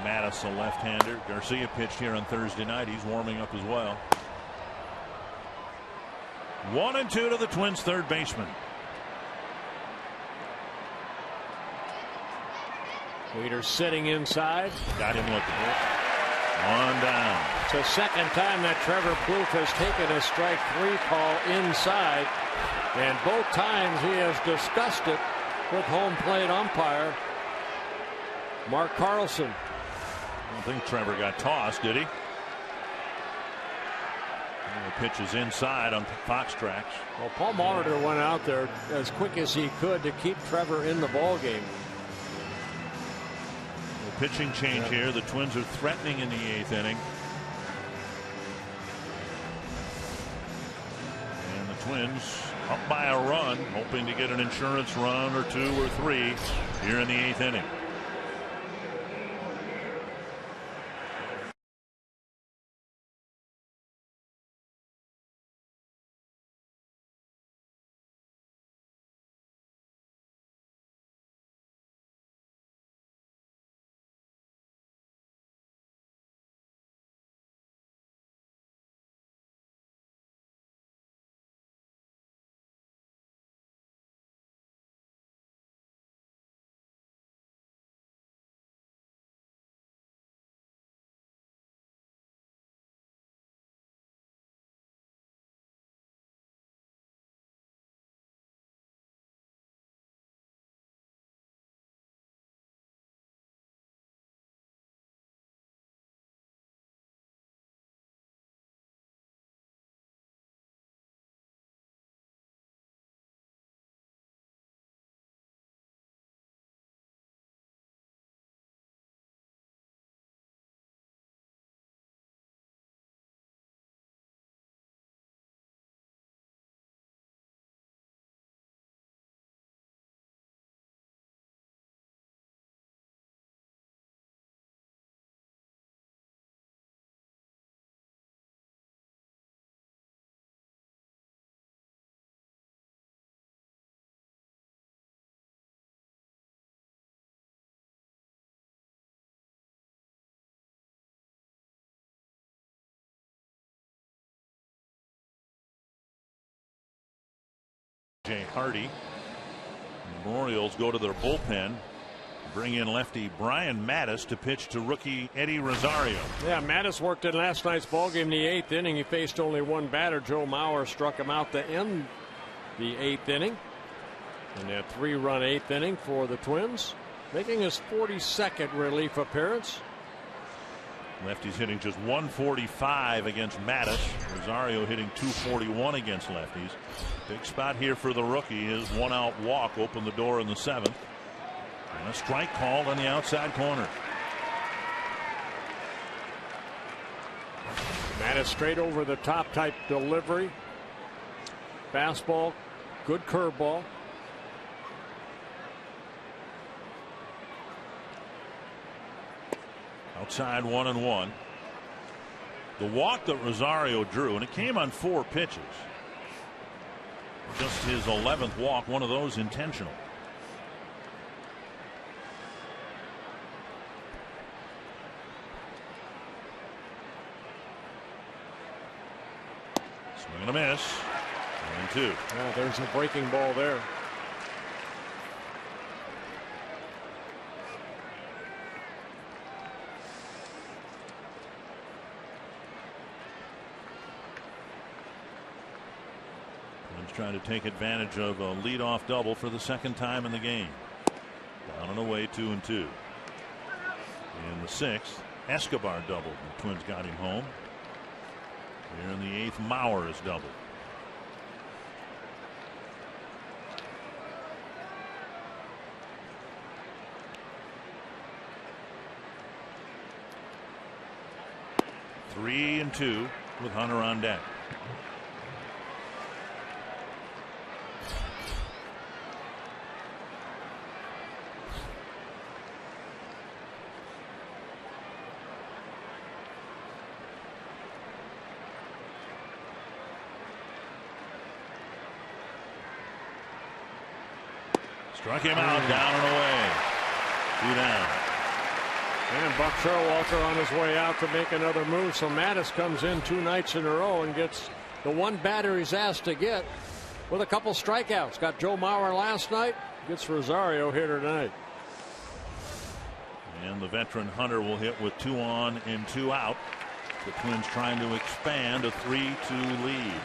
Mattis, a left-hander. Garcia pitched here on Thursday night. He's warming up as well. 1-2 to the Twins' third baseman. Leader sitting inside. Got him looking. One down. It's the second time that Trevor Plouffe has taken a strike 3 call inside, and both times he has discussed it with home plate umpire Mark Carlson. I don't think Trevor got tossed, did he? And the pitch is inside on Fox tracks. Well, Paul Molitor went out there as quick as he could to keep Trevor in the ball game. Pitching change here. The Twins are threatening in the 8th inning. And the Twins up by a run, hoping to get an insurance run or 2 or 3 here in the 8th inning. Jay Hardy. The Orioles go to their bullpen, bring in lefty Brian Mattis to pitch to rookie Eddie Rosario. Yeah, Mattis worked in last night's ballgame in the 8th inning. He faced only one batter. Joe Mauer struck him out to end the 8th inning. And a 3-run 8th inning for the Twins, making his 42nd relief appearance. Lefty's hitting just 145 against Mattis. Rosario hitting 241 against lefties. Big spot here for the rookie. His 1-out walk opened the door in the 7th. And a strike called on the outside corner. Mattis straight over the top type delivery. Fastball, good curveball. Outside 1-1. The walk that Rosario drew, and it came on 4 pitches. Just his 11th walk, one of those intentional. Swing and a miss. 1-2. Yeah, there's a breaking ball there. Trying to take advantage of a leadoff double for the 2nd time in the game. Down and away, 2-2. In the 6th, Escobar doubled. The Twins got him home. Here in the 8th, Mauer is doubled. Three and 2 with Hunter on deck. Struck him out, down and away. 2 down. And Buck Showalter on his way out to make another move. So Mattis comes in 2 nights in a row and gets the one batter he's asked to get with a couple strikeouts. Got Joe Mauer last night. Gets Rosario here tonight. And the veteran Hunter will hit with 2 on and 2 out. The Twins trying to expand a 3-2 lead.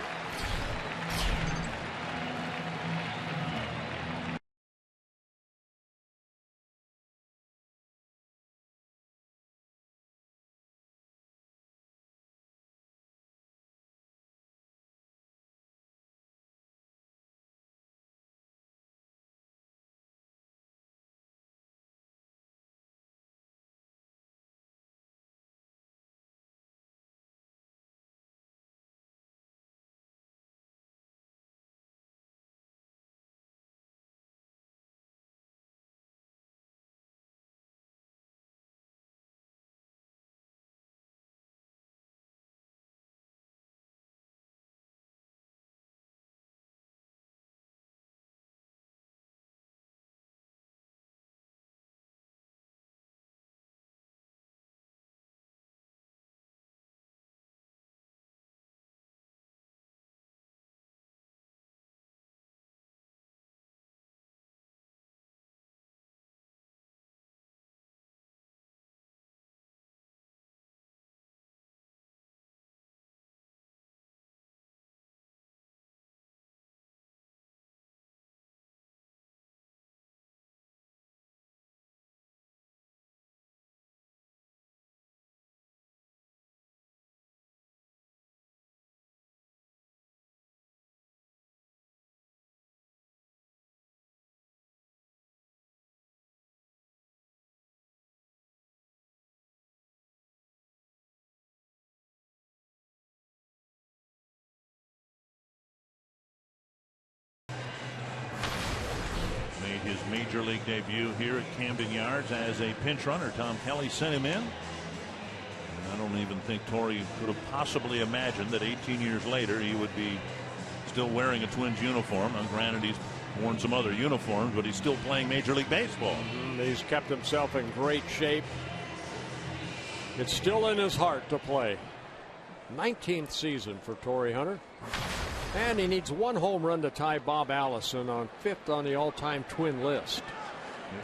His major league debut here at Camden Yards as a pinch runner. Tom Kelly sent him in. And I don't even think Torrey could have possibly imagined that 18 years later he would be still wearing a Twins uniform. Now, granted, he's worn some other uniforms, but he's still playing Major League Baseball. He's kept himself in great shape. It's still in his heart to play. 19th season for Torrey Hunter. And he needs 1 home run to tie Bob Allison on 5th on the all-time Twin list.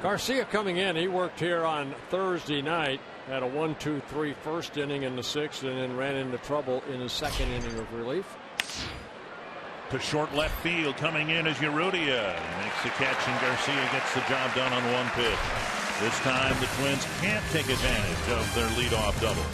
Garcia coming in. He worked here on Thursday night. Had a 1-2-3 first inning in the 6th and then ran into trouble in his 2nd inning of relief. To short left field, coming in is Urrutia. Makes the catch and Garcia gets the job done on 1 pitch. This time the Twins can't take advantage of their leadoff double.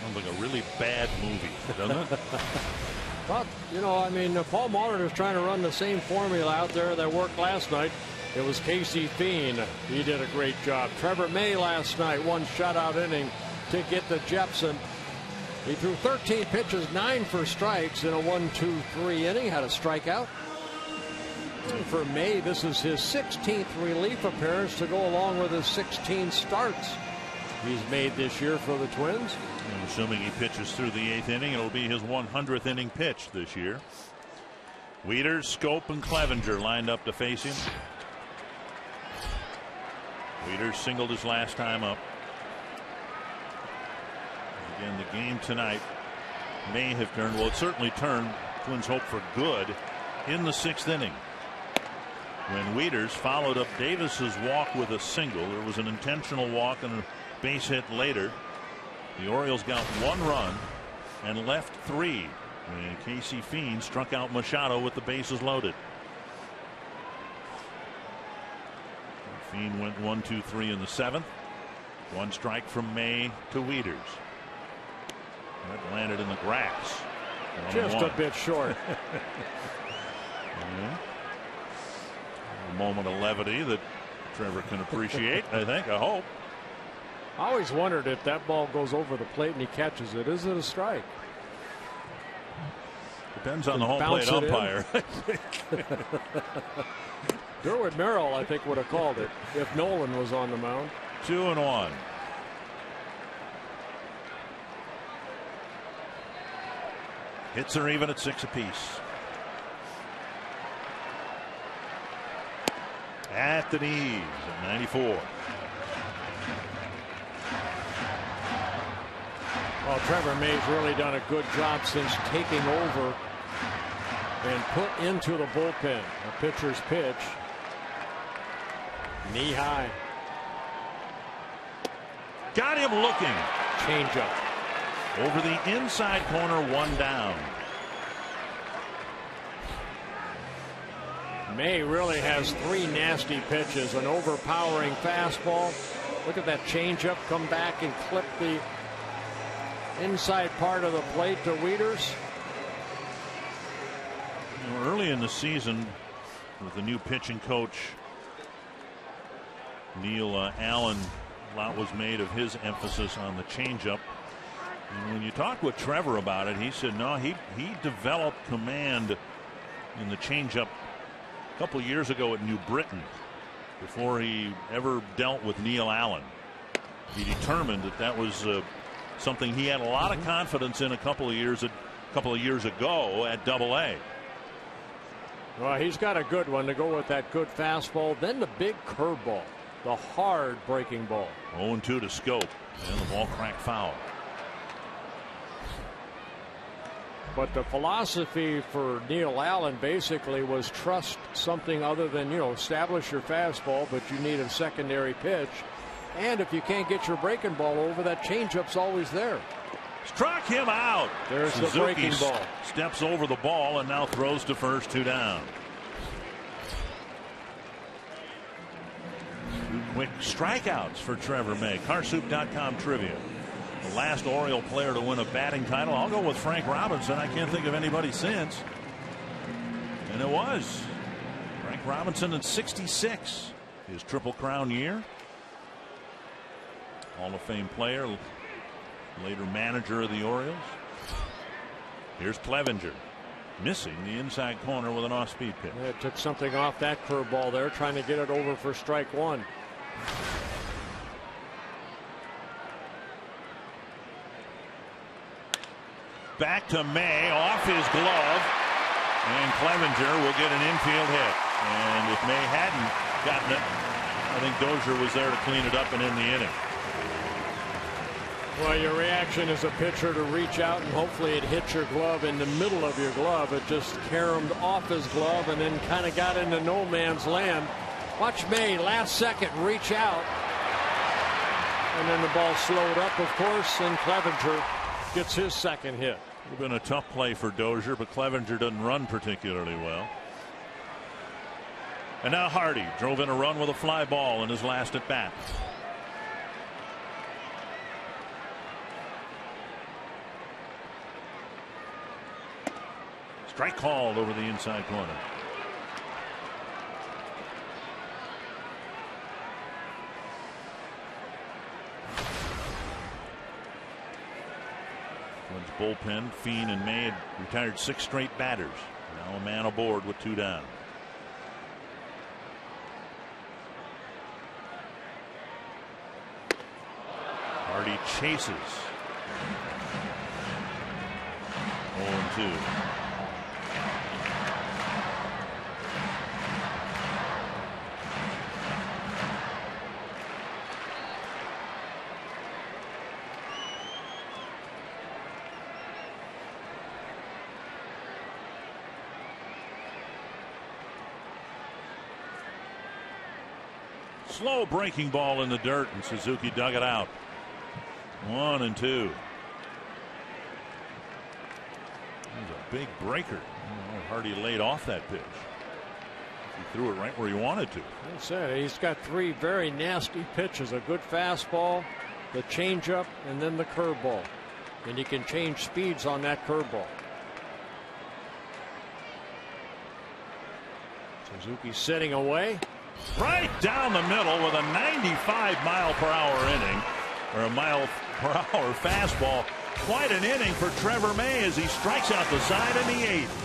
Sounds like a really bad movie, doesn't it? But, you know, I mean, Paul Molitor is trying to run the same formula out there that worked last night. It was Casey Fiend. He did a great job. Trevor May last night, one shutout inning to get the Jepson. He threw 13 pitches, 9 for strikes in a 1-2-3 inning. Had a strikeout. And for May, this is his 16th relief appearance to go along with his 16 starts he's made this year for the Twins. And assuming he pitches through the 8th inning, it'll be his 100th inning pitch this year. Wieters, Scope, and Clevenger lined up to face him. Wieters singled his last time up. Again, the game tonight may have turned, well, it certainly turned, Twins hope for good in the 6th inning. When Wieters followed up Davis's walk with a single, there was an intentional walk and a base hit later. The Orioles got 1 run and left 3 when Casey Fiend struck out Machado with the bases loaded. Fiend went 1-2-3 in the 7th. 1 strike from May to Wieters. That landed in the grass. Just a bit short. A moment of levity that Trevor can appreciate, I think, I hope. I always wondered if that ball goes over the plate and he catches it, is it a strike? Depends on the home plate umpire. Derwin Merrill, I think, would have called it if Nolan was on the mound. 2-1. Hits are even at 6 apiece. At the knees at 94. Well, Trevor May's really done a good job since taking over and put into the bullpen. A pitcher's pitch. Knee high. Got him looking. Changeup. Over the inside corner, 1 down. May really has 3 nasty pitches. An overpowering fastball. Look at that changeup come back and clip the inside part of the plate to Wieters. You know, early in the season, with the new pitching coach Neil Allen, a lot was made of his emphasis on the changeup. And when you talk with Trevor about it, he said no, he developed command in the changeup a couple years ago at New Britain before he ever dealt with Neil Allen. He determined that was something he had a lot of confidence in a couple of years ago at Double-A. Well, he's got a good one to go with that good fastball, then the big curveball, the hard breaking ball. 0-2 to Scope, and the ball cracked foul. But the philosophy for Neil Allen basically was trust something other than, you know, establish your fastball, but you need a secondary pitch. And if you can't get your breaking ball over, that changeup's always there. Struck him out. There's Suzuki the breaking ball. Steps over the ball and now throws to first, 2 down. 2 quick strikeouts for Trevor May. Carsoup.com trivia. The last Oriole player to win a batting title. I'll go with Frank Robinson. I can't think of anybody since. And it was Frank Robinson in '66. His Triple Crown year. Hall of Fame player. Later manager of the Orioles. Here's Clevenger. Missing the inside corner with an off-speed pitch. Yeah, it took something off that curveball there, trying to get it over for strike 1. Back to May, off his glove, and Clevenger will get an infield hit. And if May hadn't gotten it, I think Dozier was there to clean it up and end the inning. Well, your reaction as a pitcher to reach out and hopefully it hit your glove in the middle of your glove. It just caromed off his glove and then kind of got into no man's land. Watch May last second reach out, and then the ball slowed up, of course, and Clevenger gets his second hit. Would have been a tough play for Dozier, but Clevenger doesn't run particularly well. And now Hardy drove in a run with a fly ball in his last at bat. Strike called over the inside corner. Bullpen, Fiend and May had retired 6 straight batters. Now a man aboard with 2 down. Hardy chases. 0-2. Slow breaking ball in the dirt, and Suzuki dug it out. 1-2. That was a big breaker. Hardy laid off that pitch. He threw it right where he wanted to. That's it. He's got 3 very nasty pitches: a good fastball, the changeup, and then the curveball. And he can change speeds on that curveball. Suzuki sitting away. Right down the middle with a 95-mile-per-hour inning, or a mile-per-hour fastball. Quite an inning for Trevor May as he strikes out the side in the 8th.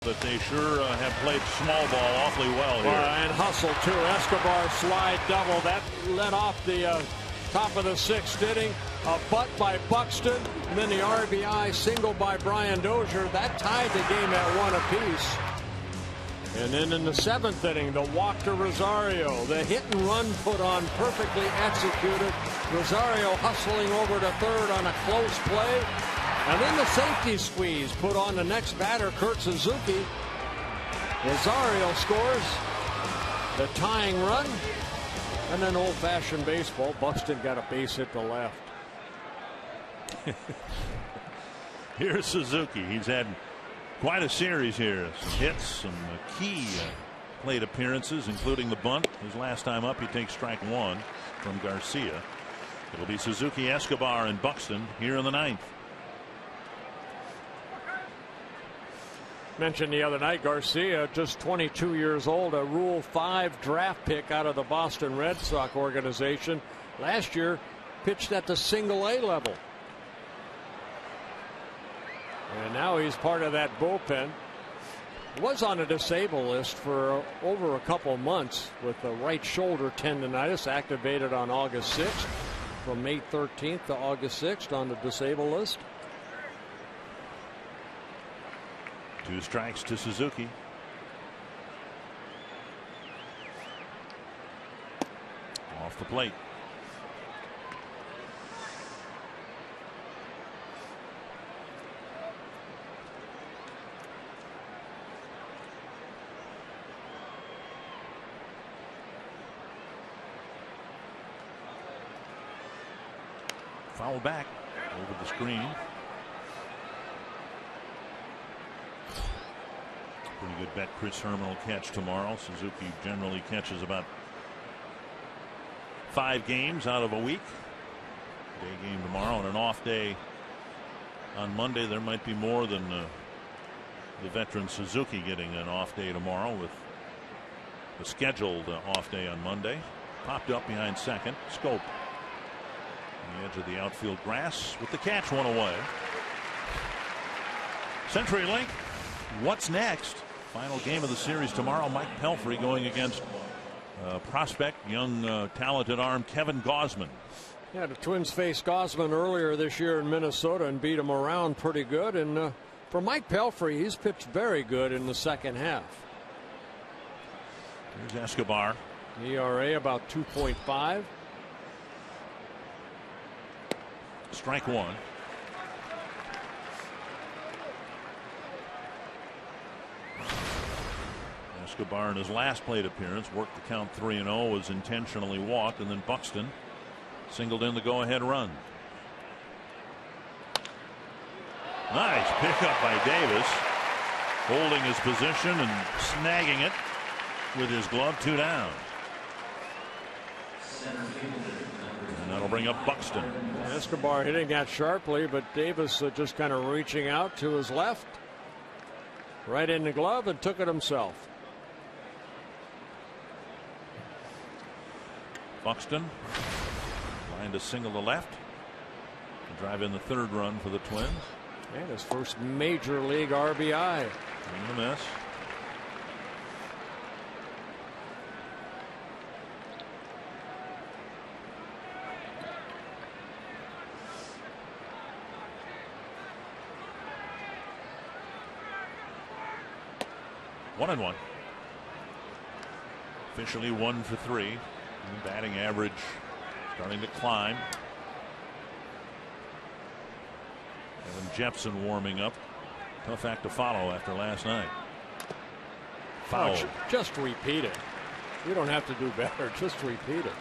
But they sure have played small ball awfully well here. And hustle too. Escobar slide double. That led off the top of the 6th inning. A butt by Buxton. And then the RBI single by Brian Dozier. That tied the game at 1 apiece. And then in the 7th inning, the walk to Rosario. The hit and run put on, perfectly executed. Rosario hustling over to third on a close play. And then the safety squeeze put on the next batter, Kurt Suzuki. Rosario scores the tying run. And then old-fashioned baseball. Buxton got a base hit to left. Here's Suzuki. He's had quite a series here. Some hits, some key plate appearances, including the bunt. His last time up, he takes strike 1 from Garcia. It'll be Suzuki, Escobar, and Buxton here in the 9th. Mentioned the other night, Garcia, just 22 years old, a Rule 5 draft pick out of the Boston Red Sox organization. Last year, pitched at the Single-A level. And now he's part of that bullpen. Was on a disabled list for over a couple months with the right shoulder tendonitis, activated on August 6th. From May 13th to August 6th on the disabled list. 2 strikes to Suzuki. Off the plate. Foul back over the screen. Pretty good bet Chris Herman will catch tomorrow. Suzuki generally catches about 5 games out of a week. Day game tomorrow and an off day on Monday. There might be more than the veteran Suzuki getting an off day tomorrow with the scheduled off day on Monday. Popped up behind second. Scope on the edge of the outfield grass with the catch, one away. CenturyLink, what's next? Final game of the series tomorrow. Mike Pelfrey going against prospect, young talented arm Kevin Gausman. Yeah, the Twins faced Gausman earlier this year in Minnesota and beat him around pretty good. And for Mike Pelfrey, he's pitched very good in the second half. Here's Escobar. ERA about 2.5. Strike one. Escobar in his last plate appearance worked the count 3-0, was intentionally walked, and then Buxton singled in the go-ahead run. Nice pickup by Davis, holding his position and snagging it with his glove. 2 down. And that'll bring up Buxton. Escobar hitting that sharply, but Davis just kind of reaching out to his left, right in the glove, and took it himself. Buxton lined a single to left to drive in the 3rd run for the Twins. And his first major league RBI. In the miss. One and one. Officially 1 for 3. Batting average starting to climb. Evan Jepson warming up. Tough act to follow after last night. Foul. Just repeat it. You don't have to do better. Just repeat it.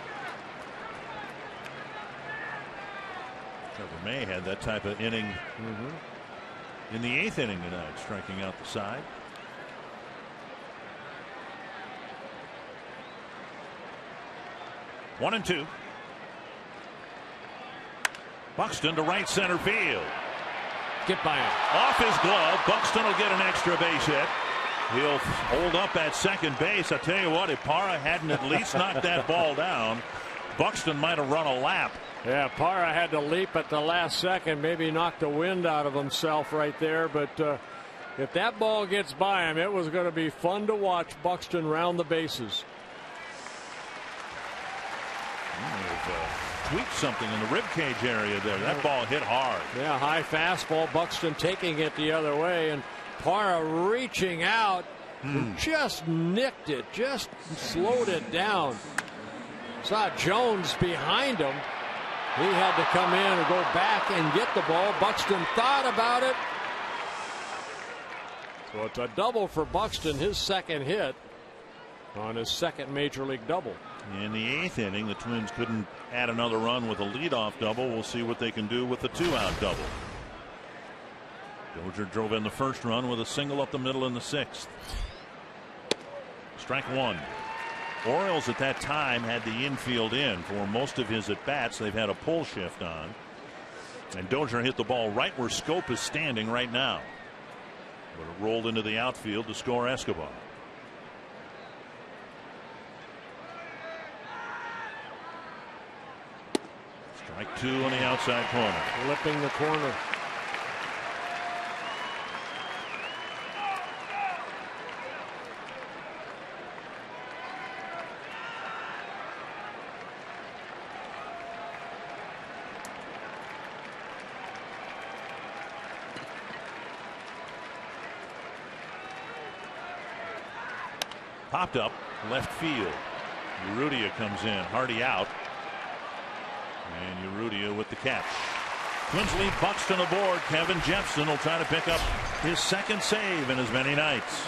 Trevor May had that type of inning in the 8th inning tonight, striking out the side. One and two. Buxton to right center field. Get by him. Off his glove. Buxton will get an extra base hit. He'll hold up at second base. I tell you what, if Parra hadn't at least knocked that ball down, Buxton might have run a lap. Yeah, Parra had to leap at the last second, maybe knock the wind out of himself right there. But if that ball gets by him, it was going to be fun to watch Buxton round the bases. Tweaked something in the ribcage area there. That ball hit hard. Yeah, high fastball. Buxton taking it the other way, and Parra reaching out and just nicked it, just slowed it down. Saw Jones behind him. He had to come in and go back and get the ball. Buxton thought about it. So it's a double for Buxton, his second hit on his second major league double. In the 8th inning, the Twins couldn't add another run with a leadoff double. We'll see what they can do with the 2-out double. Dozier drove in the first run with a single up the middle in the 6th. Strike one. Orioles at that time had the infield in for most of his at-bats. They've had a pull shift on. And Dozier hit the ball right where Scope is standing right now. But it rolled into the outfield to score Escobar. Strike two on the outside corner. Flipping the corner. Popped up left field. Urrutia comes in. Hardy out. And Urrutia with the catch. Twins lead Buxton aboard. Kevin Jepson will try to pick up his second save in as many nights.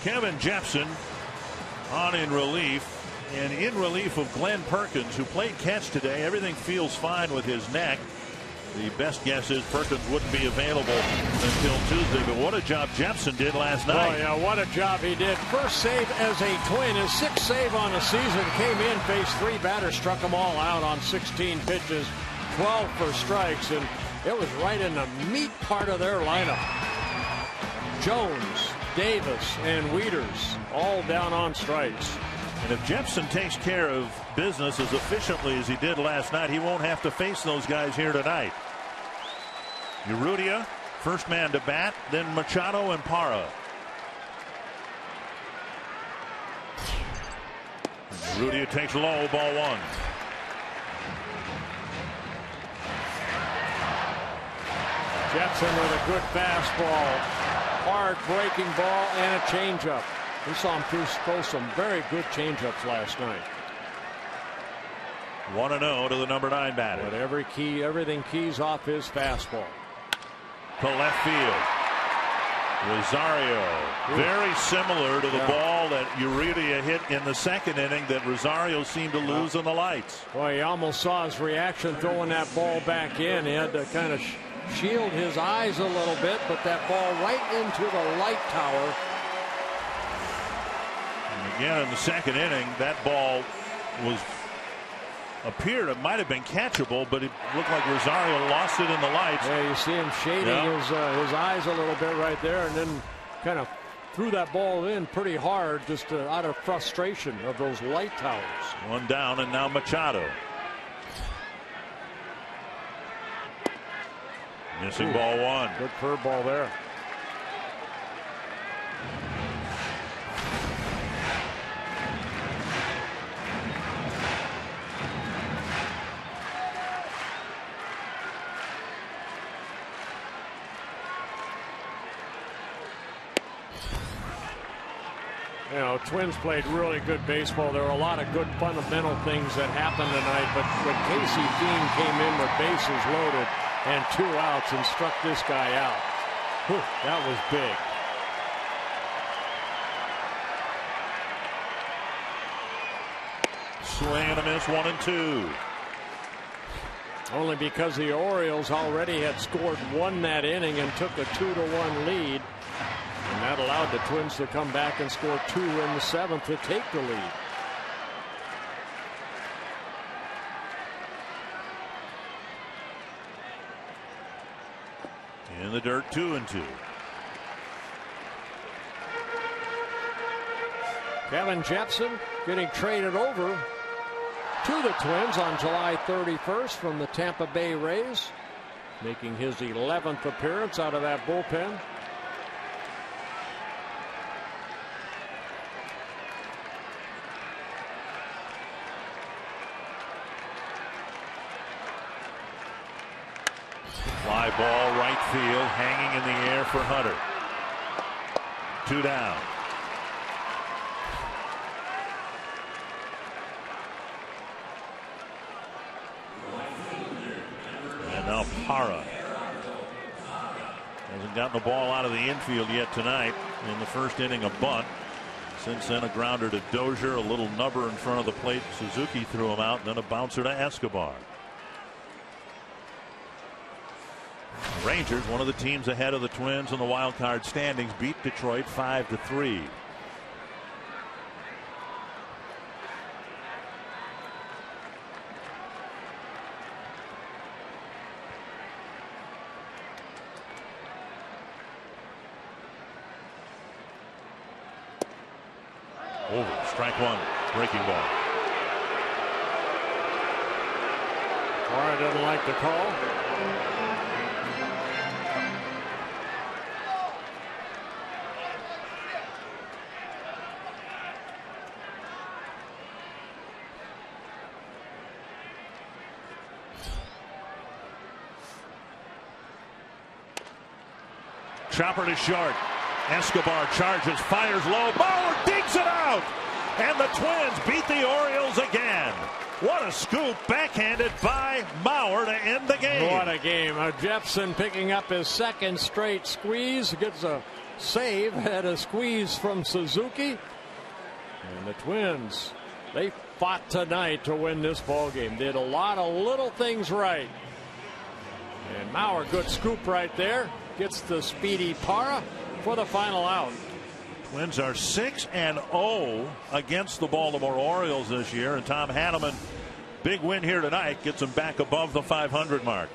Kevin Jepsen on in relief. And in relief of Glenn Perkins, who played catch today. Everything feels fine with his neck. The best guess is Perkins wouldn't be available until Tuesday. But what a job Jepsen did last night. Oh, yeah, what a job he did. First save as a Twin. His 6th save on the season. Came in, faced 3 batters, struck them all out on 16 pitches. 12 for strikes. And it was right in the meat part of their lineup. Jones, Davis, and Wieters all down on strikes. And if Jepsen takes care of business as efficiently as he did last night, he won't have to face those guys here tonight. Urrutia, first man to bat, then Machado and Parra. Urrutia takes low, ball 1. Jepsen with a good fastball, hard breaking ball, and a changeup. We saw him throw some very good changeups last night. 1-0 to the number 9 batter. But everything keys off his fastball. To left field. Rosario. Very similar to the ball that Urrutia hit in the 2nd inning that Rosario seemed to lose in the lights. Boy, he almost saw his reaction throwing that ball back in. He had to kind of shield his eyes a little bit, but that ball right into the light tower. And again in the 2nd inning, that ball appeared it might have been catchable, but it looked like Rosario lost it in the lights. Yeah, you see him shading his eyes a little bit right there, and then kind of threw that ball in pretty hard just out of frustration of those light towers. 1 down, and now Machado. Missing ball 1. Good curveball there. You know, Twins played really good baseball. There were a lot of good fundamental things that happened tonight, but when Casey Dean came in with bases loaded and 2 outs and struck this guy out, whew, that was big. Swing and a miss, 1-2. Only because the Orioles already had scored 1 that inning and took a 2-1 lead. And that allowed the Twins to come back and score 2 in the 7th to take the lead. In the dirt, 2-2. Kevin Jepsen getting traded over to the Twins on July 31st from the Tampa Bay Rays, making his 11th appearance out of that bullpen. Fly ball right field, hanging in the air for Hunter. 2 down. And now Parra hasn't gotten the ball out of the infield yet tonight. In the 1st inning, a bunt. Since then, a grounder to Dozier, a little nubber in front of the plate. Suzuki threw him out, and then a bouncer to Escobar. Rangers, one of the teams ahead of the Twins in the wild card standings, beat Detroit 5-3. Over, strike 1, breaking ball. Parra doesn't like the call. Chopper to short. Escobar charges, fires low. Bauer digs it out. And the Twins beat the Orioles again. What a scoop, backhanded by Bauer to end the game. What a game. Jepsen picking up his 2nd straight squeeze. Gets a save and a squeeze from Suzuki. And the Twins, they fought tonight to win this ball game. Did a lot of little things right. And Mauer, good scoop right there. Gets the speedy Parra for the final out. Twins are 6-0 against the Baltimore Orioles this year, and Tom Hanneman, big win here tonight, gets them back above the 500 mark.